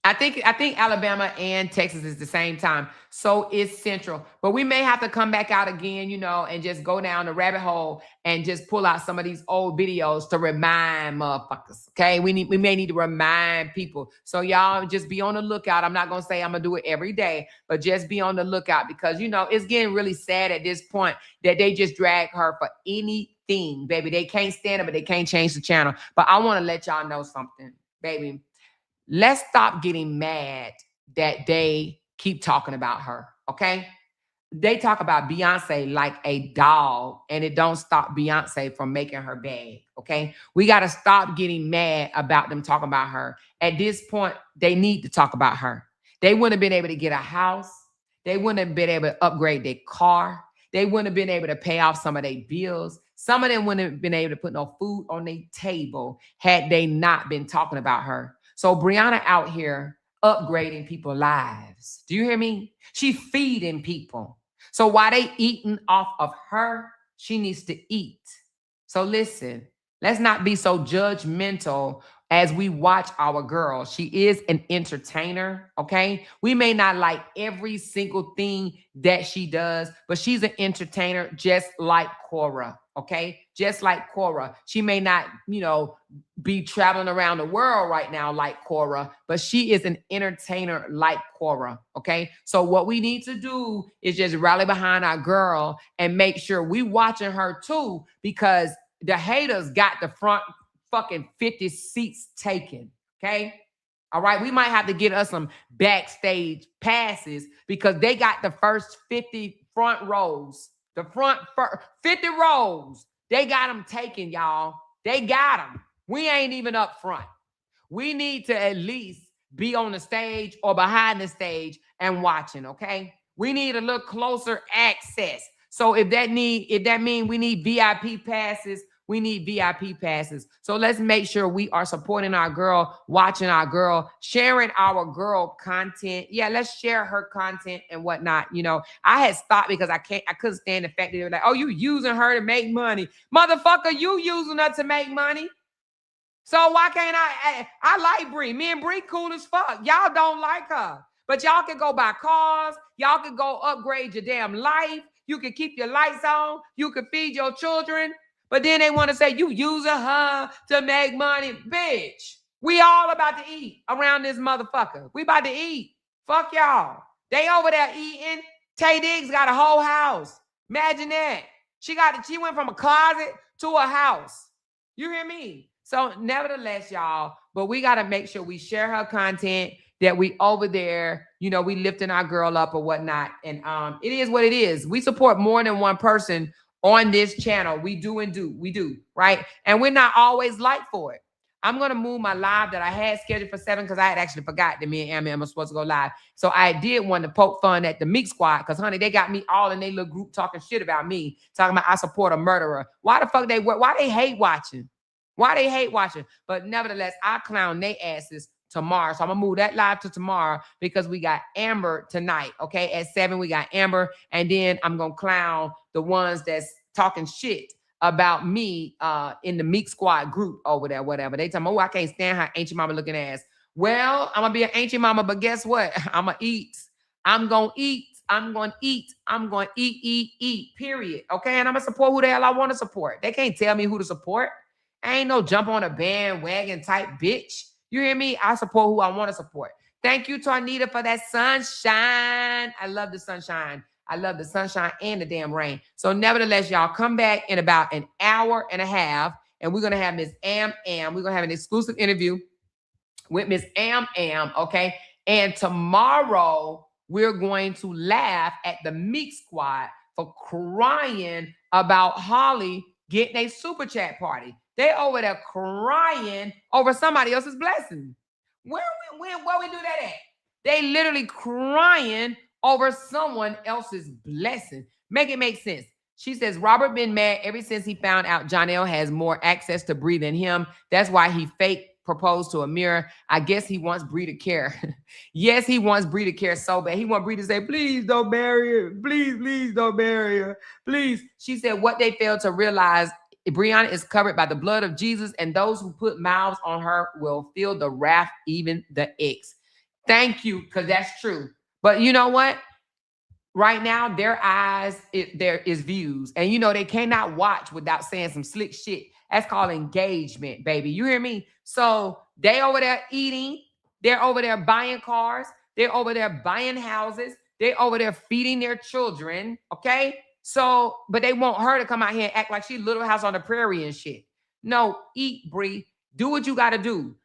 I think Alabama and Texas is the same time. So it's Central. But we may have to come back out again, you know, and just go down the rabbit hole and just pull out some of these old videos to remind motherfuckers. Okay. We may need to remind people. So y'all just be on the lookout. I'm not going to say I'm going to do it every day, but just be on the lookout because, you know, it's getting really sad at this point that they just drag her for anything, baby. They can't stand it, but they can't change the channel. But I want to let y'all know something, baby. Let's stop getting mad that they keep talking about her, okay? They talk about Beyonce like a doll, and it don't stop Beyonce from making her bag, okay? We got to stop getting mad about them talking about her. At this point, they need to talk about her. They wouldn't have been able to get a house. They wouldn't have been able to upgrade their car. They wouldn't have been able to pay off some of their bills. Some of them wouldn't have been able to put no food on their table had they not been talking about her. So Briana out here upgrading people's lives. Do you hear me? She feeding people. So while they eating off of her, she needs to eat. So listen, let's not be so judgmental as we watch our girl. She is an entertainer, okay? We may not like every single thing that she does, but she's an entertainer just like Cora, okay? Just like Cora. She may not, be traveling around the world right now like Cora, but she is an entertainer like Cora, okay? So what we need to do is just rally behind our girl and make sure we watching her too, because the haters got the front fucking 50 seats taken, okay? All right, we might have to get us some backstage passes because they got the first 50 front rows. The front 50 rows, they got them taken, y'all. They got them. We ain't even up front. We need to at least be on the stage or behind the stage and watching, okay? We need a little closer access. So if that means we need VIP passes, we need VIP passes. So let's make sure we are supporting our girl, watching our girl, sharing our girl content. Yeah, let's share her content and whatnot. I had stopped because I couldn't stand the fact that they were like, oh, you using her to make money. Motherfucker, you using her to make money. So why can't I like Bree. Me and Bree cool as fuck. Y'all don't like her. But y'all can go buy cars. Y'all can go upgrade your damn life. You can keep your lights on. You can feed your children. But then they want to say you using her to make money. Bitch, we all about to eat around this motherfucker. We about to eat. Fuck y'all. They over there eating. Tay Diggs got a whole house. Imagine that. She went from a closet to a house. You hear me? So nevertheless, y'all, but we got to make sure we share her content, that we over there, we lifting our girl up or whatnot. And it is what it is. We support more than one person on this channel. We do, right? And we're not always liked for it. I'm going to move my live that I had scheduled for 7 because I had actually forgot that me and Emma were supposed to go live. So I did want to poke fun at the Meek Squad because, honey, they got me all in their little group talking shit about me, talking about I support a murderer. Why the fuck why they hate watching? Why they hate watching? But nevertheless, I clown they asses tomorrow. So I'm going to move that live to tomorrow because we got Amber tonight, okay? At 7, we got Amber. And then I'm going to clown the ones that's talking shit about me in the Meek Squad group over there, whatever. They tell me, oh, I can't stand her ancient mama looking ass. Well, I'm going to be an ancient mama, but guess what? I'm going to eat. I'm going to eat. I'm going to eat. I'm going to eat, period. Okay? And I'm going to support who the hell I want to support. They can't tell me who to support. I ain't no jump on a bandwagon type bitch. You hear me? I support who I want to support. Thank you, Tornita, for that sunshine. I love the sunshine. I love the sunshine and the damn rain. So nevertheless, y'all, come back in about an hour and a half, and we're going to have Miss Am. We're going to have an exclusive interview with Miss Am, okay? And tomorrow, we're going to laugh at the Meek Squad for crying about Holly getting a super chat party. They over there crying over somebody else's blessing. Where we do that at? They literally crying over someone else's blessing. Make it make sense. She says, Robert been mad ever since he found out Jonelle has more access to Bree than him. That's why he fake proposed to Amira. I guess he wants Bree to care. Yes, he wants Bree to care so bad. He wants Bree to say, please don't marry her. Please don't marry her. Please. She said, what they failed to realize, Briana is covered by the blood of Jesus, and those who put mouths on her will feel the wrath, even the X. Thank you, because that's true. But you know what? Right now, their eyes, there is views. And they cannot watch without saying some slick shit. That's called engagement, baby. You hear me? So they over there eating. They're over there buying cars. They're over there buying houses. They're over there feeding their children, okay? So, but they want her to come out here and act like she Little House on the Prairie and shit. No, eat, Bree. Do what you got to do.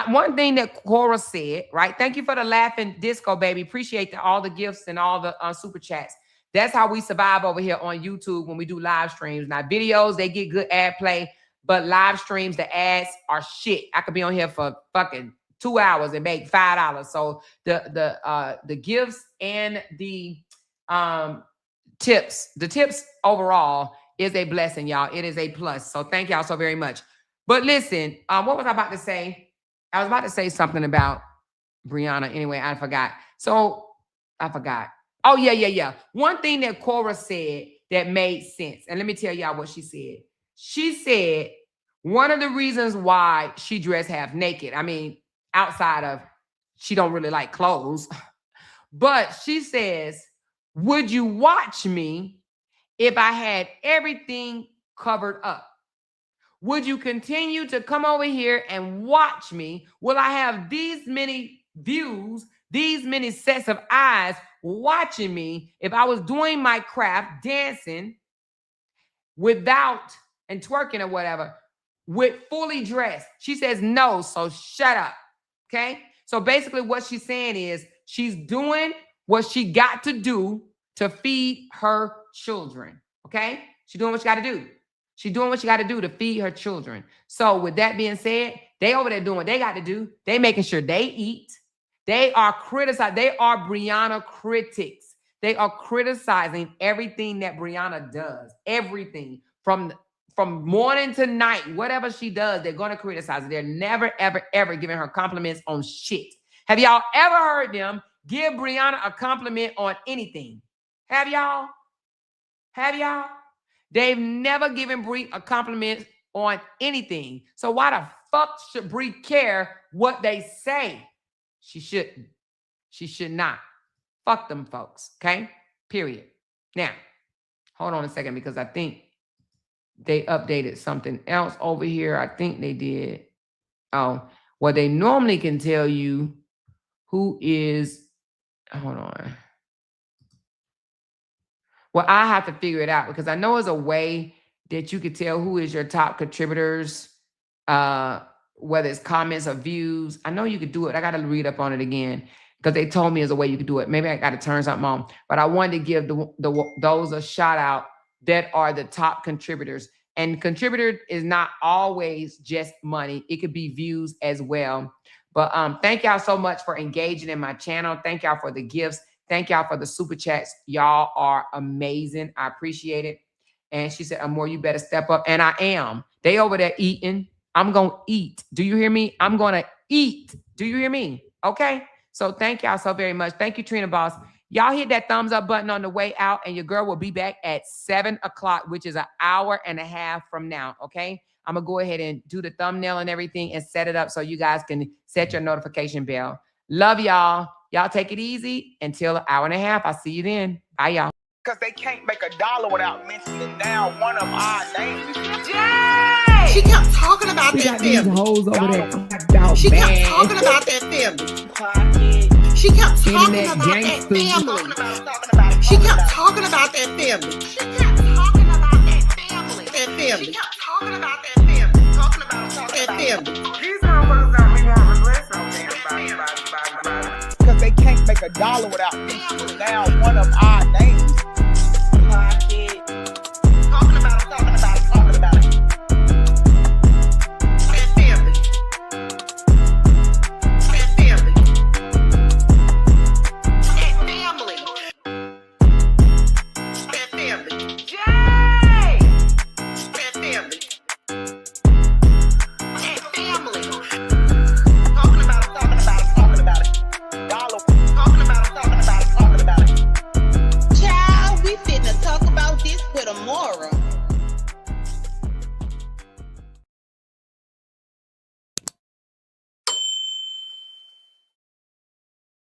One thing that Cora said, right? Thank you for the laughing disco, baby. Appreciate all the gifts and all the super chats. That's how we survive over here on YouTube when we do live streams. Now, videos, they get good ad play, but live streams, the ads are shit. I could be on here for fucking 2 hours and make $5. So the gifts and the tips overall is a blessing, y'all. It is a plus. So thank y'all so very much. But listen, what was I about to say? I was about to say something about Briana. Anyway, I forgot. So I forgot. Oh, yeah. One thing that Cora said that made sense. And let me tell y'all what she said. She said, One of the reasons why she dressed half naked, I mean, outside of she don't really like clothes, but she says, would you watch me if I had everything covered up? Would you continue to come over here and watch me? Will I have these many views, these many sets of eyes watching me if I was doing my craft, dancing without and twerking or whatever, with fully dressed? She says no, so shut up, okay? So basically what she's saying is she's doing what she got to do to feed her children, okay? She's doing what she got to do. She's doing what she got to do to feed her children. So with that being said, they over there doing what they got to do. They making sure they eat. They are criticizing. They are Briana critics. They are criticizing everything that Briana does. Everything from morning to night, whatever she does, they're going to criticize it. They're never, ever, ever giving her compliments on shit. Have y'all ever heard them give Briana a compliment on anything? Have y'all? Have y'all? They've never given Brie a compliment on anything. So why the fuck should Brie care what they say? She shouldn't. She should not. Fuck them folks, okay? Period. Now, hold on a second because I think they updated something else over here. I think they did. Oh, well, they normally can tell you who is, hold on. Well, I have to figure it out because I know there's a way that you could tell who is your top contributors, whether it's comments or views. I know you could do it. I got to read up on it again because they told me there's a way you could do it. Maybe I got to turn something on. But I wanted to give those a shout out that are the top contributors. And contributor is not always just money. It could be views as well. But thank y'all so much for engaging in my channel. Thank y'all for the gifts. Thank y'all for the super chats. Y'all are amazing. I appreciate it. And she said, Amor, you better step up. And I am. They over there eating. I'm going to eat. Do you hear me? I'm going to eat. Do you hear me? Okay. So thank y'all so very much. Thank you, Trina Boss. Y'all hit that thumbs up button on the way out and your girl will be back at 7 o'clock, which is an hour and a half from now. Okay. I'm going to go ahead and do the thumbnail and everything and set it up so you guys can set your notification bell. Love y'all. Y'all take it easy until an hour and a half. I'll see you then. Bye, y'all.
Because they can't make $1 without mentioning down one of our names.
Yay!
She kept talking about
We
that
got these
family.
hoes over there.
She kept talking about that family. She kept talking
Internet
about that
gangsters.
family. She kept talking about that family. She kept talking about that family. That family. She kept talking about that family. Talking about that family.
These motherfuckers got me wanting to listen. Because they can't make $1 without mentioning down one of our